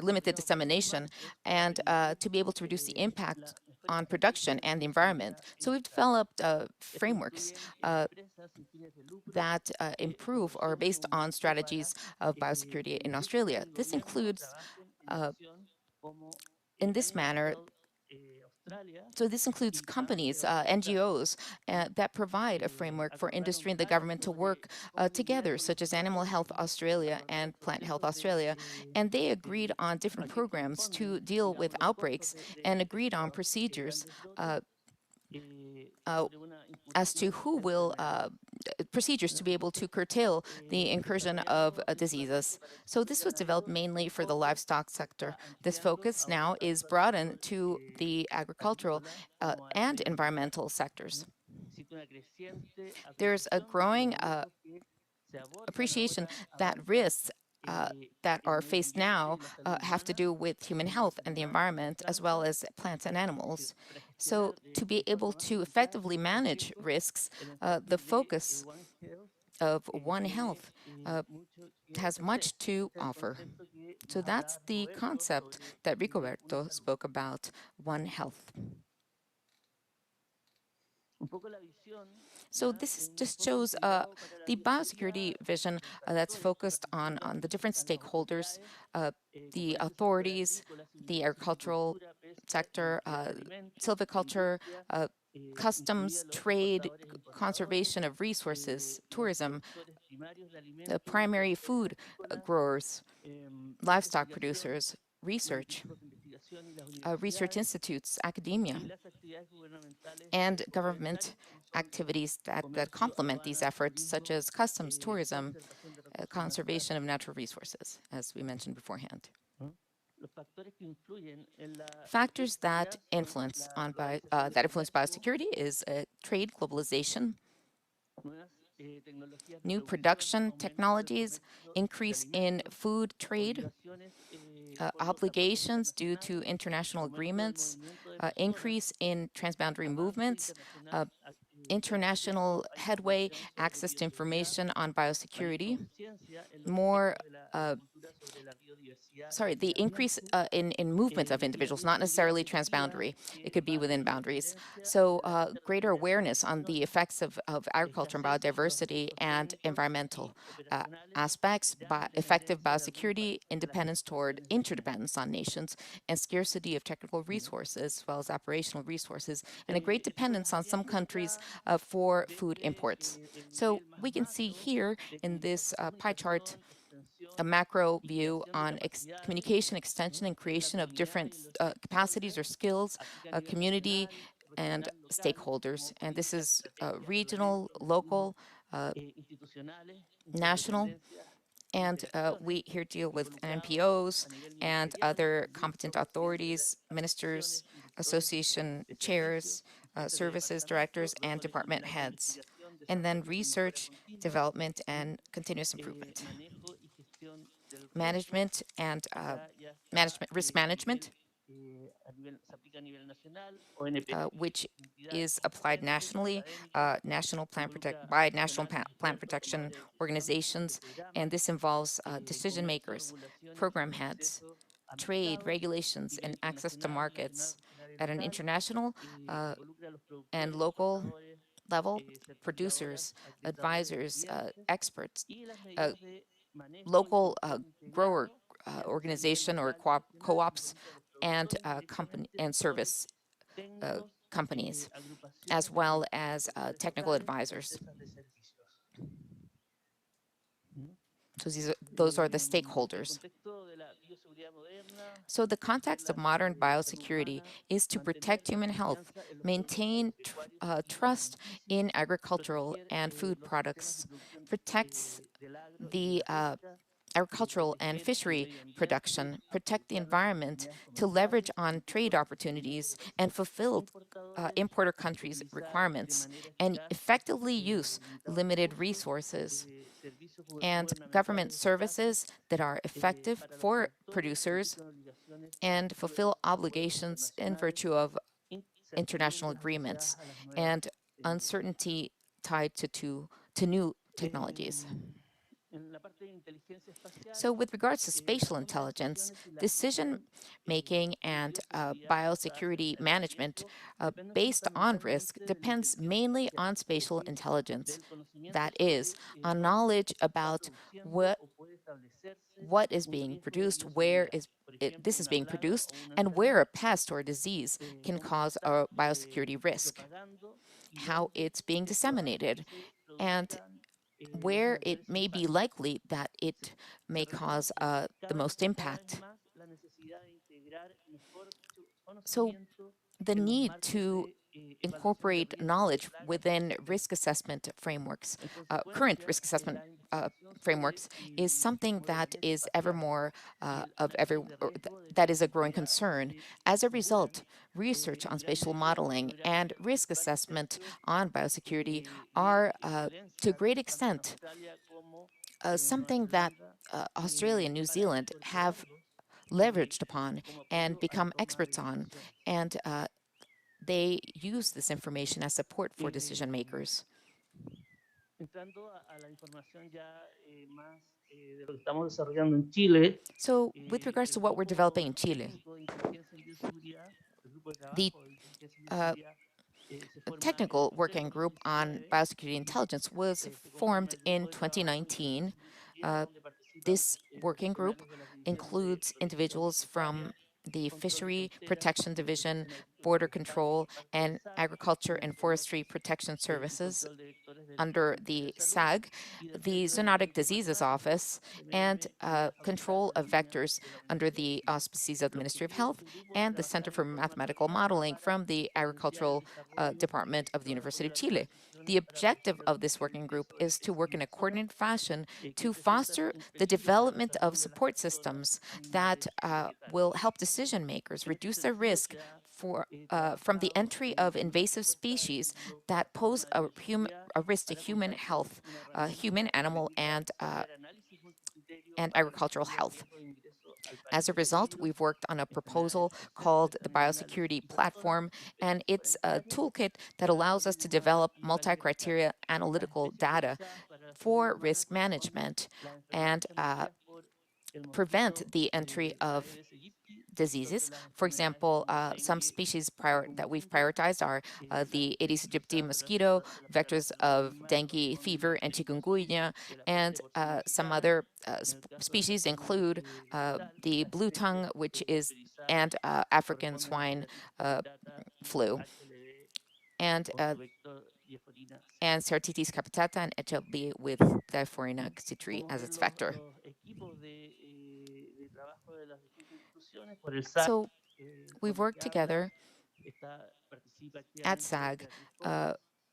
Speaker 2: limit the dissemination, and to be able to reduce the impact on production and the environment. So we've developed frameworks that improve or are based on strategies of biosecurity in Australia. This includes in this manner, so this includes companies, NGOs, that provide a framework for industry and the government to work together, such as Animal Health Australia and Plant Health Australia. And they agreed on different programs to deal with outbreaks and agreed on procedures as to who will procedures to be able to curtail the incursion of diseases. So this was developed mainly for the livestock sector. This focus now is broadened to the agricultural and environmental sectors. There's a growing appreciation that risks that are faced now have to do with human health and the environment, as well as plants and animals. So to be able to effectively manage risks, the focus of One Health has much to offer. So that's the concept that Rigoberto spoke about, One Health. So this just shows the biosecurity vision that's focused on the different stakeholders, the authorities, the agricultural sector, silviculture, customs, trade, conservation of resources, tourism, primary food growers, livestock producers, research, research institutes, academia, and government activities that complement these efforts, such as customs, tourism, conservation of natural resources, as we mentioned beforehand. Factors that influence biosecurity is trade, globalization, new production technologies, increase in food trade, obligations due to international agreements, increase in transboundary movements, international headway, access to information on biosecurity, more the increase in movement of individuals, not necessarily transboundary. It could be within boundaries. So greater awareness on the effects of agriculture and biodiversity and environmental aspects, effective biosecurity, independence toward interdependence on nations, and scarcity of technical resources as well as operational resources, and a great dependence on some countries for food imports. So we can see here in this pie chart a macro view on communication, extension, and creation of different capacities or skills, community, and stakeholders. And this is regional, local, national, and we here deal with NPOs and other competent authorities, ministers, association chairs, services directors, and department heads. And then research, development, and continuous improvement. Management and risk management, which is applied nationally, by national plant protection organizations, and this involves decision makers, program heads, trade regulations, and access to markets at an international and local level, producers, advisors, experts, local grower organization or co-ops, and company and service companies, as well as technical advisors. So those are the stakeholders. So the context of modern biosecurity is to protect human health, maintain trust in agricultural and food products, protects the agricultural and fishery production, protect the environment, to leverage on trade opportunities and fulfill importer countries' requirements, and effectively use limited resources and government services that are effective for producers and fulfill obligations in virtue of international agreements and uncertainty tied to new technologies. So with regards to spatial intelligence, decision making and biosecurity management based on risk depends mainly on spatial intelligence. That is, on knowledge about what is being produced, where this is being produced, and where a pest or disease can cause a biosecurity risk, how it's being disseminated, and where it may be likely that it may cause the most impact. So the need to incorporate knowledge within risk assessment frameworks, current risk assessment frameworks, is something that is that is a growing concern. As a result, research on spatial modeling and risk assessment on biosecurity are, to a great extent, something that Australia and New Zealand have leveraged upon and become experts on, and they use this information as support for decision makers. So with regards to what we're developing in Chile, the technical working group on biosecurity intelligence was formed in 2019. This working group includes individuals from the Fishery Protection Division, Border Control, and Agriculture and Forestry Protection Services under the SAG, the Zoonotic Diseases Office, and Control of Vectors under the auspices of the Ministry of Health, and the Center for Mathematical Modeling from the Agricultural Department of the University of Chile. The objective of this working group is to work in a coordinated fashion to foster the development of support systems that will help decision makers reduce their risk from the entry of invasive species that pose a risk to human health, human, animal, and agricultural health. As a result, we've worked on a proposal called the Biosecurity Platform, and it's a toolkit that allows us to develop multi-criteria analytical data for risk management and prevent the entry of diseases. For example, some species that we've prioritized are the Aedes aegypti mosquito, vectors of dengue fever and chikungunya, and some other species include the blue tongue, and African swine flu, and Ceratitis capitata and HLB with Diphorina citri as its vector. So we've worked together at SAG,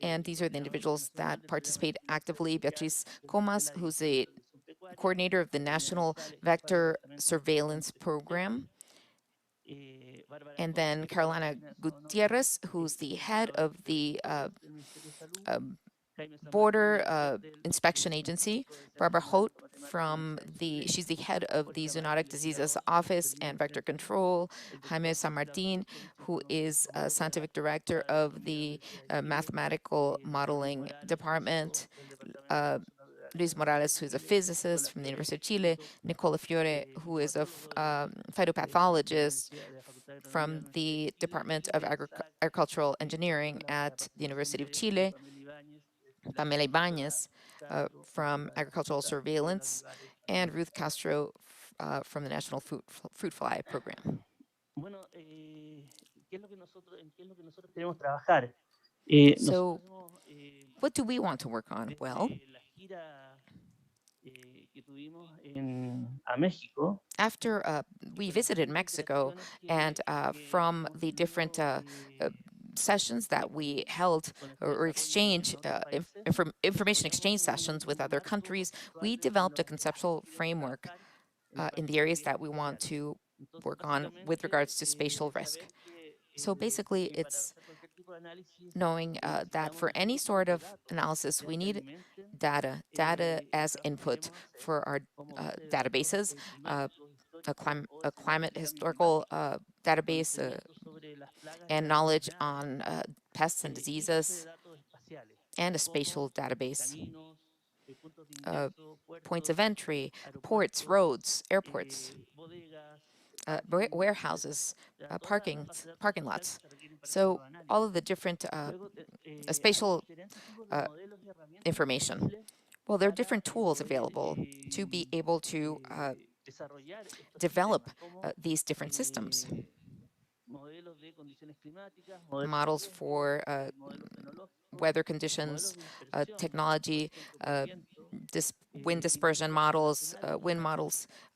Speaker 2: and these are the individuals that participate actively. Beatriz Comas, who's the coordinator of the National Vector Surveillance Program, and then Carolina Gutierrez, who's the head of the Border Inspection Agency. Barbara Holt she's the head of the Zoonotic Diseases Office and Vector Control. Jaime San Martin, who is scientific director of the Mathematical Modeling Department. Luis Morales, who is a physicist from the University of Chile. Nicola Fiore, who is a phytopathologist from the Department of Agricultural Engineering at the University of Chile. Pamela Ibanez from Agricultural Surveillance, and Ruth Castro from the National Fruit Fly Program. So, what do we want to work on? Well, after we visited Mexico, and from the different sessions that we held or exchange information exchange sessions with other countries, we developed a conceptual framework in the areas that we want to work on with regards to spatial risk. So basically, it's knowing that for any sort of analysis, we need data as input for our databases, a climate historical database, and knowledge on pests and diseases, and a spatial database, points of entry, ports, roads, airports, warehouses, parking lots. So all of the different spatial information. Well, there are different tools available to be able to develop these different systems. Models for weather conditions, technology, wind dispersion models,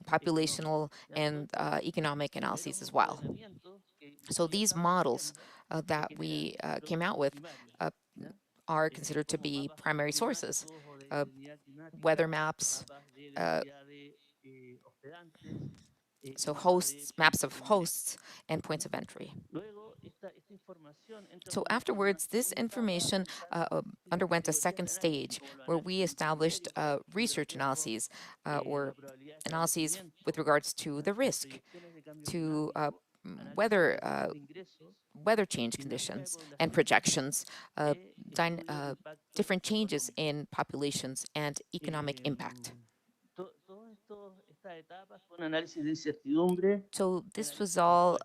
Speaker 2: populational and economic analyses as well. So these models that we came out with are considered to be primary sources. Weather maps, so maps of hosts, and points of entry. So afterwards, this information underwent a second stage where we established research analyses or analyses with regards to the risk, to weather change conditions and projections, different changes in populations and economic impact. So this was all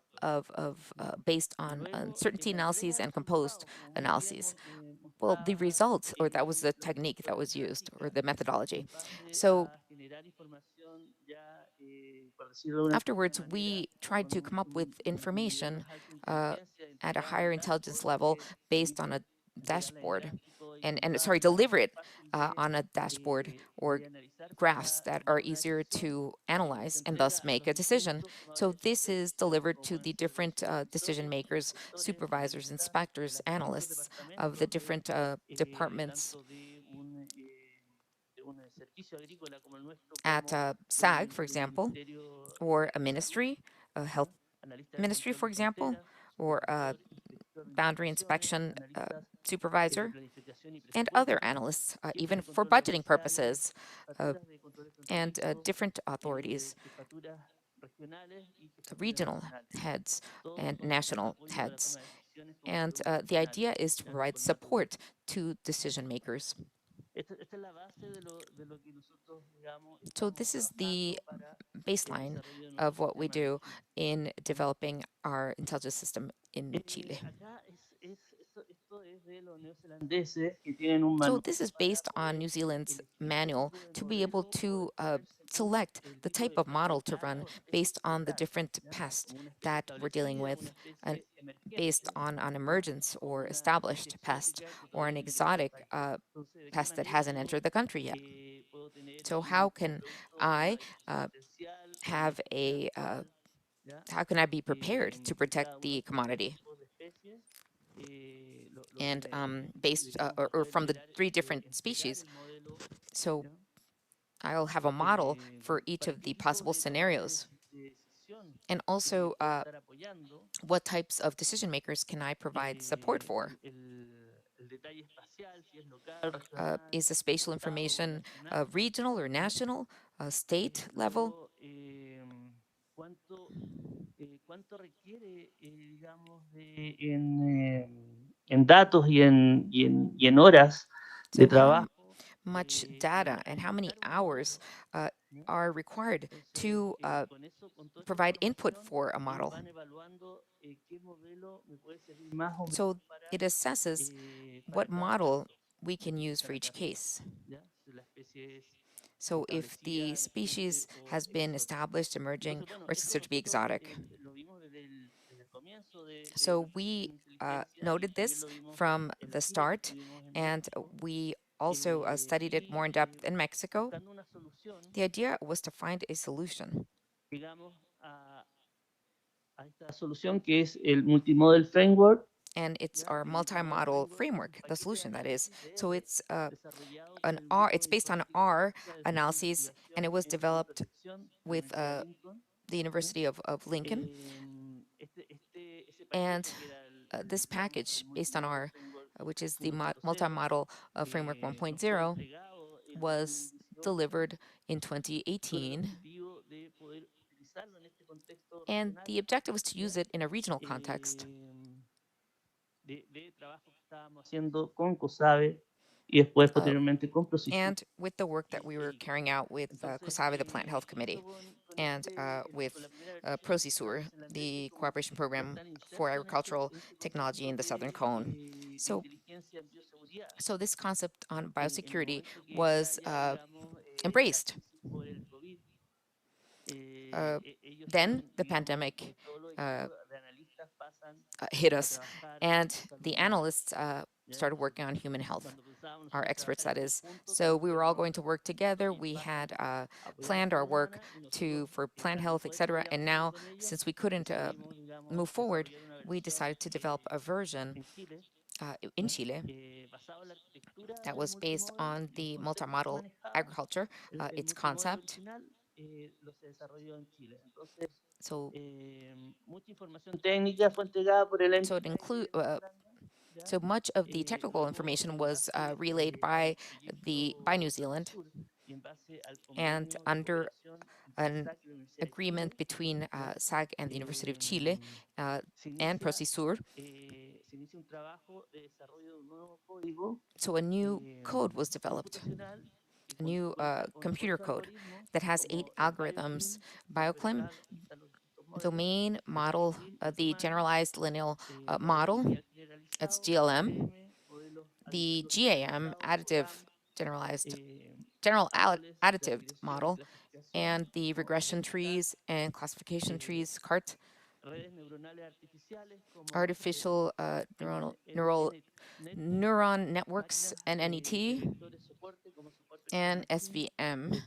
Speaker 2: based on uncertainty analyses and composed analyses. Well, the results, or that was the technique that was used, or the methodology. So afterwards, we tried to come up with information at a higher intelligence level based on a dashboard deliver it on a dashboard or graphs that are easier to analyze and thus make a decision. So this is delivered to the different decision makers, supervisors, inspectors, analysts of the different departments at SAG, for example, or a ministry, a health ministry, for example, or a boundary inspection supervisor, and other analysts, even for budgeting purposes, uh, and different authorities, regional heads and national heads. And the idea is to provide support to decision makers. So this is the baseline of what we do in developing our intelligence system in Chile. So this is based on New Zealand's manual to be able to select the type of model to run based on the different pests that we're dealing with, and based on an emergence or established pest or an exotic pest that hasn't entered the country yet. So how can I have a how can I be prepared to protect the commodity? And based or from the 3 different species. So I'll have a model for each of the possible scenarios. And also, what types of decision makers can I provide support for? Is the spatial information regional or national, state level?
Speaker 11: En datos y en horas de
Speaker 2: So how
Speaker 11: trabajo.
Speaker 2: much data and how many hours are required to provide input for a model? So it assesses what model we can use for each case. So if the species has been established, emerging, or is considered to be exotic. So we noted this from the start, and we also studied it more in depth in Mexico. The idea was to find a solution. And it's our multi-model framework, the solution that is. So it's it's based on R analyses, and it was developed with the University of Lincoln. And this package based on R, which is the multi-model framework 1.0, was delivered in 2018. And the objective was to use it in a regional context. And with the work that we were carrying out with COSAVE, the Plant Health Committee, and with PROCISUR, the Cooperation Program for Agricultural Technology in the Southern Cone. So this concept on biosecurity was embraced. Then the pandemic hit us, and the analysts started working on human health, our experts, that is. So we were all going to work together. We had planned our work for plant health, etc. And now, since we couldn't move forward, we decided to develop a version in Chile that was based on the multimodal agriculture, its concept. So, so much of the technical information was relayed by New Zealand, and under an agreement between SAG and the University of Chile and PROCISUR. So a new code was developed, a new computer code that has 8 algorithms: bioclim, domain model, the generalized lineal model, it's GLM, the GAM, general additive model, and the regression trees and classification trees, CART, artificial neuron networks, NNET, and SVM,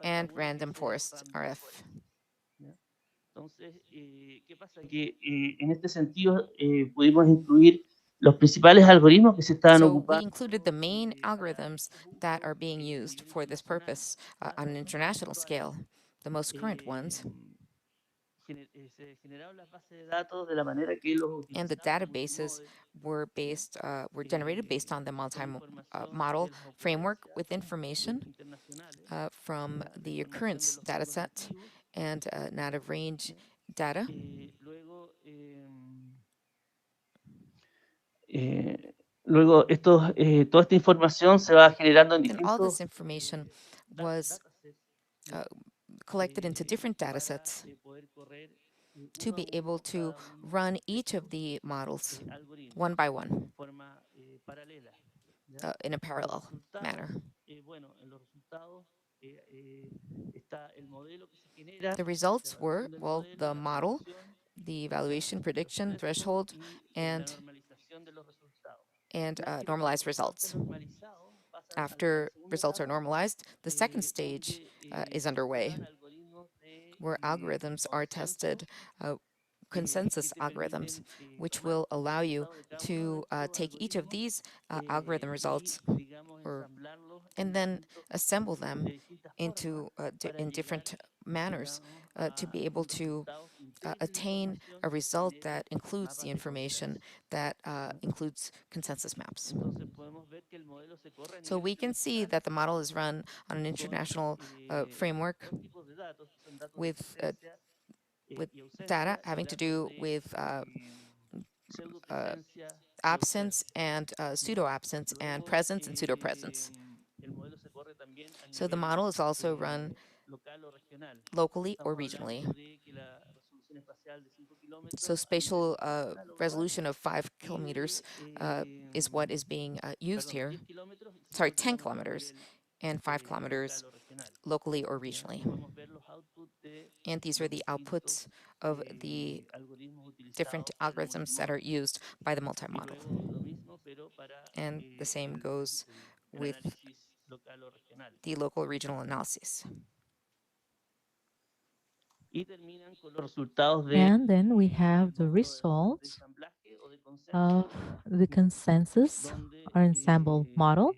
Speaker 2: and random forest RF.
Speaker 11: Entonces, ¿qué pasa? Que en este sentido pudimos incluir los principales algoritmos que se estaban
Speaker 2: So we
Speaker 11: ocupando
Speaker 2: included the main algorithms that are being used for this purpose on an international scale, the most current ones.
Speaker 11: Se generaron las bases de datos de la manera que los
Speaker 2: And the databases were generated based on the multi-model framework with information from the occurrence dataset and native range data.
Speaker 11: Luego toda esta información se va generando en
Speaker 2: And all this
Speaker 11: distintos
Speaker 2: information was collected into different datasets to be able to run each of the models one by one in a parallel manner. The results were, well, the model, the evaluation, prediction, threshold, and normalized results. After results are normalized, the second stage is underway, where algorithms are tested, consensus algorithms, which will allow you to take each of these algorithm results and then assemble them into in different manners to be able to attain a result that includes the information that includes consensus maps. So we can see that the model is run on an international framework with data having to do with absence and pseudo-absence and presence and pseudo-presence. So the model is also run locally or regionally. So spatial resolution of 5 kilometers is what is being used here. Sorry, 10 kilometers and 5 kilometers locally or regionally. And these are the outputs of the different algorithms that are used by the multi-model. And the same goes with the local regional analysis.
Speaker 7: And then we have the results of the consensus or ensemble model,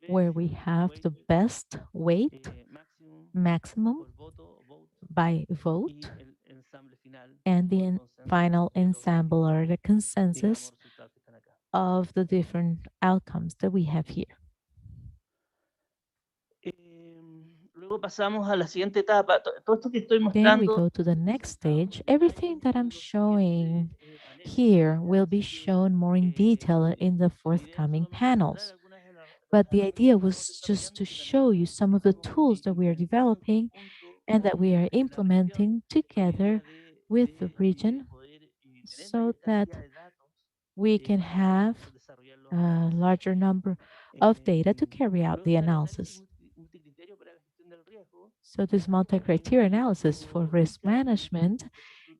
Speaker 7: where we have the best weight, maximum by vote, and the final ensemble or the consensus of the different outcomes that we have here.
Speaker 11: Luego pasamos a la siguiente etapa. Todo esto que estoy
Speaker 7: Then we
Speaker 11: mostrando,
Speaker 7: go to the next stage. Everything that I'm showing here will be shown more in detail in the forthcoming panels. But the idea was just to show you some of the tools that we are developing and that we are implementing together with the region so that we can have a larger number of data to carry out the analysis. So this multi-criteria analysis for risk management,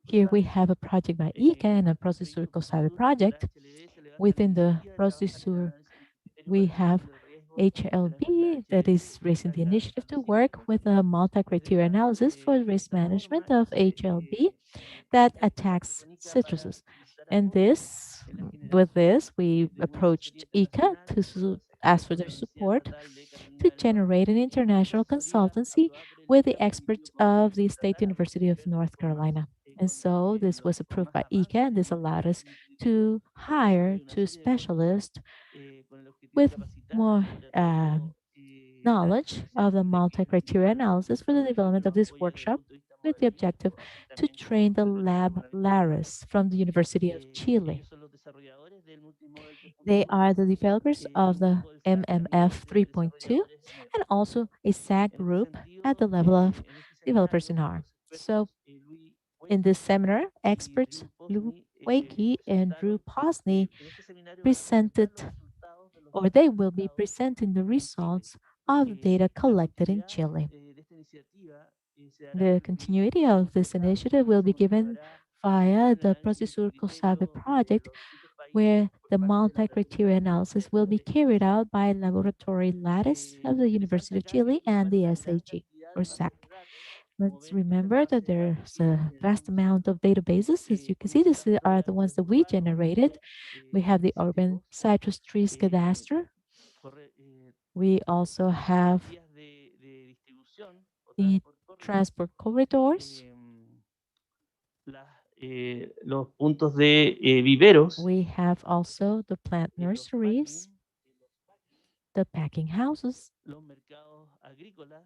Speaker 7: here we have a project by IICA and a PROCISUR COSAVE project. Within the PROCISUR, we have HLB that is raising the initiative to work with a multi-criteria analysis for risk management of HLB that attacks citruses. And with this, we approached IICA to ask for their support to generate an international consultancy with the experts of the State University of North Carolina. And so this was approved by IICA, and this allowed us to hire two specialists with more knowledge of the multi-criteria analysis for the development of this workshop with the objective to train the lab LARIS from the University of Chile. They are the developers of the MMF 3.2 and also a SAG group at the level of developers in R. So in this seminar, experts Lou Wakey and Drew Posney presented, or they will be presenting the results of data collected in Chile. The continuity of this initiative will be given via the PROCISUR COSAVE project, where the multi-criteria analysis will be carried out by Laboratory Lattice of the University of Chile and the SAG or SAC. Let's remember that there's a vast amount of databases. As you can see, these are the ones that we generated. We have the urban citrus trees cadastre. We also have the transport corridors.
Speaker 11: Los puntos de viveros,
Speaker 7: We have also the plant nurseries, the packing houses,
Speaker 11: los mercados agrícolas,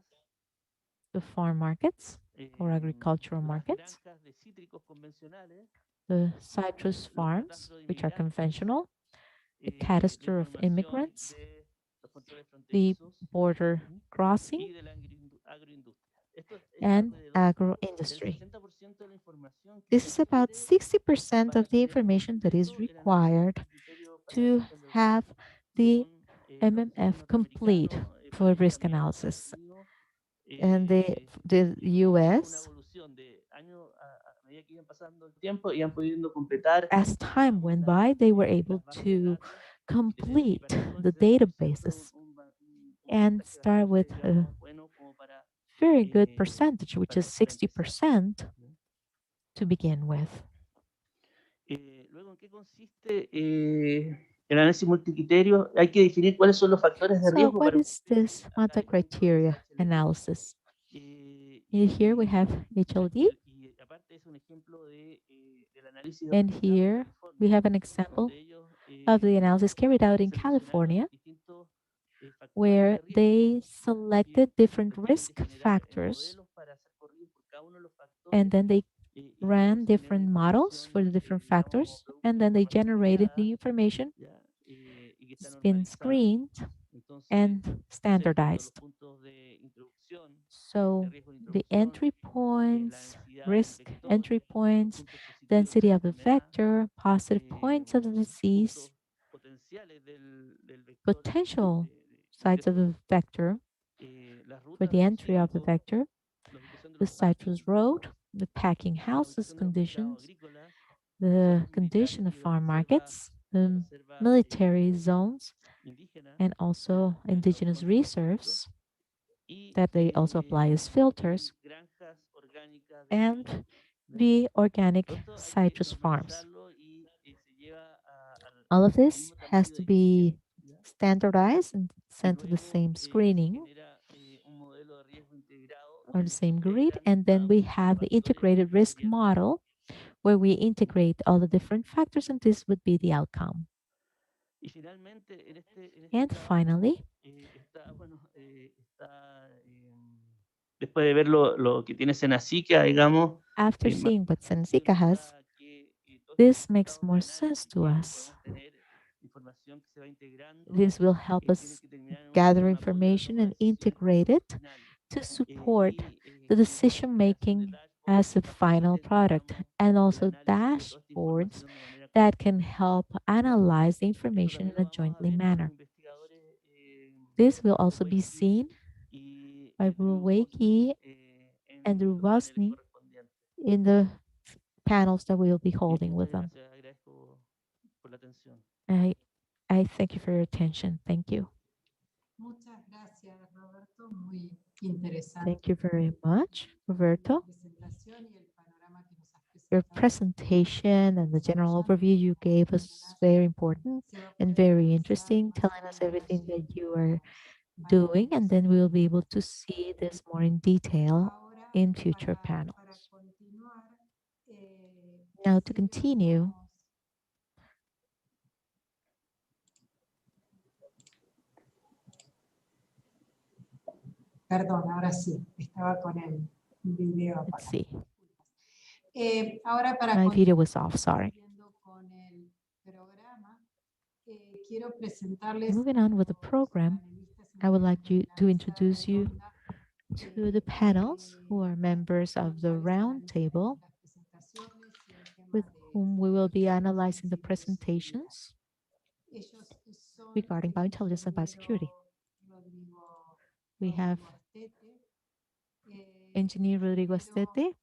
Speaker 7: the farm markets or agricultural
Speaker 11: las
Speaker 7: markets,
Speaker 11: granjas de cítricos convencionales,
Speaker 7: the citrus farms, which are conventional, the cadastre of immigrants,
Speaker 11: de los controles
Speaker 7: the
Speaker 11: fronterizos
Speaker 7: border crossing,
Speaker 11: y de la agroindustria. Esto es
Speaker 7: and
Speaker 11: alrededor del
Speaker 7: agroindustry.
Speaker 11: 60% de la información que
Speaker 7: This
Speaker 11: se
Speaker 7: is about
Speaker 11: requiere
Speaker 7: 60%
Speaker 11: para
Speaker 7: of the
Speaker 11: tener
Speaker 7: information that is
Speaker 11: completo el análisis
Speaker 7: required
Speaker 11: multicriterio para
Speaker 7: to
Speaker 11: riesgos de Europa.
Speaker 7: have the
Speaker 11: Según los estudios
Speaker 7: MMF complete
Speaker 11: norteamericanos,
Speaker 7: for
Speaker 11: París
Speaker 7: risk
Speaker 11: también,
Speaker 7: analysis.
Speaker 11: Estados Unidos,
Speaker 7: And the
Speaker 11: hubo una
Speaker 7: US,
Speaker 11: evolución de año a medida que iban pasando el tiempo, iban pudiendo completar,
Speaker 7: as time went by, they were able to complete the databases and start with a very good percentage, which is 60% to begin with.
Speaker 11: Luego, ¿en qué consiste el análisis multicriterio? Hay que definir cuáles son los factores de
Speaker 7: So
Speaker 11: riesgo
Speaker 7: what
Speaker 11: para
Speaker 7: is this multi-criteria analysis? Here we have HLD,
Speaker 11: y aparte es un ejemplo del análisis de
Speaker 7: and here we have an example of the analysis carried out in California, where they selected different risk factors and then they ran different models for the different factors, and then they generated the information. It's been screened and standardized. So the entry points, risk entry points, density of the vector, positive points of the disease, potential sites of the vector for the entry of the vector, the citrus road, the packing houses conditions, the condition of farm markets, the military zones, and also indigenous reserves that they also apply as filters, and the organic citrus farms. All of this has to be standardized and sent to the same screening or the same grid. And then we have the integrated risk model where we integrate all the different factors, and this would be the outcome. And finally,
Speaker 11: después de ver lo que tiene Senacica, digamos,
Speaker 7: after seeing what Sensica has, this makes more sense to us. This will help us gather information and integrate it to support the decision making as a final product, and also dashboards that can help analyze the information in a jointly manner. This will also be seen by Ruweki and Rubosny in the panels that we'll be holding with them. I thank you for your attention. Thank you.
Speaker 1: Muchas gracias, Roberto. Muy interesante.
Speaker 7: Thank you very much, Roberto. Your
Speaker 1: Presentación
Speaker 7: presentation and the general overview you gave us is very important and very interesting, telling us everything that you are doing, and then we'll be able to see this more in detail in future panels. Now to continue,
Speaker 1: Perdón, ahora sí, estaba con el video
Speaker 7: let's
Speaker 1: apagado.
Speaker 7: see.
Speaker 1: Ahora para
Speaker 7: My video was off, sorry.
Speaker 1: con el programa, quiero presentarles
Speaker 7: Moving on with the program, I would like to introduce you to the panels who are members of the Roundtable, with whom we will be analyzing the presentations regarding biointelligence and biosecurity. We have Engineer Rodrigo Astete.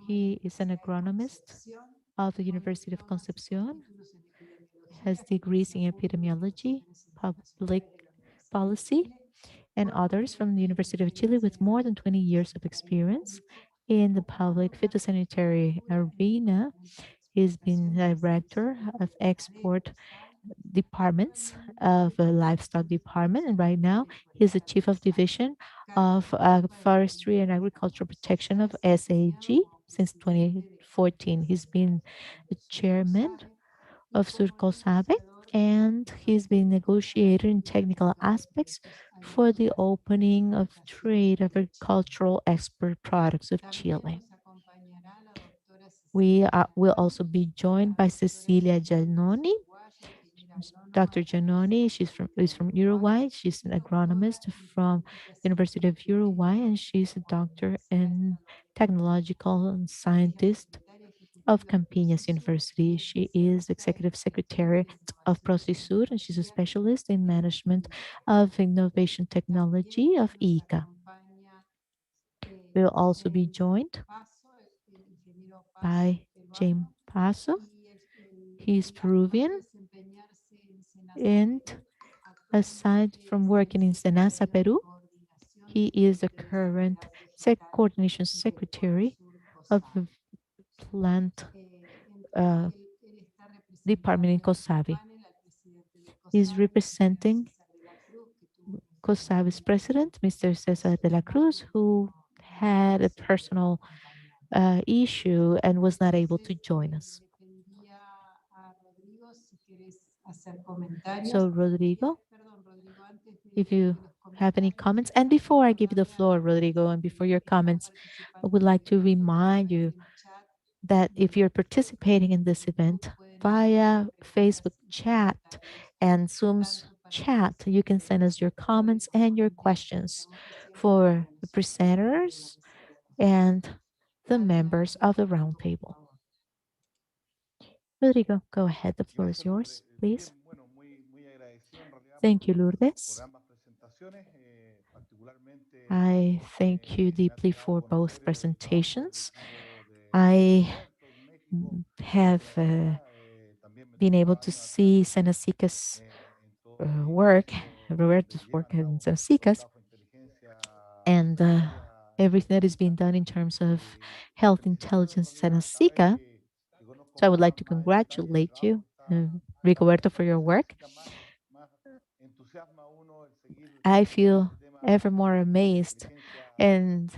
Speaker 7: He is an agronomist of the University of Concepcion, has degrees in epidemiology, public policy, and others from the University of Chile with more than 20 years of experience in the public phytosanitary arena. He's been director of export departments of a livestock department, and right now he's the chief of division of forestry and agricultural protection of SAG since 2014. He's been the chairman of COSAVE, and he's been negotiating technical aspects for the opening of trade of agricultural export products of Chile. We will also be joined by Cecilia Giannoni. Dr. Giannoni, is from Uruguay. She's an agronomist from University of Uruguay, and she's a doctor in technological and scientist of Campinas University. She is executive secretary of PROCISUR, and she's a specialist in management of innovation technology of IICA. We'll also be joined by James Paso. He's Peruvian, and aside from working in Senasa, Peru, he is the current coordination secretary of the plant department in COSAVE. He's representing COSAVE's president, Mr. Cesar de la Cruz, who had a personal issue and was not able to join us. So, Rodrigo, if you have any comments, and before I give you the floor, Rodrigo, and before your comments, I would like to remind you that if you're participating in this event via Facebook chat and Zoom's chat, you can send us your comments and your questions for the presenters and the members of the roundtable. Rodrigo, go ahead. The floor is yours, please. Thank you, Lourdes. I thank you deeply for both presentations. I have been able to see Senasica's work, Roberto's work in Senasica's, and everything that is being done in terms of health intelligence in Senasica. So I would like to congratulate you, Rigoberto, for your work. I feel ever more amazed, and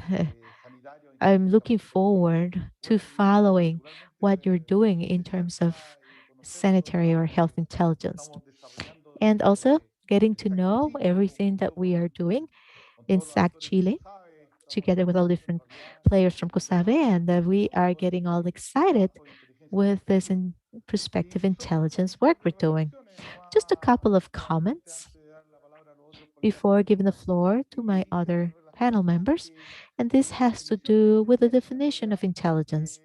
Speaker 7: I'm looking forward to following what you're doing in terms of sanitary or health intelligence, and also getting to know everything that we are doing in SAC Chile, together with all different players from COSAVE, and we are getting all excited with this prospective intelligence work we're doing. Just a couple of comments before giving the floor to my other panel members, and this has to do with the definition of intelligence.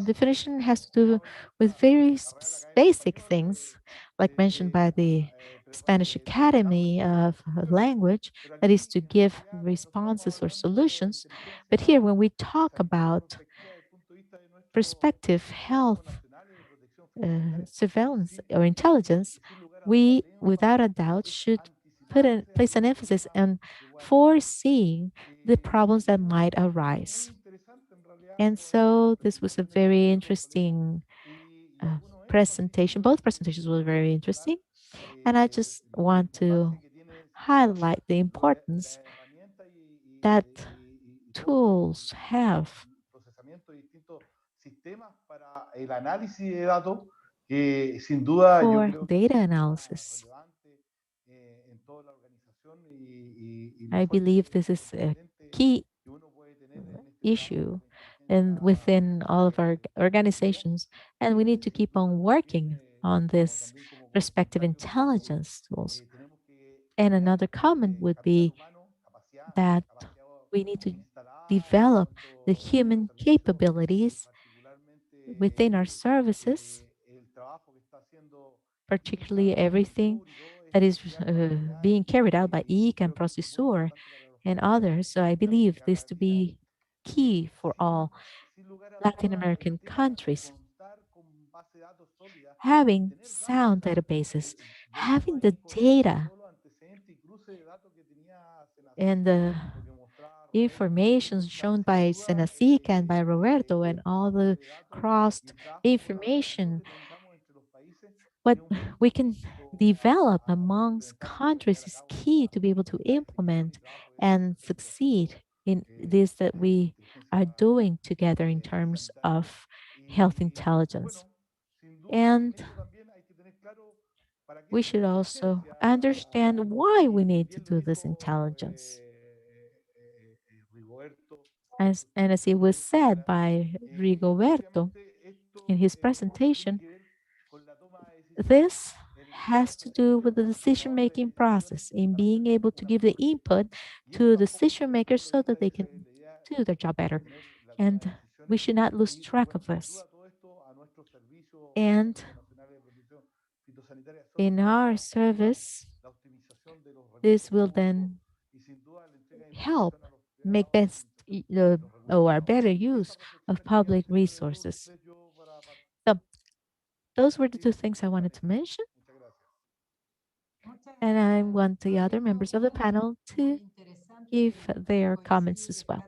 Speaker 7: The definition has to do with very basic things, like mentioned by the Spanish Academy of Language, that is to give responses or solutions. But here, when we talk about prospective health surveillance or intelligence, we, without a doubt, should place an emphasis on foreseeing the problems that might arise. And so this was a very interesting presentation. Both presentations were very interesting. And I just want to highlight the importance that tools have for data analysis. I believe this is a key issue and within all of our organizations, and we need to keep on working on this respective intelligence tools. And another comment would be that we need to develop the human capabilities within our services, particularly everything that is being carried out by IICA and PROCISUR and others. So I believe this to be key for all Latin American countries. Having sound databases, having the data and the information shown by Senacica and by Roberto and all the crossed information, what we can develop amongst countries is key to be able to implement and succeed in this that we are doing together in terms of health intelligence. And we should also understand why we need to do this intelligence. And as it was said by Rigoberto in his presentation, this has to do with the decision-making process in being able to give the input to decision makers so that they can do their job better. And we should not lose track of this. And in our service, this will then help make or better use of public resources. So those were the two things I wanted to mention. And I want the other members of the panel to give their comments as well.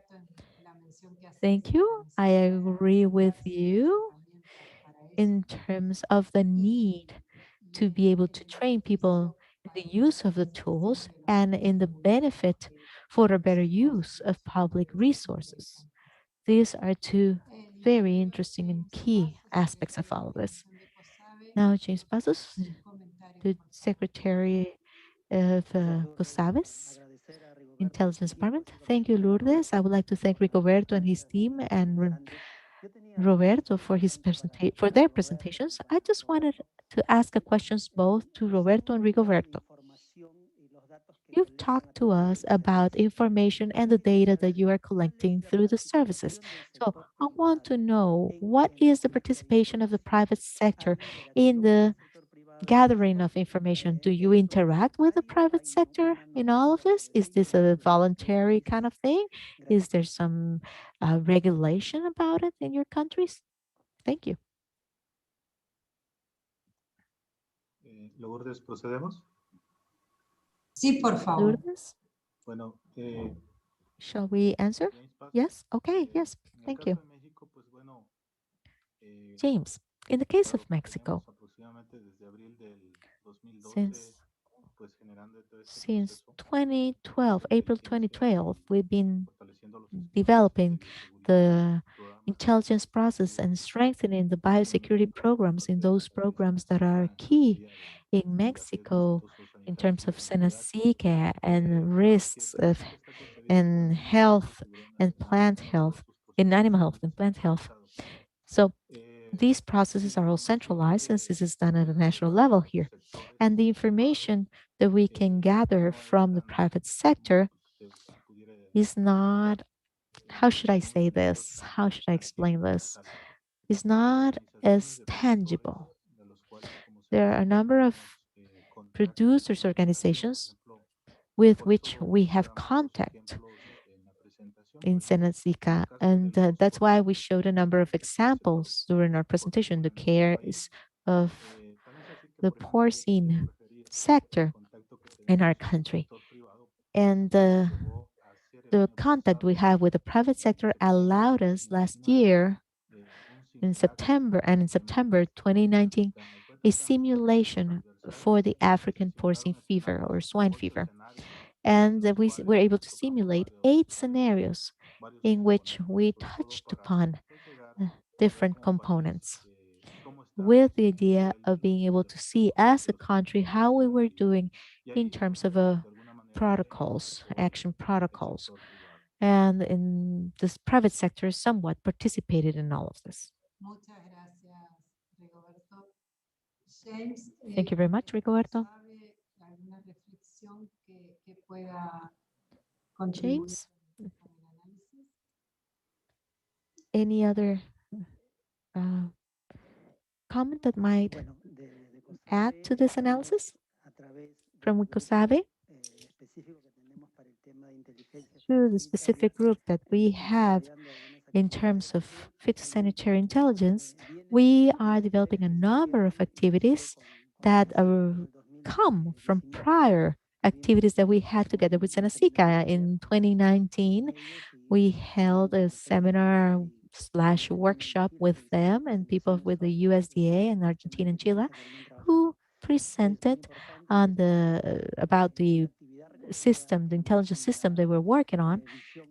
Speaker 7: Thank you. I agree with you in terms of the need to be able to train people in the use of the tools and in the benefit for a better use of public resources. These are two very interesting and key aspects of all of this. Now, James Passos, the Secretary of COSAVE's Intelligence Department. Thank you, Lourdes. I would like to thank Rigoberto and his team and Roberto for their presentations. I just wanted to ask a questions both to Roberto and Rigoberto. You've talked to us about information and the data that you are collecting through the services. So I want to know, what is the participation of the private sector in the gathering of information? Do you interact with the private sector in all of this? Is this a voluntary kind of thing? Is there some regulation about it in your countries? Thank you.
Speaker 10: Lourdes, ¿procedemos?
Speaker 1: Sí, por favor.
Speaker 7: Lourdes,
Speaker 10: Bueno,
Speaker 7: shall we answer?
Speaker 10: James Paz,
Speaker 7: Yes? Okay, yes.
Speaker 10: en el
Speaker 7: Thank
Speaker 10: caso
Speaker 7: you.
Speaker 10: de México, pues bueno,
Speaker 7: James, in the case
Speaker 10: claro
Speaker 7: of
Speaker 10: que
Speaker 7: Mexico,
Speaker 10: tenemos aproximadamente desde abril del 2012,
Speaker 7: since
Speaker 10: pues generando todo este
Speaker 7: since
Speaker 10: proceso
Speaker 7: 2012,
Speaker 10: de
Speaker 7: April
Speaker 10: inteligencia
Speaker 7: 2012,
Speaker 10: y
Speaker 7: we've been
Speaker 10: fortaleciendo los sistemas
Speaker 7: developing
Speaker 10: de bioseguridad,
Speaker 7: the
Speaker 10: programas
Speaker 7: intelligence process
Speaker 10: ayudan
Speaker 7: and strengthening the biosecurity programs in
Speaker 10: parte de la
Speaker 7: those programs that
Speaker 10: capacidad
Speaker 7: are
Speaker 10: en
Speaker 7: key
Speaker 10: materia
Speaker 7: in
Speaker 10: de hacer
Speaker 7: Mexico
Speaker 10: distintos usos
Speaker 7: in
Speaker 10: sanitarios
Speaker 7: terms
Speaker 10: y
Speaker 7: of
Speaker 10: de seguridad.
Speaker 7: Senacica and
Speaker 10: Claro que
Speaker 7: risks of
Speaker 10: PROCISUR está concebido
Speaker 7: and
Speaker 10: como
Speaker 7: health
Speaker 10: seguridad
Speaker 7: and
Speaker 10: nacional
Speaker 7: plant
Speaker 10: con
Speaker 7: health,
Speaker 10: todos sus
Speaker 7: in
Speaker 10: procesos
Speaker 7: animal health and plant health.
Speaker 10: centralizados.
Speaker 7: So
Speaker 10: Eh,
Speaker 7: these
Speaker 10: y
Speaker 7: processes
Speaker 10: la
Speaker 7: are all
Speaker 10: información
Speaker 7: centralized since
Speaker 10: que
Speaker 7: this is done at a
Speaker 10: podemos
Speaker 7: national
Speaker 10: obtener
Speaker 7: level
Speaker 10: de los
Speaker 7: here.
Speaker 10: sectores
Speaker 7: And the
Speaker 10: privados
Speaker 7: information that we can gather
Speaker 10: no es
Speaker 7: from the
Speaker 10: tan
Speaker 7: private
Speaker 10: como
Speaker 7: sector
Speaker 10: se pudiera
Speaker 7: is not, how should I
Speaker 10: como
Speaker 7: say
Speaker 10: elementos
Speaker 7: this? How should I explain this?
Speaker 10: tangibles.
Speaker 7: Is
Speaker 10: Hay
Speaker 7: not
Speaker 10: organizaciones
Speaker 7: as
Speaker 10: de productores
Speaker 7: tangible.
Speaker 10: de los cuales como
Speaker 7: There are a
Speaker 10: Senacica
Speaker 7: number of
Speaker 10: tenemos contacto y
Speaker 7: producers
Speaker 10: comunicación. Por
Speaker 7: organizations
Speaker 10: ejemplo,
Speaker 7: with
Speaker 10: por
Speaker 7: which
Speaker 10: eso
Speaker 7: we have
Speaker 10: mostramos los
Speaker 7: contact
Speaker 10: ejemplos en la presentación.
Speaker 7: in
Speaker 10: Por ejemplo, en el
Speaker 7: Senacica.
Speaker 10: caso de
Speaker 7: And
Speaker 10: los
Speaker 7: that's why we
Speaker 10: portadores
Speaker 7: showed a number of
Speaker 10: del sector
Speaker 7: examples during our presentation, the
Speaker 10: porcino en nuestro
Speaker 7: care
Speaker 10: país.
Speaker 7: of
Speaker 10: Tan es así que,
Speaker 7: the
Speaker 10: por ejemplo, yo te quiero
Speaker 7: porcine
Speaker 10: referir el
Speaker 7: sector
Speaker 10: contacto que
Speaker 7: in our
Speaker 10: tenemos con el
Speaker 7: country.
Speaker 10: sector privado,
Speaker 7: And
Speaker 10: nos llevó a hacer el
Speaker 7: the
Speaker 10: año
Speaker 7: contact we
Speaker 10: pasado,
Speaker 7: have with the private
Speaker 10: en
Speaker 7: sector
Speaker 10: septiembre
Speaker 7: allowed
Speaker 10: de
Speaker 7: us last
Speaker 10: 2019,
Speaker 7: year
Speaker 10: un
Speaker 7: in
Speaker 10: simulacro
Speaker 7: September
Speaker 10: en el norte
Speaker 7: 2019
Speaker 10: africano. Y fue
Speaker 7: a
Speaker 10: tan
Speaker 7: simulation
Speaker 10: transversal
Speaker 7: for the
Speaker 10: que se
Speaker 7: African porcine
Speaker 10: simularon
Speaker 7: fever or
Speaker 10: escenarios,
Speaker 7: swine
Speaker 10: 8
Speaker 7: fever.
Speaker 10: escenarios, en
Speaker 7: And
Speaker 10: los
Speaker 7: we
Speaker 10: cuales
Speaker 7: were able to
Speaker 10: tocamos
Speaker 7: simulate 8 scenarios
Speaker 10: varios
Speaker 7: in which
Speaker 10: componentes,
Speaker 7: we
Speaker 10: sobre todo
Speaker 7: touched
Speaker 10: para
Speaker 7: upon
Speaker 10: pues, llegar
Speaker 7: different
Speaker 10: como país,
Speaker 7: components
Speaker 10: cómo
Speaker 7: with
Speaker 10: estamos
Speaker 7: the
Speaker 10: en el
Speaker 7: idea
Speaker 10: nivel de
Speaker 7: of
Speaker 10: los
Speaker 7: being able to see
Speaker 10: protocolos
Speaker 7: as
Speaker 10: y
Speaker 7: a
Speaker 10: los
Speaker 7: country
Speaker 10: protocolos
Speaker 7: how
Speaker 10: de
Speaker 7: we were
Speaker 10: seguridad.
Speaker 7: doing
Speaker 10: Y
Speaker 7: in
Speaker 10: ahí,
Speaker 7: terms of
Speaker 10: de alguna manera, tenemos el
Speaker 7: protocols,
Speaker 10: apoyo
Speaker 7: action
Speaker 10: del
Speaker 7: protocols.
Speaker 10: sector privado.
Speaker 7: And in this private sector somewhat participated in all of this.
Speaker 1: Muchas gracias, Rigoberto. James,
Speaker 7: Thank you very much, Rigoberto.
Speaker 1: ¿sabe alguna reflexión que pueda contribuir
Speaker 7: James,
Speaker 1: con el análisis?
Speaker 7: any other comment that might add to this analysis? from COSAVE to the specific group that we have in terms of phytosanitary intelligence, we are developing a number of activities that come from prior activities that we had together with Senasica. In 2019, we held a seminar slash workshop with them and people with the USDA and Argentina and Chile who presented on the about the system, the intelligence system they were working on.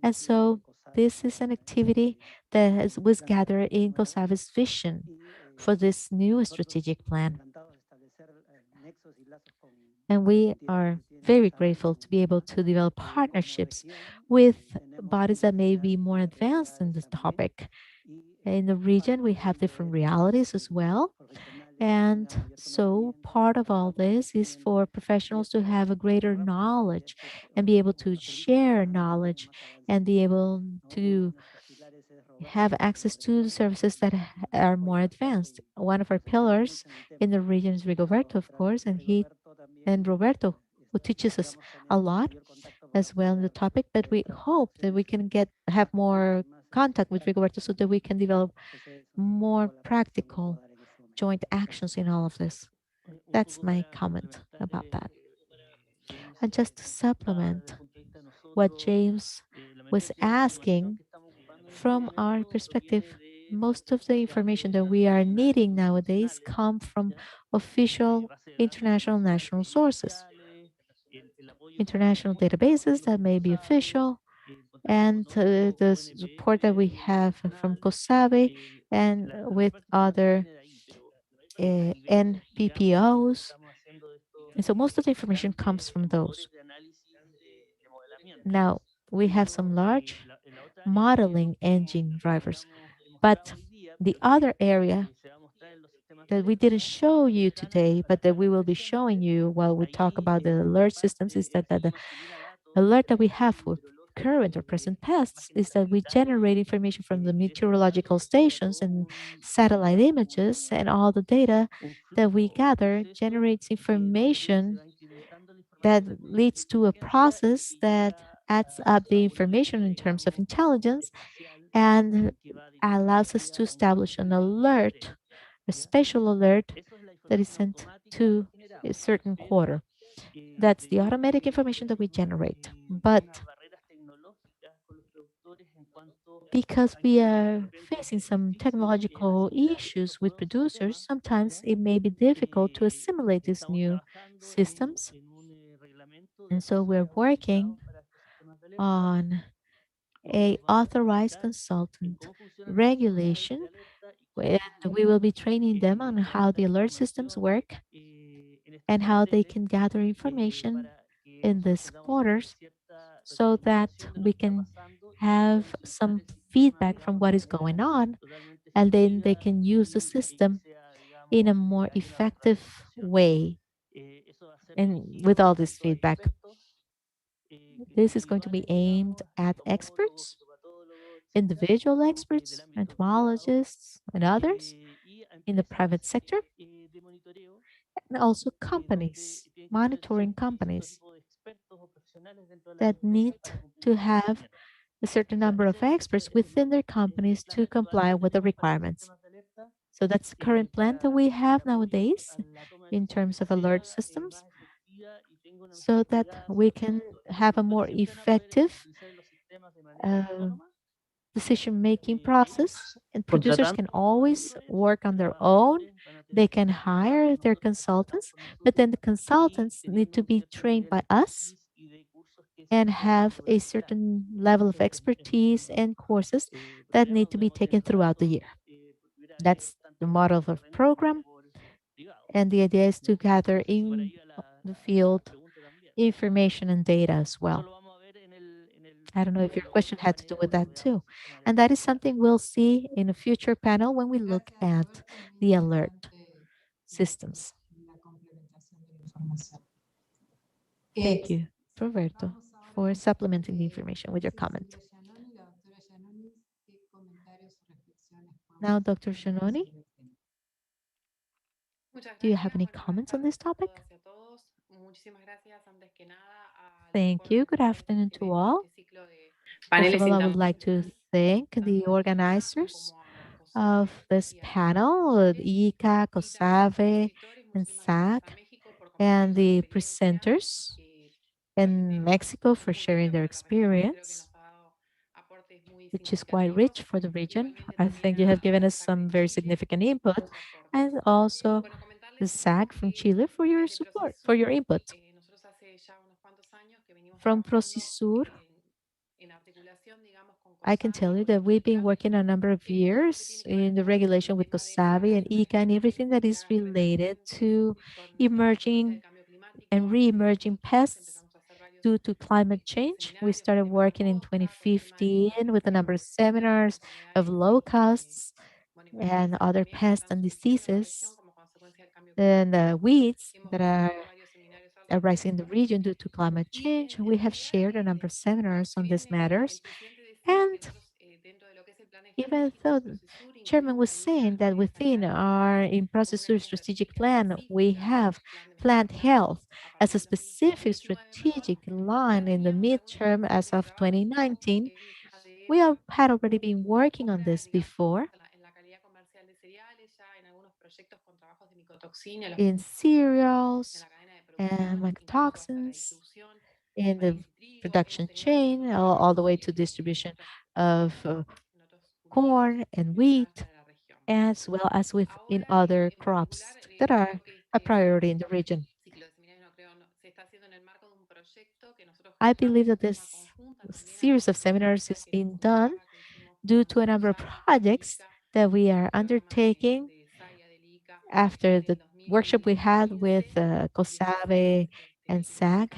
Speaker 7: And so this is an activity that was gathered in COSAVE's vision for this new strategic plan. And we are very grateful to be able to develop partnerships with bodies that may be more advanced in this topic. In the region, we have different realities as well. And so part of all this is for professionals to have a greater knowledge and be able to share knowledge and be able to have access to the services that are more advanced. One of our pillars in the region is Rigoberto, of course, and Roberto, who teaches us a lot as well in the topic, but we hope that we can have more contact with Rigoberto so that we can develop more practical joint actions in all of this. That's my comment about that. And just to supplement what James was asking, from our perspective, most of the information that we are needing nowadays come from official international national sources, international databases that may be official, and the support that we have from COSAVE and with other NPPOs. And so most of the information comes from those. Now, we have some large modeling engine drivers, but the other area that we didn't show you today, but that we will be showing you while we talk about the alert systems is that the alert that we have for current or present pests is that we generate information from the meteorological stations and satellite images, and all the data that we gather generates information that leads to a process that adds up the information in terms of intelligence and allows us to establish an alert, a special alert that is sent to a certain quarter. That's the automatic information that we generate. But because we are facing some technological issues with producers, sometimes it may be difficult to assimilate these new systems. And so we're working on a authorized consultant regulation, and we will be training them on how the alert systems work and how they can gather information in these quarters so that we can have some feedback from what is going on, and then they can use the system in a more effective way and with all this feedback. This is going to be aimed at experts, individual experts, entomologists, and others in the private sector, and also companies, monitoring companies that need to have a certain number of experts within their companies to comply with the requirements. So that's the current plan that we have nowadays in terms of alert systems so that we can have a more effective decision-making process, and producers can always work on their own. They can hire their consultants, but then the consultants need to be trained by us and have a certain level of expertise and courses that need to be taken throughout the year. That's the model of the program. And the idea is to gather in the field information and data as well. I don't know if your question had to do with that too. And that is something we'll see in a future panel when we look at the alert systems. Thank you, Roberto, for supplementing the information with your comment. Now, Dr. Shanoni, do you have any comments on this topic? Thank you. Good afternoon to all. First of all, I would like to thank the organizers of this panel, IICA, COSAVE, and SAC, and the presenters in Mexico for sharing their experience, which is quite rich for the region. I think you have given us some very significant input, and also the SAC from Chile for your support, for your input. From PROCISUR, I can tell you that we've been working a number of years in the regulation with COSAVE and IICA and everything that is related to emerging and re-emerging pests due to climate change. We started working in 2015 with a number of seminars of locusts and other pests and diseases and weeds that are arising in the region due to climate change. We have shared a number of seminars on these matters. And even though the chairman was saying that within our in PROCISUR strategic plan, we have plant health as a specific strategic line in the midterm as of 2019, we had already been working on this before in cereals and mycotoxins in the production chain, all the way to distribution of corn and wheat, as well as within other crops that are a priority in the region. I believe that this series of seminars is being done due to a number of projects that we are undertaking after the workshop we had with COSAVE and SAG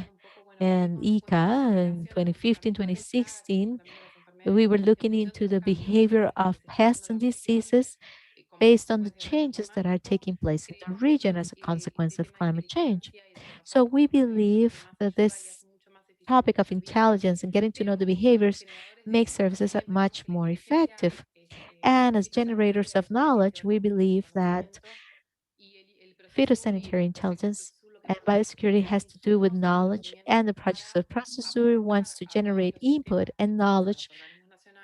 Speaker 7: and ICA in 2015, 2016. We were looking into the behavior of pests and diseases based on the changes that are taking place in the region as a consequence of climate change. So we believe that this topic of intelligence and getting to know the behaviors makes services much more effective. And as generators of knowledge, we believe that phytosanitary intelligence and biosecurity has to do with knowledge, and the projects of PROCISUR wants to generate input and knowledge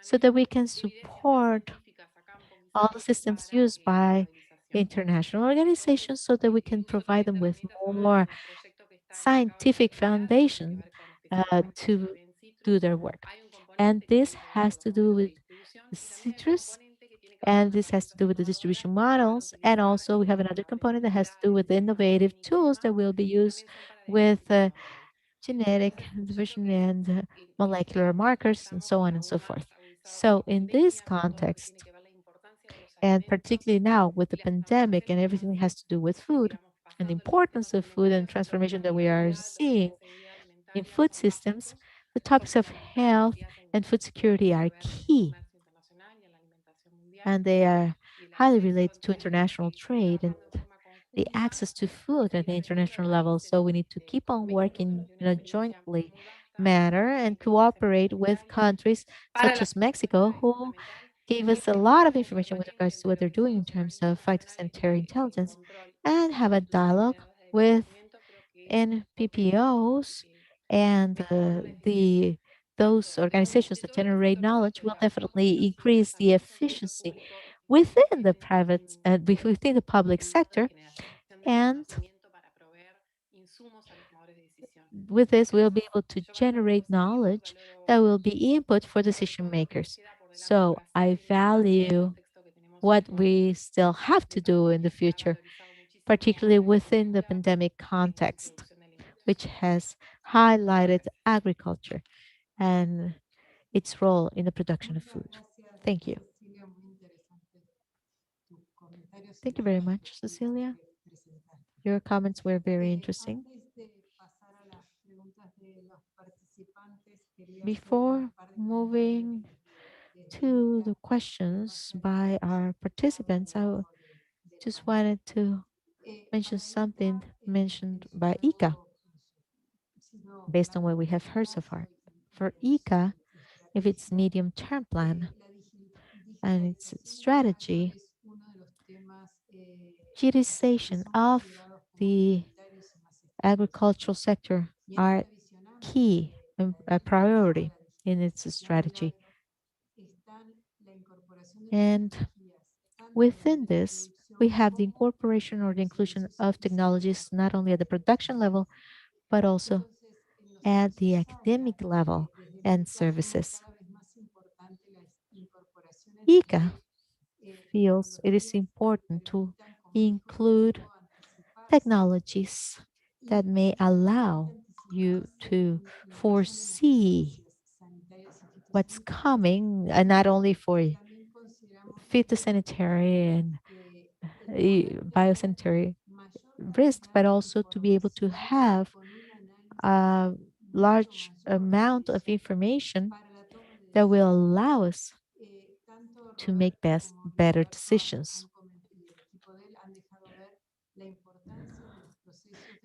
Speaker 7: so that we can support all the systems used by international organizations so that we can provide them with more scientific foundation to do their work. And this has to do with the citrus, and this has to do with the distribution models. And also we have another component that has to do with the innovative tools that will be used with genetic division and molecular markers and so on and so forth. So in this context, and particularly now with the pandemic and everything that has to do with food and the importance of food and transformation that we are seeing in food systems, the topics of health and food security are key. And they are highly related to international trade and the access to food at the international level. So we need to keep on working in a jointly manner and cooperate with countries such as Mexico, who gave us a lot of information with regards to what they're doing in terms of phytosanitary intelligence, and have a dialogue with NPPOs and those organizations that generate knowledge will definitely increase the efficiency within the private within the public sector. And with this, we'll be able to generate knowledge that will be input for decision makers. So I value what we still have to do in the future, particularly within the pandemic context, which has highlighted agriculture and its role in the production of food. Thank you. Thank you very much, Cecilia. Your comments were very interesting. Before moving to the questions by our participants, I just wanted to mention something mentioned by ICA based on what we have heard so far. For ICA, if it's medium-term plan and its strategy, digitization of the agricultural sector are key and a priority in its strategy. And within this, we have the incorporation or the inclusion of technologies not only at the production level, but also at the academic level and services. IICA feels it is important to include technologies that may allow you to foresee what's coming, and not only for phytosanitary and biosanitary risks, but also to be able to have a large amount of information that will allow us to make better decisions.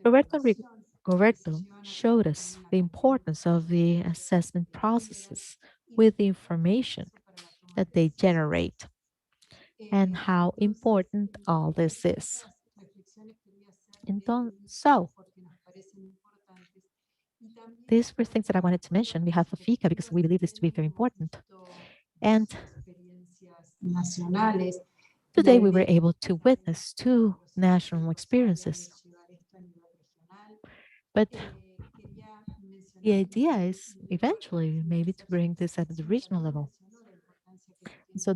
Speaker 7: Roberto showed us the importance of the assessment processes with the information that they generate and how important all this is. So, these were things that I wanted to mention on behalf of FICA because we believe this to be very important. And today we were able to witness two national experiences. But the idea is eventually maybe to bring this at the regional level. So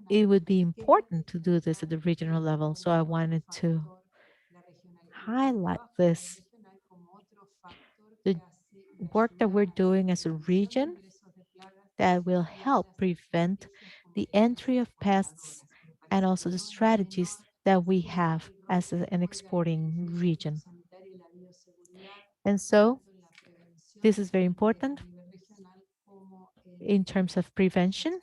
Speaker 7: it would be important to do this at the regional level. So I wanted to highlight this. The work that we're doing as a region that will help prevent the entry of pests and also the strategies that we have as an exporting region. And so this is very important in terms of prevention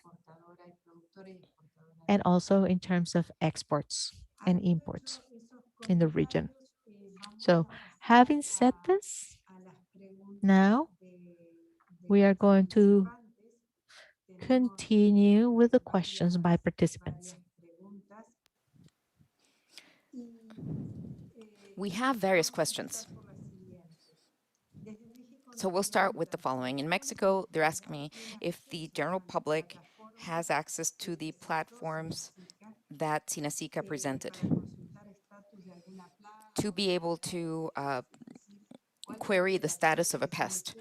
Speaker 7: and also in terms of exports and imports in the region. So having said this, now we are going to continue with the questions by participants.
Speaker 2: We have various questions. So we'll start with the following. In Mexico, they're asking me if the general public has access to the platforms that SINASICA presented to be able to query the status of a pest.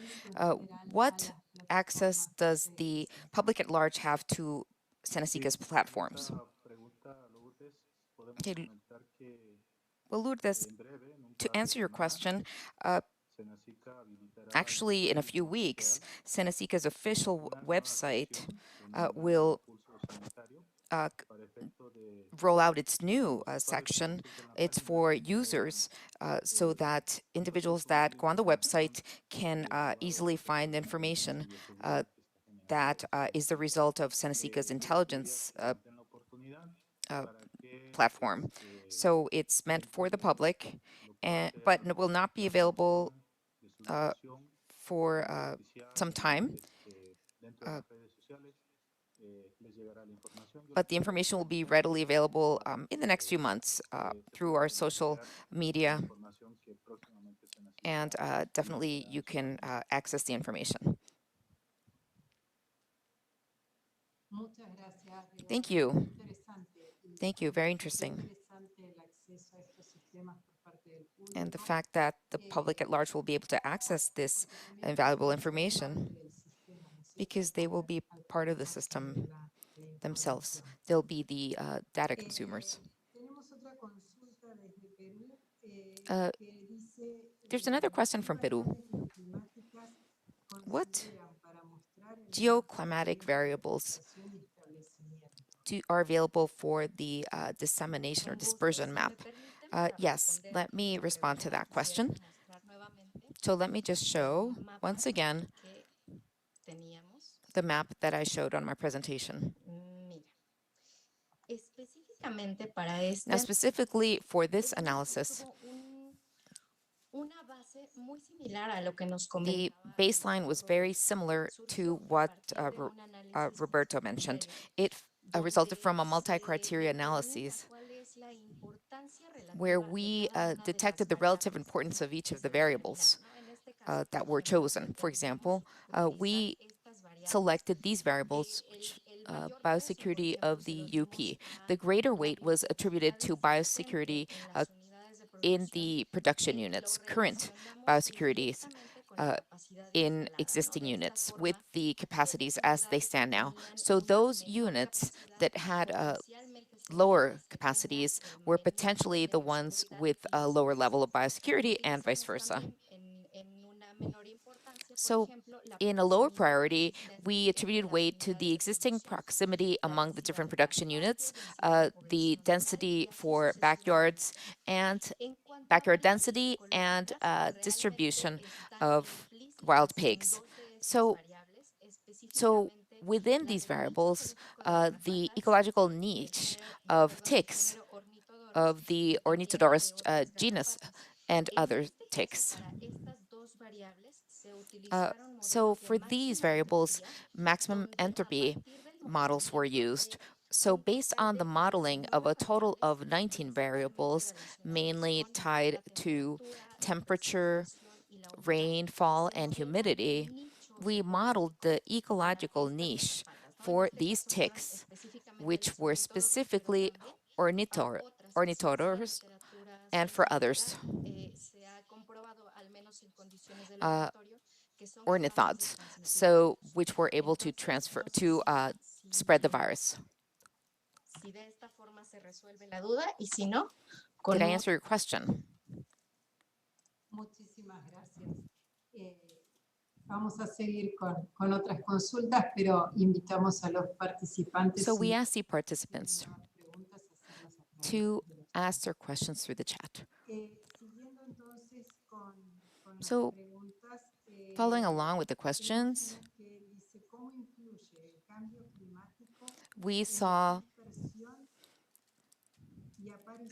Speaker 2: What access does the public at large have to SINASICA's platforms? Okay, well, Lourdes, to answer your question, actually, in a few weeks, SINASICA's official website will roll out its new section. It's for users so that individuals that go on the website can easily find information that is the result of SINASICA's intelligence platform. So it's meant for the public, but it will not be available for some time. But the information will be readily available in the next few months through our social media. And definitely you can access the information. Thank you. Thank you. Very interesting. And the fact that the public at large will be able to access this invaluable information because they will be part of the system themselves. They'll be the data consumers. There's another question from Peru. What geoclimatic variables are available for the dissemination or dispersion map? Yes, let me respond to that question. So let me just show, once again, the map that I showed on my presentation. Now, specifically for this analysis, the baseline was very similar to what Roberto mentioned. It resulted from a multi-criteria analysis where we detected the relative importance of each of the variables that were chosen. For example, we selected these variables, which biosecurity of the UP. The greater weight was attributed to biosecurity in the production units, current biosecurities in existing units with the capacities as they stand now. So those units that had lower capacities were potentially the ones with a lower level of biosecurity and vice versa. So in a lower priority, we attributed weight to the existing proximity among the different production units, the density for backyards and backyard density and distribution of wild pigs. So within these variables, the ecological niche of ticks, of the Ornithodorus genus, and other ticks. So for these variables, maximum entropy models were used. So based on the modeling of a total of 19 variables, mainly tied to temperature, rainfall, and humidity, we modeled the ecological niche for these ticks, which were specifically ornithodors and for others, ornithods, so which were able to transfer to spread the virus. Did I answer your question?
Speaker 1: Muchísimas gracias. Vamos a seguir con otras consultas, pero invitamos a los participantes.
Speaker 2: So we ask the participants to ask their questions through the chat. So following along with the questions, we saw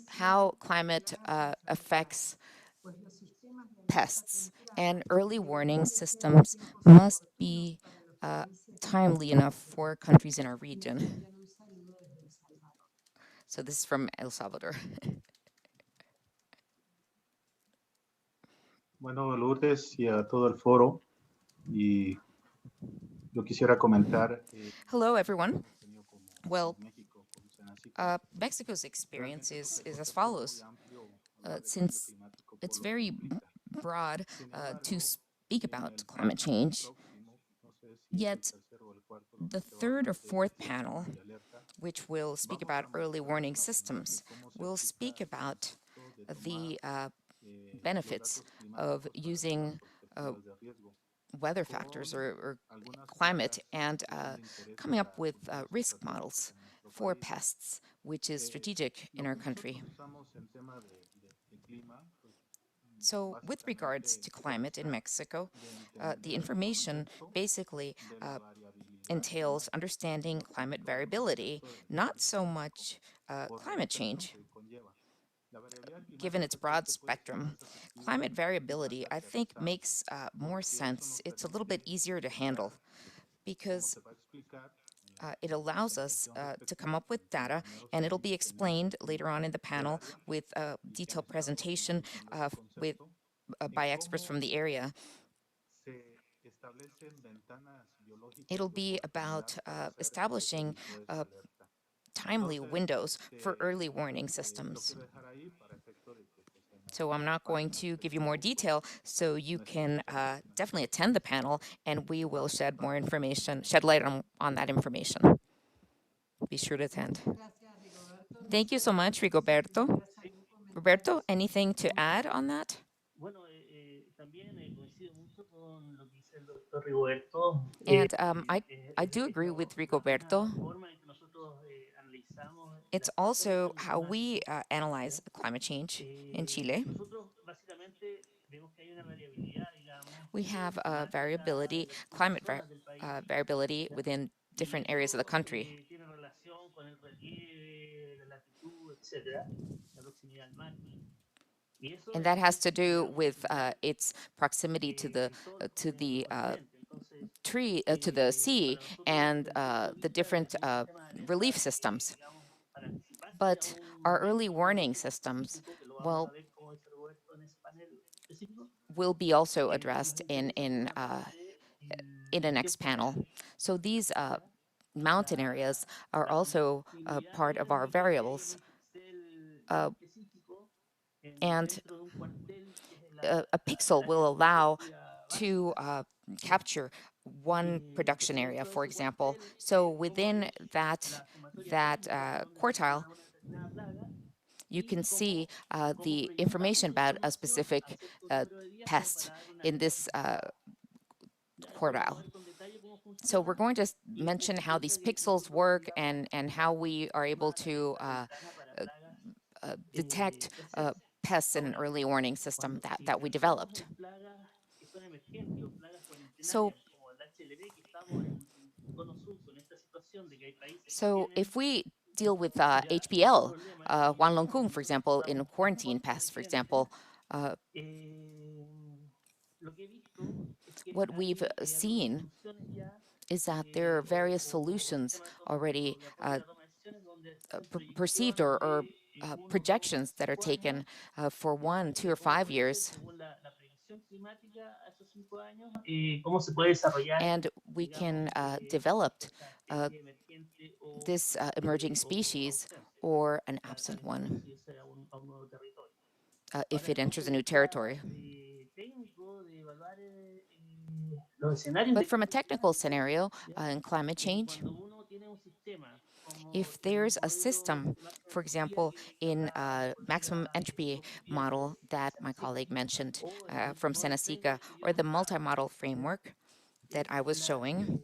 Speaker 2: how climate affects pests, and early warning systems must be timely enough for countries in our region. So this is from El Salvador.
Speaker 10: Bueno, Lourdes y a todo el foro, y yo quisiera comentar.
Speaker 2: Hello, everyone. Well, Mexico's experience is as follows. Since it's very broad to speak about climate change, yet the third or fourth panel, which will speak about early warning systems, will speak about the benefits of using weather factors or climate and coming up with risk models for pests, which is strategic in our country. So with regards to climate in Mexico, the information basically entails understanding climate variability, not so much climate change, given its broad spectrum. Climate variability, I think, makes more sense. It's a little bit easier to handle because it allows us to come up with data, and it'll be explained later on in the panel with a detailed presentation by experts from the area. It'll be about establishing timely windows for early warning systems. So I'm not going to give you more detail, so you can definitely attend the panel, and we will shed more information, shed light on that information. Be sure to attend. Thank you so much, Rigoberto. Roberto, anything to add on that? And I do agree with Rigoberto. It's also how we analyze climate change in Chile. We have variability, climate variability within different areas of the country. And that has to do with its proximity to the to the sea and the different relief systems. But our early warning systems well, will be also addressed in the next panel. So these mountain areas are also part of our variables. And a pixel will allow to capture one production area, for example. So within that quartile, you can see the information about a specific pest in this quartile. So we're going to mention how these pixels work and how we are able to detect pests in an early warning system that we developed. So if we deal with HPL, Juan Longkung, for example, in quarantine pests, for example, what we've seen is that there are various solutions already perceived or projections that are taken for 1, 2, or 5 years. And we can develop this emerging species or an absent one if it enters a new territory. But from a technical scenario in climate change, if there's a system, for example, in a maximum entropy model that my colleague mentioned from IICA, or the multi-model framework that I was showing,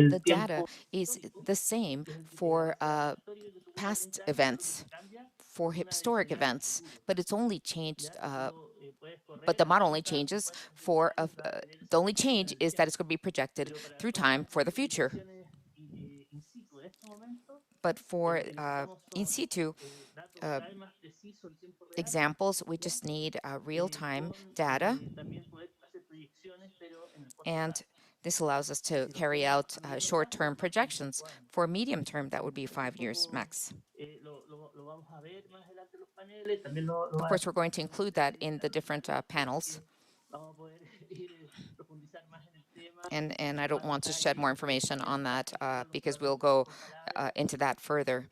Speaker 2: the data is the same for past events, for historic events, but it's only changed. But the model only changes for the only change is that it's going to be projected through time for the future. But for in situ examples, we just need real-time data, and this allows us to carry out short-term projections. For medium-term, that would be 5 years max. Of course, we're going to include that in the different panels. And I don't want to shed more information on that because we'll go into that further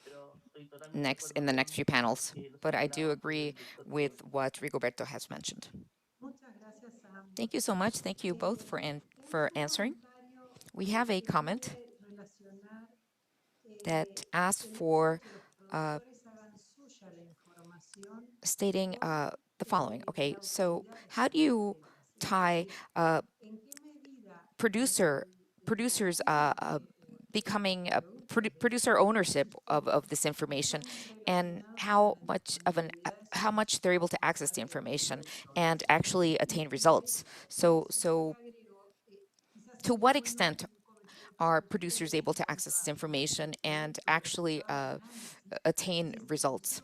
Speaker 2: in the next few panels. But I do agree with what Rigoberto has mentioned. Thank you so much. Thank you both for answering. We have a comment that asks for stating the following. Okay, so how do you tie producers becoming a producer ownership of this information, and how much they're able to access the information and actually attain results? So to what extent are producers able to access this information and actually attain results?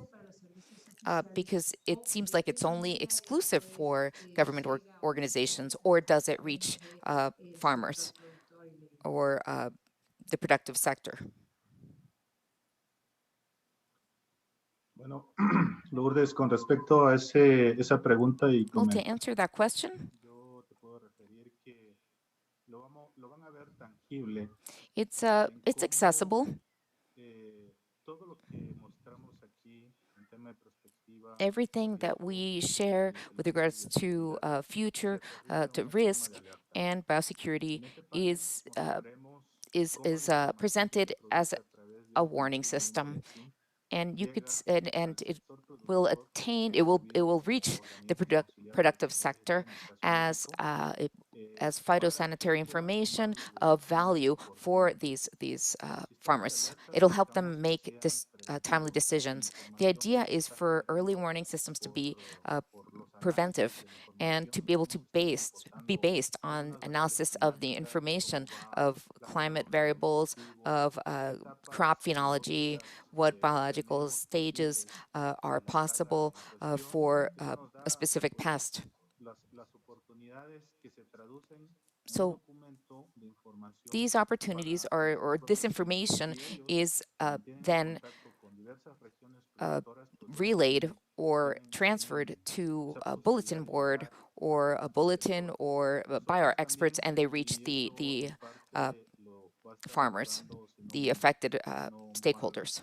Speaker 2: Because it seems like it's only exclusive for government organizations, or does it reach farmers or the productive sector?
Speaker 10: Bueno, Lourdes, con respecto a esa pregunta y
Speaker 2: well, to answer that question,
Speaker 10: yo te puedo referir que lo van a ver tangible.
Speaker 2: It's accessible.
Speaker 10: Todo lo que mostramos aquí en tema de perspectiva,
Speaker 2: everything that we share with regards to future, to risk and biosecurity is presented as a warning system, and you could and it will reach the productive sector as phytosanitary information of value for these farmers. It'll help them make timely decisions. The idea is for early warning systems to be preventive and to be able to be based on analysis of the information of climate variables, of crop phenology, what biological stages are possible for a specific pest.
Speaker 10: las oportunidades que se traducen
Speaker 2: So these opportunities or this information is then relayed or transferred to a bulletin board or a bulletin or by our experts, and they reach the farmers, the affected stakeholders.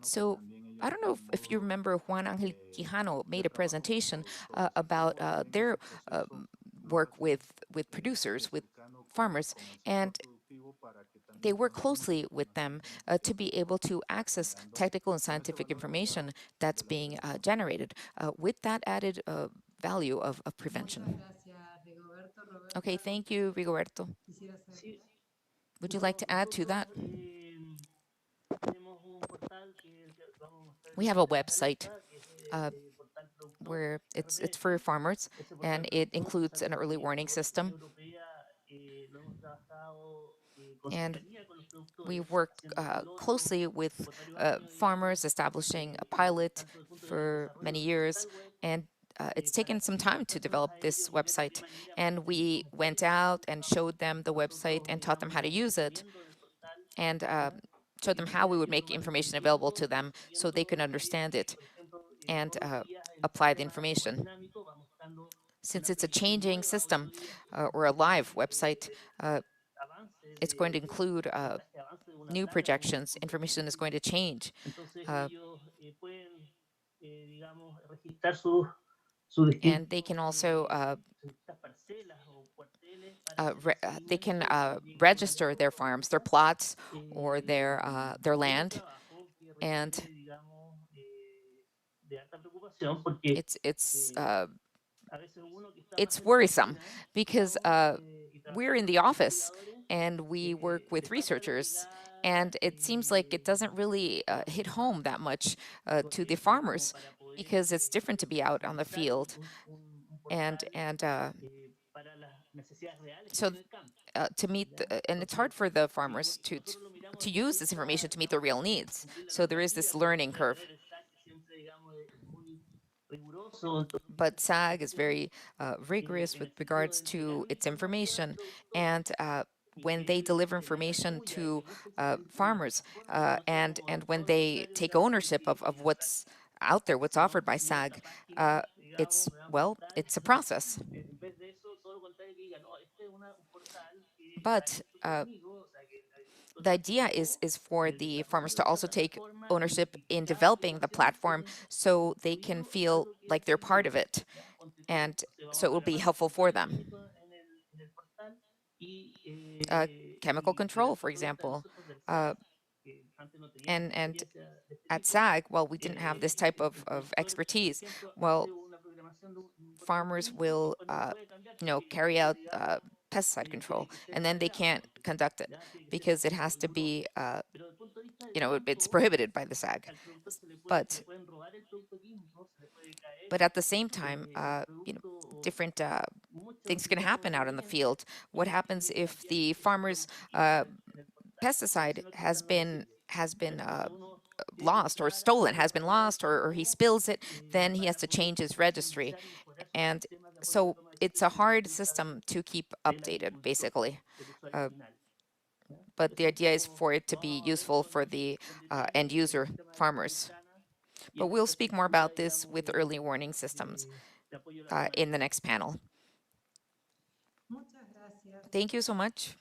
Speaker 2: So I don't know if you remember Juan Angel Quijano made a presentation about their work with producers, with farmers, and they work closely with them to be able to access technical and scientific information that's being generated with that added value of prevention. Okay, thank you, Rigoberto. Would you like to add to that? We have a website where it's for farmers, and it includes an early warning system. And we worked closely with farmers, establishing a pilot for many years, and it's taken some time to develop this website. And we went out and showed them the website and taught them how to use it, and showed them how we would make information available to them so they could understand it and apply the information. Since it's a changing system or a live website, it's going to include new projections. Information is going to change. And they can also they can register their farms, their plots, or their land, and it's worrisome because we're in the office and we work with researchers, and it seems like it doesn't really hit home that much to the farmers because it's different to be out on the field, and so to meet and it's hard for the farmers to use this information to meet their real needs. So there is this learning curve. But SAG is very rigorous with regards to its information, and when they deliver information to farmers, and when they take ownership of what's out there, what's offered by SAG, it's a process. But the idea is for the farmers to also take ownership in developing the platform so they can feel like they're part of it, and so it will be helpful for them. Chemical control, for example, and at SAG, well, we didn't have this type of expertise. Well, farmers will carry out pesticide control, and then they can't conduct it because it has to be it's prohibited by the SAG. But at the same time, different things can happen out in the field. What happens if the farmer's pesticide has been lost or stolen, has been lost, or he spills it? Then he has to change his registry, and so it's a hard system to keep updated, basically. But the idea is for it to be useful for the end user farmers. But we'll speak more about this with early warning systems in the next panel. Thank you so much.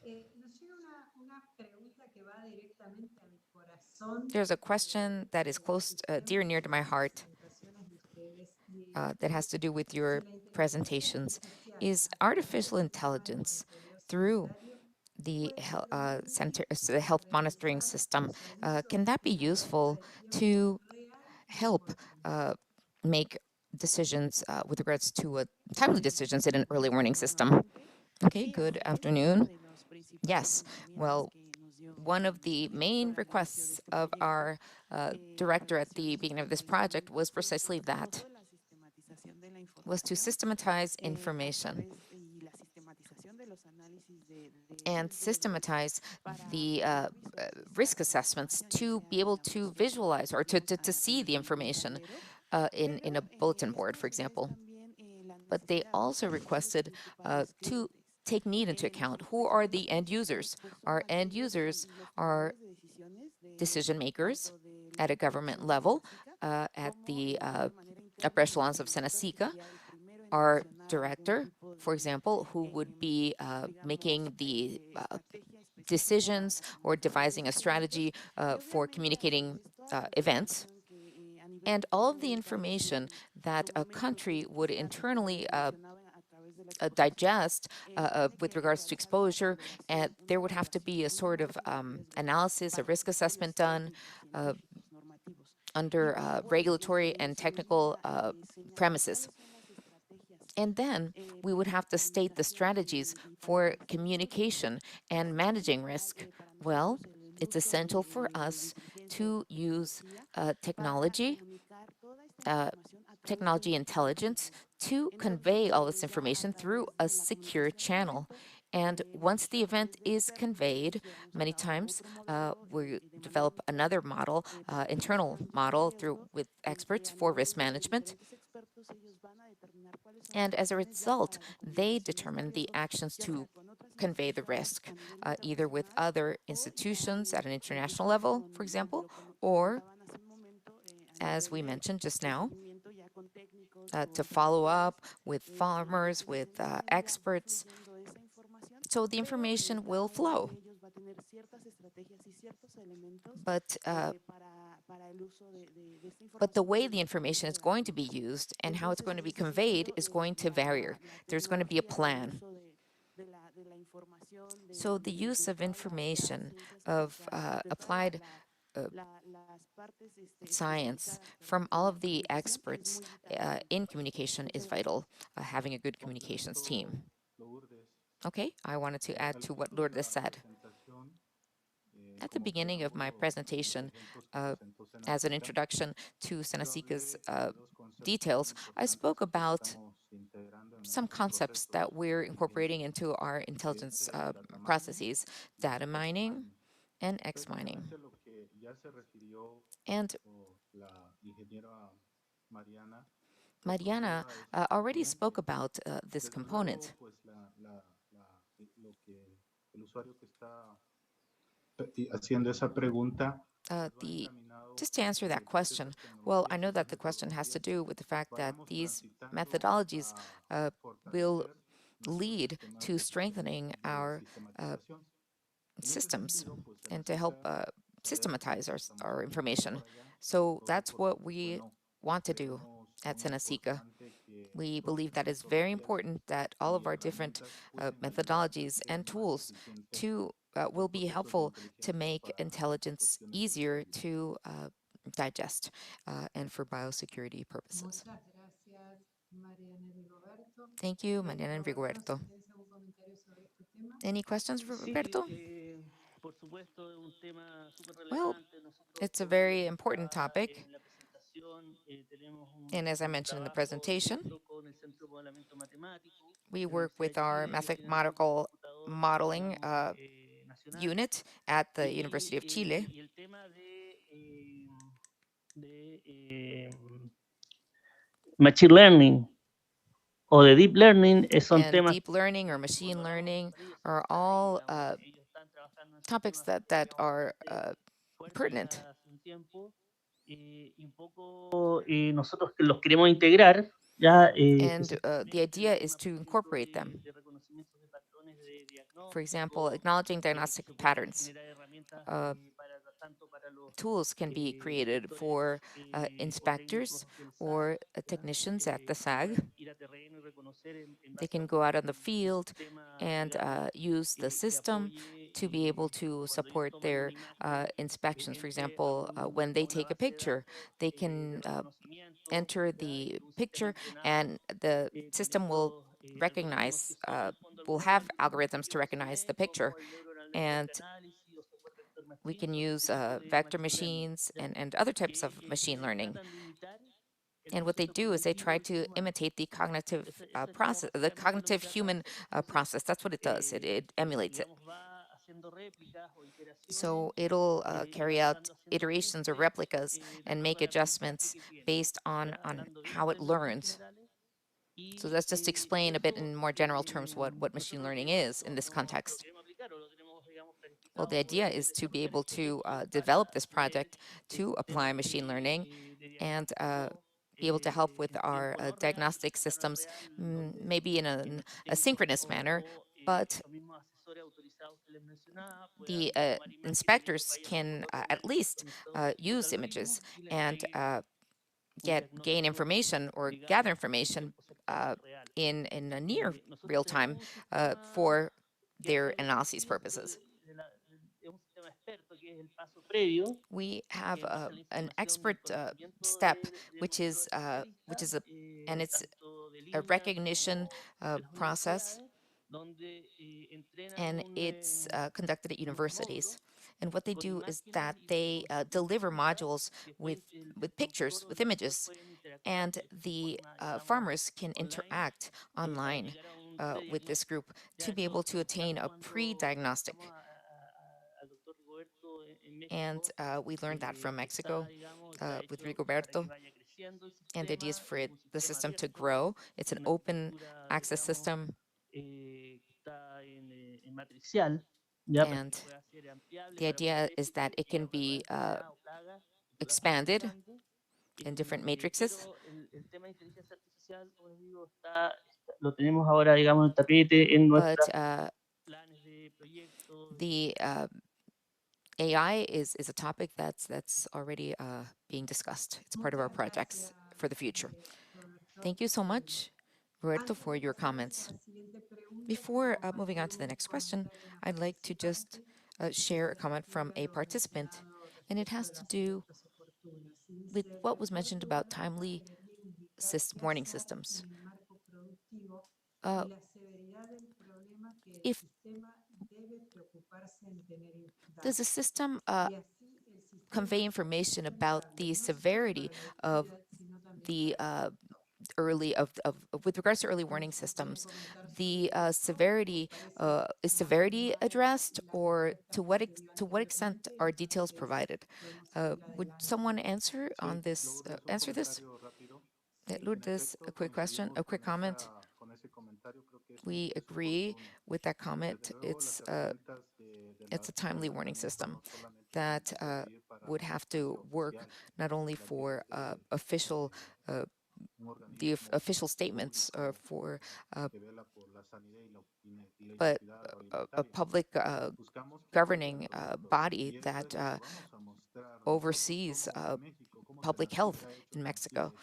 Speaker 2: There's a question that is close, dear and near to my heart, that has to do with your presentations. Is artificial intelligence through the health monitoring system, can that be useful to help make decisions with regards to timely decisions in an early warning system? Okay, good afternoon. Yes, well, one of the main requests of our director at the beginning of this project was precisely that, was to systematize information and systematize the risk assessments to be able to visualize or to see the information in a bulletin board, for example. but they also requested to take need into account. Who are the end users? Our end users are decision makers at a government level, at the upper echelons of Senacica. Our director, for example, who would be making the decisions or devising a strategy for communicating events. And all of the information that a country would internally digest with regards to exposure, and there would have to be a sort of analysis, a risk assessment done under regulatory and technical premises. And then we would have to state the strategies for communication and managing risk. Well, it's essential for us to use technology, technology intelligence to convey all this information through a secure channel. And once the event is conveyed, many times we develop another model, internal model through with experts for risk management. And as a result, they determine the actions to convey the risk, either with other institutions at an international level, for example, or, as we mentioned just now, to follow up with farmers, with experts. So the information will flow. But the way the information is going to be used and how it's going to be conveyed is going to vary. There's going to be a plan. So the use of information, of applied science from all of the experts in communication is vital, having a good communications team. Okay, I wanted to add to what Lourdes said. At the beginning of my presentation, as an introduction to Senacica's details, I spoke about some concepts that we're incorporating into our intelligence processes, data mining and X mining. And Mariana already spoke about this component. Just to answer that question, well, I know that the question has to do with the fact that these methodologies will lead to strengthening our systems and to help systematize our information. So that's what we want to do at Senacica. We believe that it's very important that all of our different methodologies and tools will be helpful to make intelligence easier to digest and for biosecurity purposes. Thank you, Mariana and Rigoberto. Any questions for Roberto? Well, it's a very important topic. And as I mentioned in the presentation, we work with our mathematical modeling unit at the University of Chile.
Speaker 11: Machine learning or the deep learning
Speaker 2: and deep learning or machine learning are all topics that are pertinent.
Speaker 11: Nosotros los queremos integrar, ya,
Speaker 2: and the idea is to incorporate them. For example, acknowledging diagnostic patterns. Tools can be created for inspectors or technicians at the SAG. They can go out on the field and use the system to be able to support their inspections. For example, when they take a picture, they can enter the picture and the system will recognize, will have algorithms to recognize the picture. And we can use vector machines and other types of machine learning. And what they do is they try to imitate the cognitive process, the cognitive human process. That's what it does. It emulates it. So it'll carry out iterations or replicas and make adjustments based on how it learns. So let's just explain a bit in more general terms what machine learning is in this context. Well, the idea is to be able to develop this project to apply machine learning and be able to help with our diagnostic systems, maybe in a synchronous manner, but the inspectors can at least use images and gain information or gather information uh, in a near real time for their analysis purposes. We have an expert step, which is a and it's a recognition process, and it's conducted at universities. And what they do is that they deliver modules with pictures, with images, and the farmers can interact online with this group to be able to attain a pre-diagnostic. And we learned that from Mexico with Rigoberto. And the idea is for the system to grow. It's an open access system. And the idea is that it can be expanded in different matrices. But the AI is a topic that's already being discussed. It's part of our projects for the future. Thank you so much, Roberto, for your comments. Before moving on to the next question, I'd like to just share a comment from a participant, and it has to do with what was mentioned about timely warning systems. If does the system convey information about the severity of the with regards to early warning systems, the severity is severity addressed, or to what extent are details provided? Would someone answer on this? Answer this, Lourdes. A quick question, a quick comment. We agree with that comment. It's a timely warning system that would have to work not only for official official statements for but a public governing body that oversees public health in Mexico.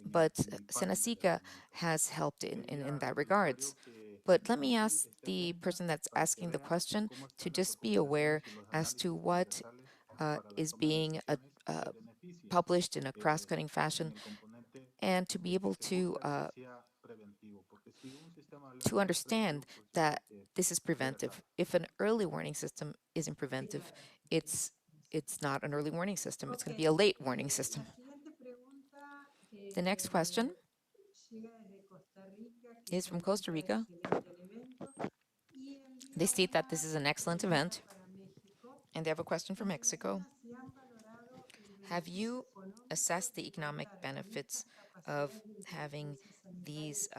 Speaker 2: But Senacica has helped in that regards. But let me ask the person that's asking the question to just be aware as to what is being published in a cross-cutting fashion, and to be able to understand that this is preventive. If an early warning system isn't preventive, it's not an early warning system. It's going to be a late warning system. The next question is from Costa Rica. They state that this is an excellent event, and they have a question for Mexico. Have you assessed the economic benefits of having these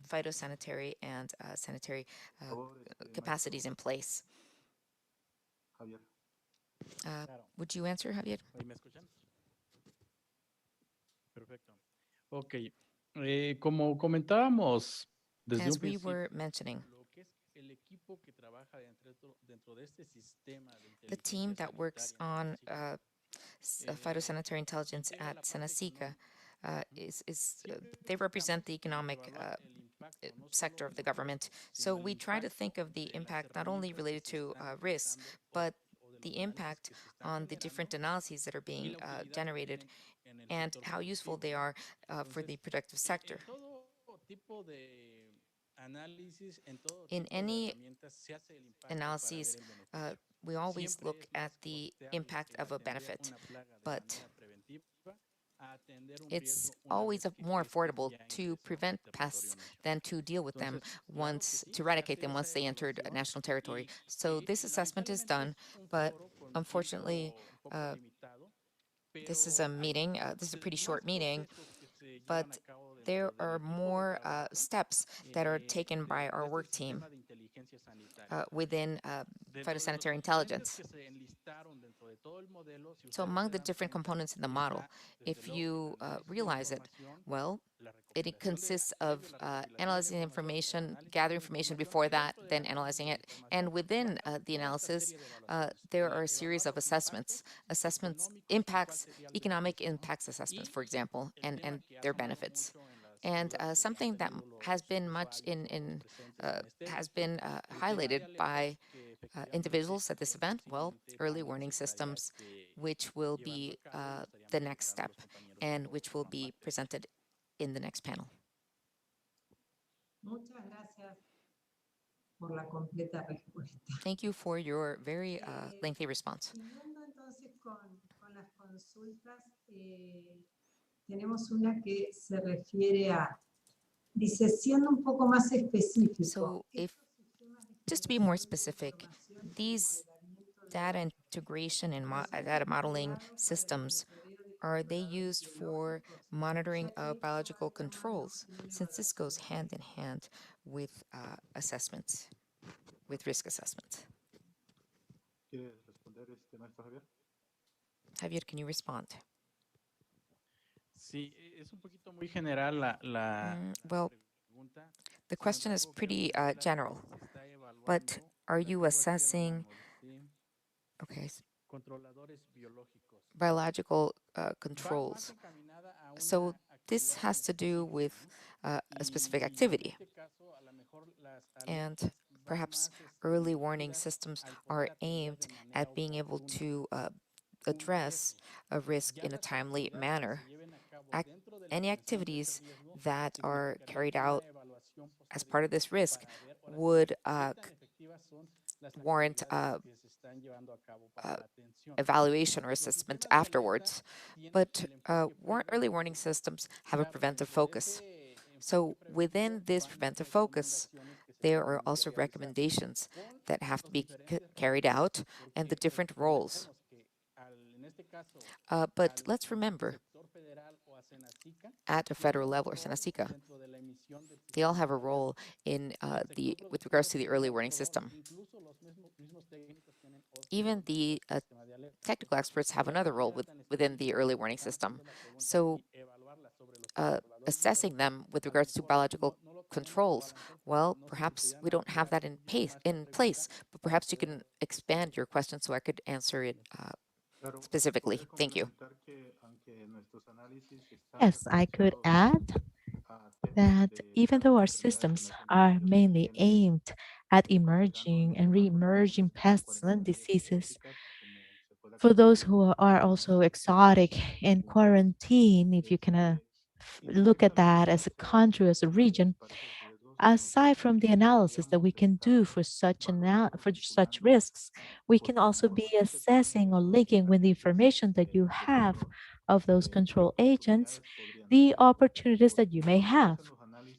Speaker 2: phytosanitary and sanitary capacities in place? Would you answer, Javier?
Speaker 8: ¿Ahí me escuchan? Perfecto. Ok. Como comentábamos desde
Speaker 2: As
Speaker 8: un
Speaker 2: we
Speaker 8: principio,
Speaker 2: were mentioning,
Speaker 8: lo que es el equipo que trabaja dentro de este sistema de
Speaker 2: the team
Speaker 8: inteligencia
Speaker 2: that works
Speaker 8: sanitaria
Speaker 2: on phytosanitary intelligence at Senacica they represent the economic sector of the government. So we try to think of the impact not only related to risks, but the impact on the different analyses that are being generated and how useful they are for the productive sector. In any analyses, we always look at the impact of a benefit, but it's always more affordable to prevent pests than to deal with them to eradicate them once they entered national territory. So this assessment is done, but unfortunately, this is a meeting, this is a pretty short meeting, but there are more steps that are taken by our work team within phytosanitary intelligence. So among the different components in the model, if you realize it, well, it consists of analyzing information, gathering information before that, then analyzing it. And within the analysis, there are a series of assessments. Assessments, impacts, economic impacts assessments, for example, and their benefits. And something that has been much has been highlighted by individuals at this event, well, early warning systems, which will be the next step and which will be presented in the next panel.
Speaker 1: Muchas gracias por la completa respuesta.
Speaker 2: Thank you for your very lengthy response.
Speaker 1: Siguiendo entonces con las consultas, tenemos una que se refiere a, dice, siendo un poco más específico.
Speaker 2: So just to be more specific, these data integration and data modeling systems, are they used for monitoring of biological controls, since this goes hand in hand with assessments, with risk assessments? Javier, can you respond?
Speaker 8: Sí, es un poquito muy general la
Speaker 2: well, the question is pretty general, but are you assessing biological controls? So this has to do with a specific activity. And perhaps early warning systems are aimed at being able to address a risk in a timely manner. Any activities that are carried out as part of this risk would warrant evaluation or assessment afterwards. But early warning systems have a preventive focus. So within this preventive focus, there are also recommendations that have to be carried out and the different roles. But let's remember, at a federal level or SENACICA, they all have a role in with regards to the early warning system. Even the technical experts have another role within the early warning system. So assessing them with regards to biological controls, well, perhaps we don't have that in place, but perhaps you can expand your question so I could answer it specifically. Thank you.
Speaker 7: Yes, I could add that even though our systems are mainly aimed at emerging and re-emerging pests and diseases, for those who are also exotic and quarantine, if you can look at that as a country, as a region, aside from the analysis that we can do for such risks, we can also be assessing or linking with the information that you have of those control agents, the opportunities that you may have.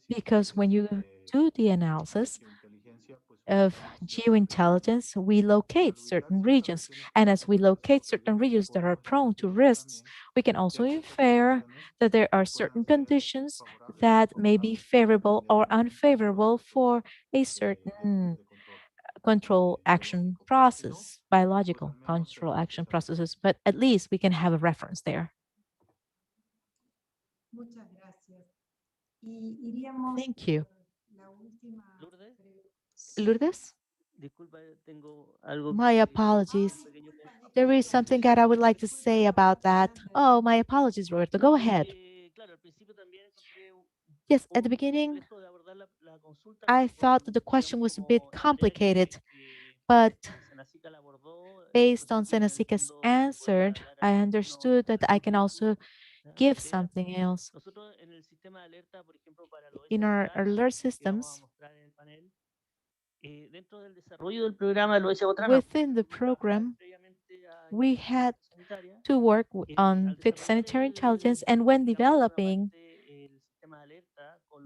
Speaker 7: Because when you do the analysis of geointelligence, we locate certain regions. And as we locate certain regions that are prone to risks, we can also infer that there are certain conditions that may be favorable or unfavorable for a certain control action process, biological control action processes, but at least we can have a reference there.
Speaker 1: Muchas gracias. Y iríamos
Speaker 7: Thank you.
Speaker 1: la última.
Speaker 7: Lourdes?
Speaker 11: algo
Speaker 7: My apologies. There is something that I would like to say about that. Oh, my apologies, Roberto. Go ahead. Yes, at the beginning, I thought that the question was a bit complicated, but based on Senacica's answer, I understood that I can also give something else. In our alert systems, within the program, we had to work on phytosanitary intelligence, and when developing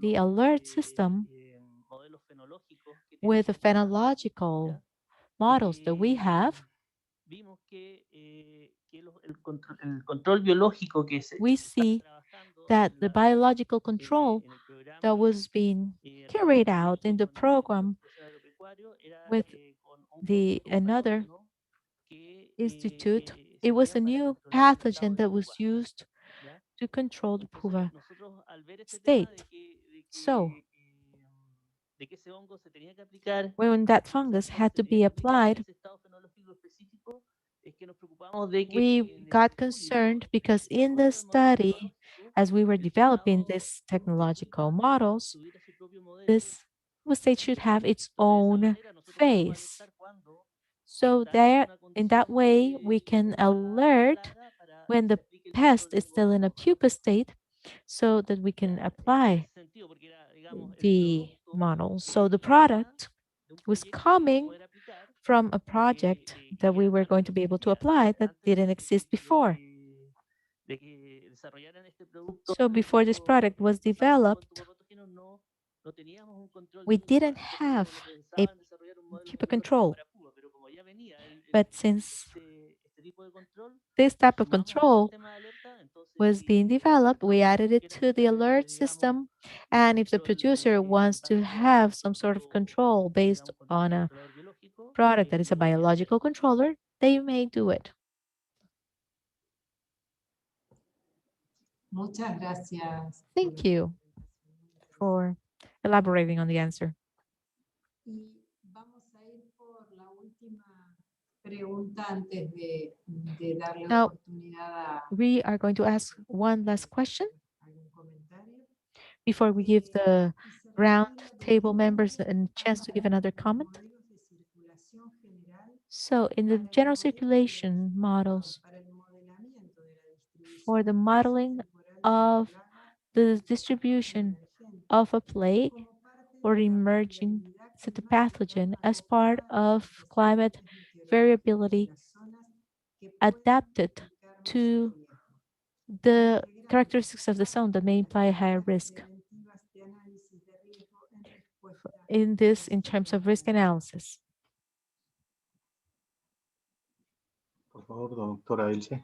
Speaker 7: the alert system with the phenological models that we have, we see that the biological control
Speaker 11: en el programa
Speaker 7: that was being carried out
Speaker 11: reconocimiento
Speaker 7: in the
Speaker 11: normalmente del
Speaker 7: program
Speaker 11: proceso agropecuario era
Speaker 7: with
Speaker 11: con
Speaker 7: the
Speaker 11: un
Speaker 7: another
Speaker 11: patógeno que
Speaker 7: institute,
Speaker 11: se
Speaker 7: it was
Speaker 11: podía
Speaker 7: a
Speaker 11: para
Speaker 7: new
Speaker 11: controlar el estado
Speaker 7: pathogen
Speaker 11: de
Speaker 7: that
Speaker 11: pupa,
Speaker 7: was used
Speaker 11: ¿ya?
Speaker 7: to control the
Speaker 11: Entonces,
Speaker 7: puva
Speaker 11: nosotros al ver este tema
Speaker 7: state.
Speaker 11: de
Speaker 7: So
Speaker 11: de que ese hongo se tenía que aplicar,
Speaker 7: when that fungus
Speaker 11: se
Speaker 7: had to
Speaker 11: tenía
Speaker 7: be
Speaker 11: que aplicar en
Speaker 7: applied,
Speaker 11: ese estado fenológico específico, es que nos preocupamos de que
Speaker 7: we
Speaker 11: en el
Speaker 7: got
Speaker 11: estudio,
Speaker 7: concerned
Speaker 11: en el
Speaker 7: because in
Speaker 11: desarrollo
Speaker 7: the
Speaker 11: del modelo
Speaker 7: study,
Speaker 11: tecnológico,
Speaker 7: as we were
Speaker 11: el
Speaker 7: developing
Speaker 11: cuidado
Speaker 7: these
Speaker 11: de
Speaker 7: technological
Speaker 11: pupa
Speaker 7: models,
Speaker 11: tuviera su propio modelo.
Speaker 7: this state should have its
Speaker 11: Entonces, de esa
Speaker 7: own
Speaker 11: manera nosotros podemos
Speaker 7: phase.
Speaker 11: alertar cuando
Speaker 7: So
Speaker 11: está en
Speaker 7: there,
Speaker 11: una
Speaker 7: in that
Speaker 11: condición
Speaker 7: way, we
Speaker 11: de
Speaker 7: can
Speaker 11: la
Speaker 7: alert
Speaker 11: plaga para
Speaker 7: when
Speaker 11: que se
Speaker 7: the
Speaker 11: aplique el
Speaker 7: pest
Speaker 11: control del
Speaker 7: is
Speaker 11: hongo
Speaker 7: still in a
Speaker 11: rojo.
Speaker 7: pupa state so that we can
Speaker 11: ¿Ya? En
Speaker 7: apply
Speaker 11: ese sentido, porque era, digamos, el
Speaker 7: the
Speaker 11: producto
Speaker 7: model. So the
Speaker 11: que venía
Speaker 7: product
Speaker 11: de un
Speaker 7: was
Speaker 11: proyecto que íbamos a
Speaker 7: coming
Speaker 11: poder aplicar
Speaker 7: from a
Speaker 11: y
Speaker 7: project
Speaker 11: y
Speaker 7: that
Speaker 11: que
Speaker 7: we were
Speaker 11: hasta antes
Speaker 7: going
Speaker 11: no
Speaker 7: to be able to
Speaker 11: existía,
Speaker 7: apply that
Speaker 11: antes
Speaker 7: didn't exist before.
Speaker 11: de que desarrollaran este producto
Speaker 7: So before this product was
Speaker 11: basado en
Speaker 7: developed,
Speaker 11: patógenos, no teníamos un control
Speaker 7: we
Speaker 11: de pupa,
Speaker 7: didn't
Speaker 11: entonces
Speaker 7: have
Speaker 11: se
Speaker 7: a
Speaker 11: pensaba en desarrollar un modelo
Speaker 7: pupa
Speaker 11: tecnológico
Speaker 7: control.
Speaker 11: para pupa, pero como ya venía
Speaker 7: But since
Speaker 11: este tipo de control,
Speaker 7: this
Speaker 11: lo
Speaker 7: type of
Speaker 11: sumamos al
Speaker 7: control
Speaker 11: sistema de alerta, entonces
Speaker 7: was
Speaker 11: si
Speaker 7: being
Speaker 11: el
Speaker 7: developed, we
Speaker 11: productor
Speaker 7: added it
Speaker 11: quiere
Speaker 7: to the
Speaker 11: aplicarle,
Speaker 7: alert
Speaker 11: digamos,
Speaker 7: system.
Speaker 11: un
Speaker 7: And if the
Speaker 11: control
Speaker 7: producer wants to
Speaker 11: contaminado
Speaker 7: have
Speaker 11: con
Speaker 7: some sort of
Speaker 11: producto,
Speaker 7: control based
Speaker 11: digamos,
Speaker 7: on a
Speaker 11: controlador biológico,
Speaker 7: product that is a
Speaker 11: lo podía hacer.
Speaker 7: biological controller, they may do it.
Speaker 1: Muchas gracias.
Speaker 7: Thank you for elaborating on the answer.
Speaker 1: Y vamos a ir por la última pregunta antes de darle
Speaker 7: Now,
Speaker 1: oportunidad a
Speaker 7: we are going to ask one last question
Speaker 1: algún comentario.
Speaker 7: before we give the
Speaker 1: Y se
Speaker 7: round
Speaker 1: refiere de
Speaker 7: table
Speaker 1: cómo
Speaker 7: members a chance to give another comment.
Speaker 1: modelos de circulación general
Speaker 7: So in the
Speaker 1: para el
Speaker 7: general
Speaker 1: modelo de
Speaker 7: circulation models,
Speaker 1: para el modelamiento de la distribución
Speaker 7: for the
Speaker 1: de
Speaker 7: modeling
Speaker 1: temporal de una
Speaker 7: of
Speaker 1: plaga
Speaker 7: the
Speaker 1: o
Speaker 7: distribution
Speaker 1: emergente,
Speaker 7: of a plague
Speaker 1: como parte
Speaker 7: or
Speaker 1: de la
Speaker 7: emerging
Speaker 1: variabilidad
Speaker 7: cytopathogen
Speaker 1: climática
Speaker 7: as part
Speaker 1: acoplada a las
Speaker 7: of climate
Speaker 1: antecedentes meteorológicos de
Speaker 7: variability
Speaker 1: las zonas que pueden
Speaker 7: adapted
Speaker 1: implicar
Speaker 7: to
Speaker 1: mayor riesgo,
Speaker 7: the
Speaker 1: integrando
Speaker 7: characteristics of the zone that may imply a higher
Speaker 1: actividades
Speaker 7: risk.
Speaker 1: preventivas de análisis de riesgo en respuesta
Speaker 7: In
Speaker 1: a
Speaker 7: this,
Speaker 1: los
Speaker 7: in terms of risk
Speaker 1: fenómenos.
Speaker 7: analysis.
Speaker 10: Por favor, doctora Ilse.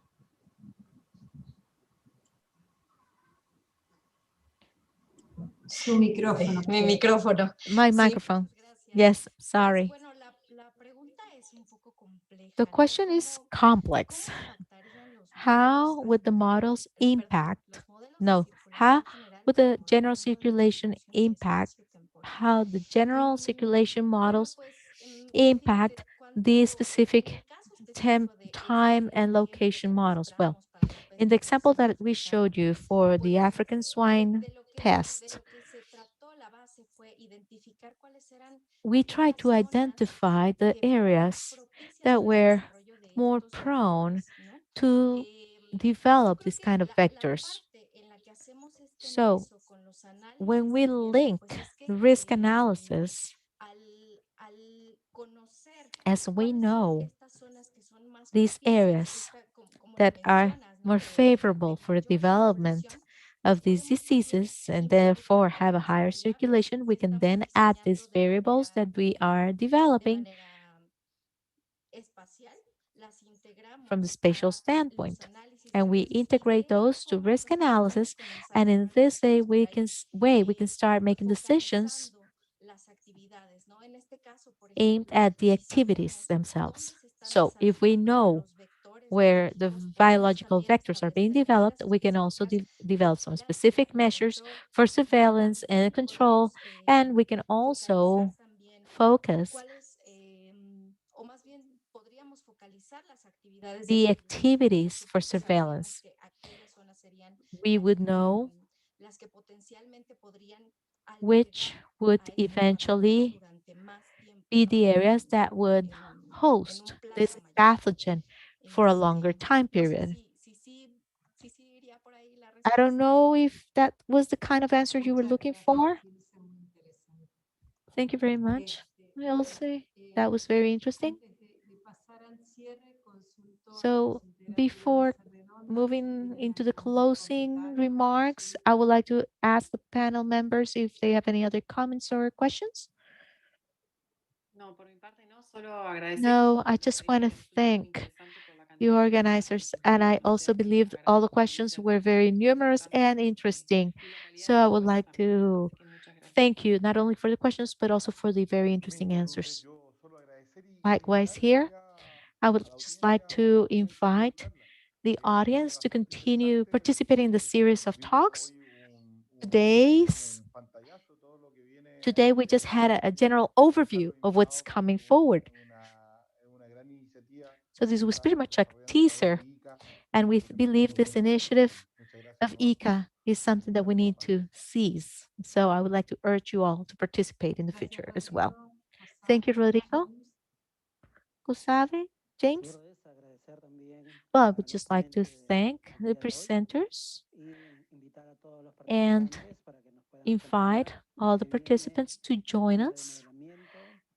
Speaker 1: Su micrófono.
Speaker 9: Mi micrófono.
Speaker 7: My
Speaker 9: Sí,
Speaker 7: microphone.
Speaker 9: muchas gracias.
Speaker 7: Yes,
Speaker 9: Pues
Speaker 7: sorry.
Speaker 9: bueno, la pregunta es un poco compleja,
Speaker 7: The
Speaker 9: ¿no?
Speaker 7: question is
Speaker 9: ¿Cómo
Speaker 7: complex.
Speaker 9: impactarían los
Speaker 7: How
Speaker 9: modelos,
Speaker 7: would the models
Speaker 9: perdón,
Speaker 7: impact?
Speaker 9: los modelos de
Speaker 7: No, how
Speaker 9: circulación general
Speaker 7: would
Speaker 9: como
Speaker 7: the
Speaker 9: el
Speaker 7: general
Speaker 9: mundo de la
Speaker 7: circulation
Speaker 9: distribución
Speaker 7: impact?
Speaker 9: espaciotemporal?
Speaker 7: How the general circulation
Speaker 9: Bueno,
Speaker 7: models
Speaker 9: pues
Speaker 7: impact
Speaker 9: fíjate,
Speaker 7: the
Speaker 9: en el
Speaker 7: specific
Speaker 9: caso específico de
Speaker 7: time
Speaker 9: este
Speaker 7: and
Speaker 9: ejemplo que
Speaker 7: location models? Well,
Speaker 9: mostramos para la
Speaker 7: in the
Speaker 9: peste
Speaker 7: example that
Speaker 9: porcina
Speaker 7: we
Speaker 9: africana,
Speaker 7: showed you for the
Speaker 9: pues
Speaker 7: African swine
Speaker 9: de
Speaker 7: pest,
Speaker 9: lo que se trató la base fue identificar cuáles eran
Speaker 7: we tried
Speaker 9: aquellas
Speaker 7: to
Speaker 9: zonas
Speaker 7: identify the
Speaker 9: que fueron más
Speaker 7: areas
Speaker 9: propicias
Speaker 7: that
Speaker 9: para el
Speaker 7: were
Speaker 9: desarrollo de
Speaker 7: more
Speaker 9: estos
Speaker 7: prone
Speaker 9: vectores, ¿no?
Speaker 7: to
Speaker 9: Yo
Speaker 7: develop
Speaker 9: creo
Speaker 7: this
Speaker 9: que
Speaker 7: kind of
Speaker 9: la
Speaker 7: vectors.
Speaker 9: parte en la que hacemos este
Speaker 7: So
Speaker 9: nexo con los
Speaker 7: when
Speaker 9: análisis
Speaker 7: we
Speaker 9: de riesgo,
Speaker 7: link
Speaker 9: pues es que
Speaker 7: risk analysis,
Speaker 9: al conocer
Speaker 7: as we
Speaker 9: cuáles son
Speaker 7: know
Speaker 9: estas zonas que son más
Speaker 7: these
Speaker 9: propicias,
Speaker 7: areas
Speaker 9: como lo
Speaker 7: that are
Speaker 9: mencionas, ¿no?
Speaker 7: more favorable
Speaker 9: De
Speaker 7: for
Speaker 9: mayor
Speaker 7: development
Speaker 9: circulación, pues
Speaker 7: of these
Speaker 9: podemos también
Speaker 7: diseases and therefore
Speaker 9: identificar
Speaker 7: have a
Speaker 9: otras
Speaker 7: higher
Speaker 9: variables
Speaker 7: circulation, we
Speaker 9: que
Speaker 7: can
Speaker 9: estamos
Speaker 7: then add these
Speaker 9: diseñando
Speaker 7: variables that we are
Speaker 9: de
Speaker 7: developing
Speaker 9: manera espacial, las
Speaker 7: from the
Speaker 9: integramos
Speaker 7: spatial
Speaker 9: a los
Speaker 7: standpoint.
Speaker 9: análisis de
Speaker 7: And we
Speaker 9: riesgos y de
Speaker 7: integrate
Speaker 9: esta
Speaker 7: those to
Speaker 9: forma
Speaker 7: risk
Speaker 9: pues podemos
Speaker 7: analysis.
Speaker 9: comenzar
Speaker 7: And
Speaker 9: a
Speaker 7: in
Speaker 9: tomar
Speaker 7: this way,
Speaker 9: decisiones por ahí,
Speaker 7: we can start making decisions
Speaker 9: focalizando las actividades, ¿no? En este caso, por
Speaker 7: aimed
Speaker 9: ejemplo,
Speaker 7: at the
Speaker 9: si
Speaker 7: activities
Speaker 9: sabemos
Speaker 7: themselves.
Speaker 9: dónde se están
Speaker 7: So if we
Speaker 9: desarrollando
Speaker 7: know
Speaker 9: los vectores
Speaker 7: where the
Speaker 9: biológicos, podemos
Speaker 7: biological
Speaker 9: también
Speaker 7: vectors are being
Speaker 9: establecer medidas
Speaker 7: developed, we can also
Speaker 9: específicas de
Speaker 7: develop some
Speaker 9: vigilancia
Speaker 7: specific
Speaker 9: y
Speaker 7: measures
Speaker 9: control
Speaker 7: for
Speaker 9: y
Speaker 7: surveillance and
Speaker 9: también
Speaker 7: control.
Speaker 9: podemos
Speaker 7: And we can also
Speaker 9: focalizar también
Speaker 7: focus
Speaker 9: cuáles, o más bien podríamos focalizar las actividades de
Speaker 7: the
Speaker 9: vigilancia en
Speaker 7: activities
Speaker 9: caso
Speaker 7: for
Speaker 9: sabríamos
Speaker 7: surveillance.
Speaker 9: que aquellas zonas serían
Speaker 7: We would know
Speaker 9: las que potencialmente podrían
Speaker 7: which
Speaker 9: albergar
Speaker 7: would
Speaker 9: a este patógeno
Speaker 7: eventually
Speaker 9: durante más tiempo,
Speaker 7: be
Speaker 9: ¿no?
Speaker 7: the areas that would
Speaker 9: En un
Speaker 7: host
Speaker 9: plazo
Speaker 7: this
Speaker 9: mayor.
Speaker 7: pathogen for a longer time
Speaker 9: No sé
Speaker 7: period.
Speaker 9: si iría por ahí la
Speaker 7: I don't
Speaker 9: respuesta.
Speaker 7: know if that was the kind of answer you were looking for. Thank you very much. I'll say that was very interesting. So before moving into the closing remarks, I would like to ask the panel members if they have any other comments or questions. No, I just want to thank you organizers. And I also believe all the questions were very numerous and interesting. So I would like to thank you not only for the questions, but also for the very interesting answers. Likewise here, I would just like to invite the audience to continue participating in the series of talks. Today we just had a general overview of what's coming forward. So this was pretty much a teaser, and we believe this initiative of IICA is something that we need to seize. So I would like to urge you all to participate in the future as well. Thank you, Rodrigo. COSAVE, James? Well, I would just like to thank the presenters and invite all the participants to join us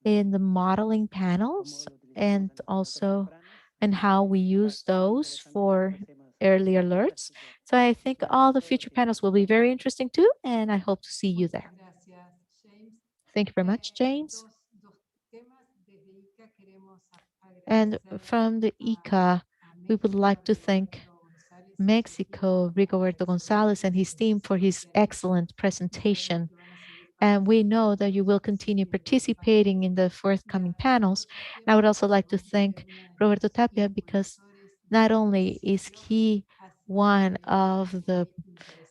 Speaker 7: in the modeling panels and also in how we use those for early alerts. So I think all the future panels will be very interesting too, and I hope to see you there. Thank you very much, James. And from the ICA, we would like to thank Mexico, Rigoberto Gonzalez and his team for his excellent presentation. And we know that you will continue participating in the forthcoming panels. And I would also like to thank Roberto Tapia because not only is he one of the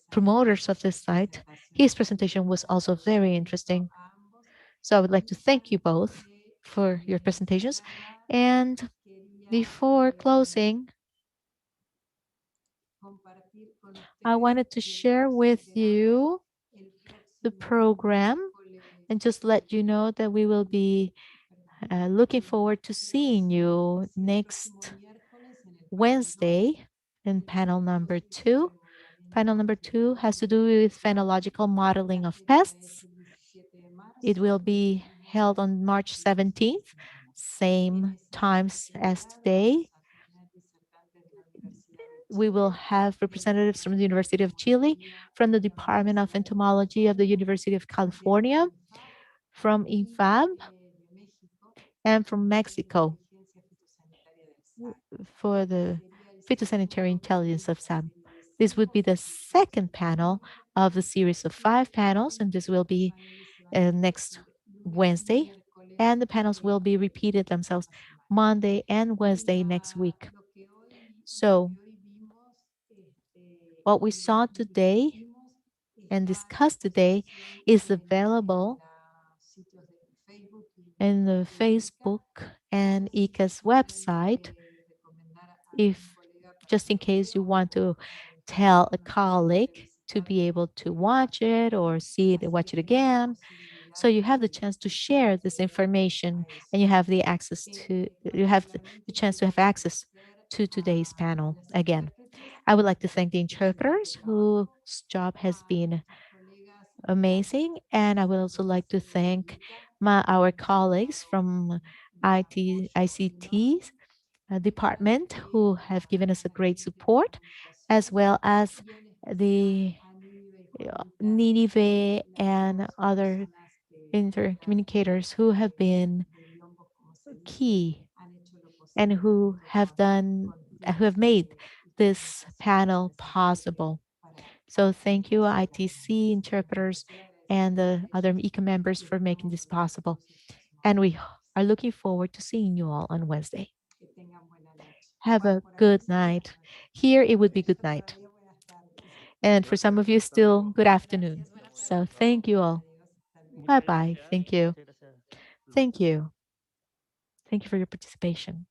Speaker 7: promoters of this site, his presentation was also very interesting. So I would like to thank you both for your presentations. And before closing, I wanted to share with you the program and just let you know that we will be looking forward to seeing you next Wednesday in panel number 2. Panel number 2 has to do with phenological modeling of pests. It will be held on March 17th, same times as today. We will have representatives from the University of Chile, from the Department of Entomology of the University of California, from INFAB, and from Mexico for the Phytosanitary Intelligence of SAB. This would be the second panel of the series of 5 panels, and this will be next Wednesday. And the panels will be repeated themselves Monday and Wednesday next week. So what we saw today and discussed today is available in the Facebook and ICA's website. If just in case you want to tell a colleague to be able to watch it or see it, watch it again. So you have the chance to share this information and you have the access to, you have the chance to have access to today's panel again. I would like to thank the interpreters whose job has been amazing. And I would also like to thank our colleagues from ICT's department who have given us a great support, as well as the Ninive and other intercommunicators who have been key and who have made this panel possible. So thank you, ITC interpreters and the other ICA members for making this possible. And we are looking forward to seeing you all on Wednesday. Have a good night. Here it would be good night. And for some of you, still good afternoon. So thank you all. Bye-bye. Thank you. Thank you. Thank you for your participation.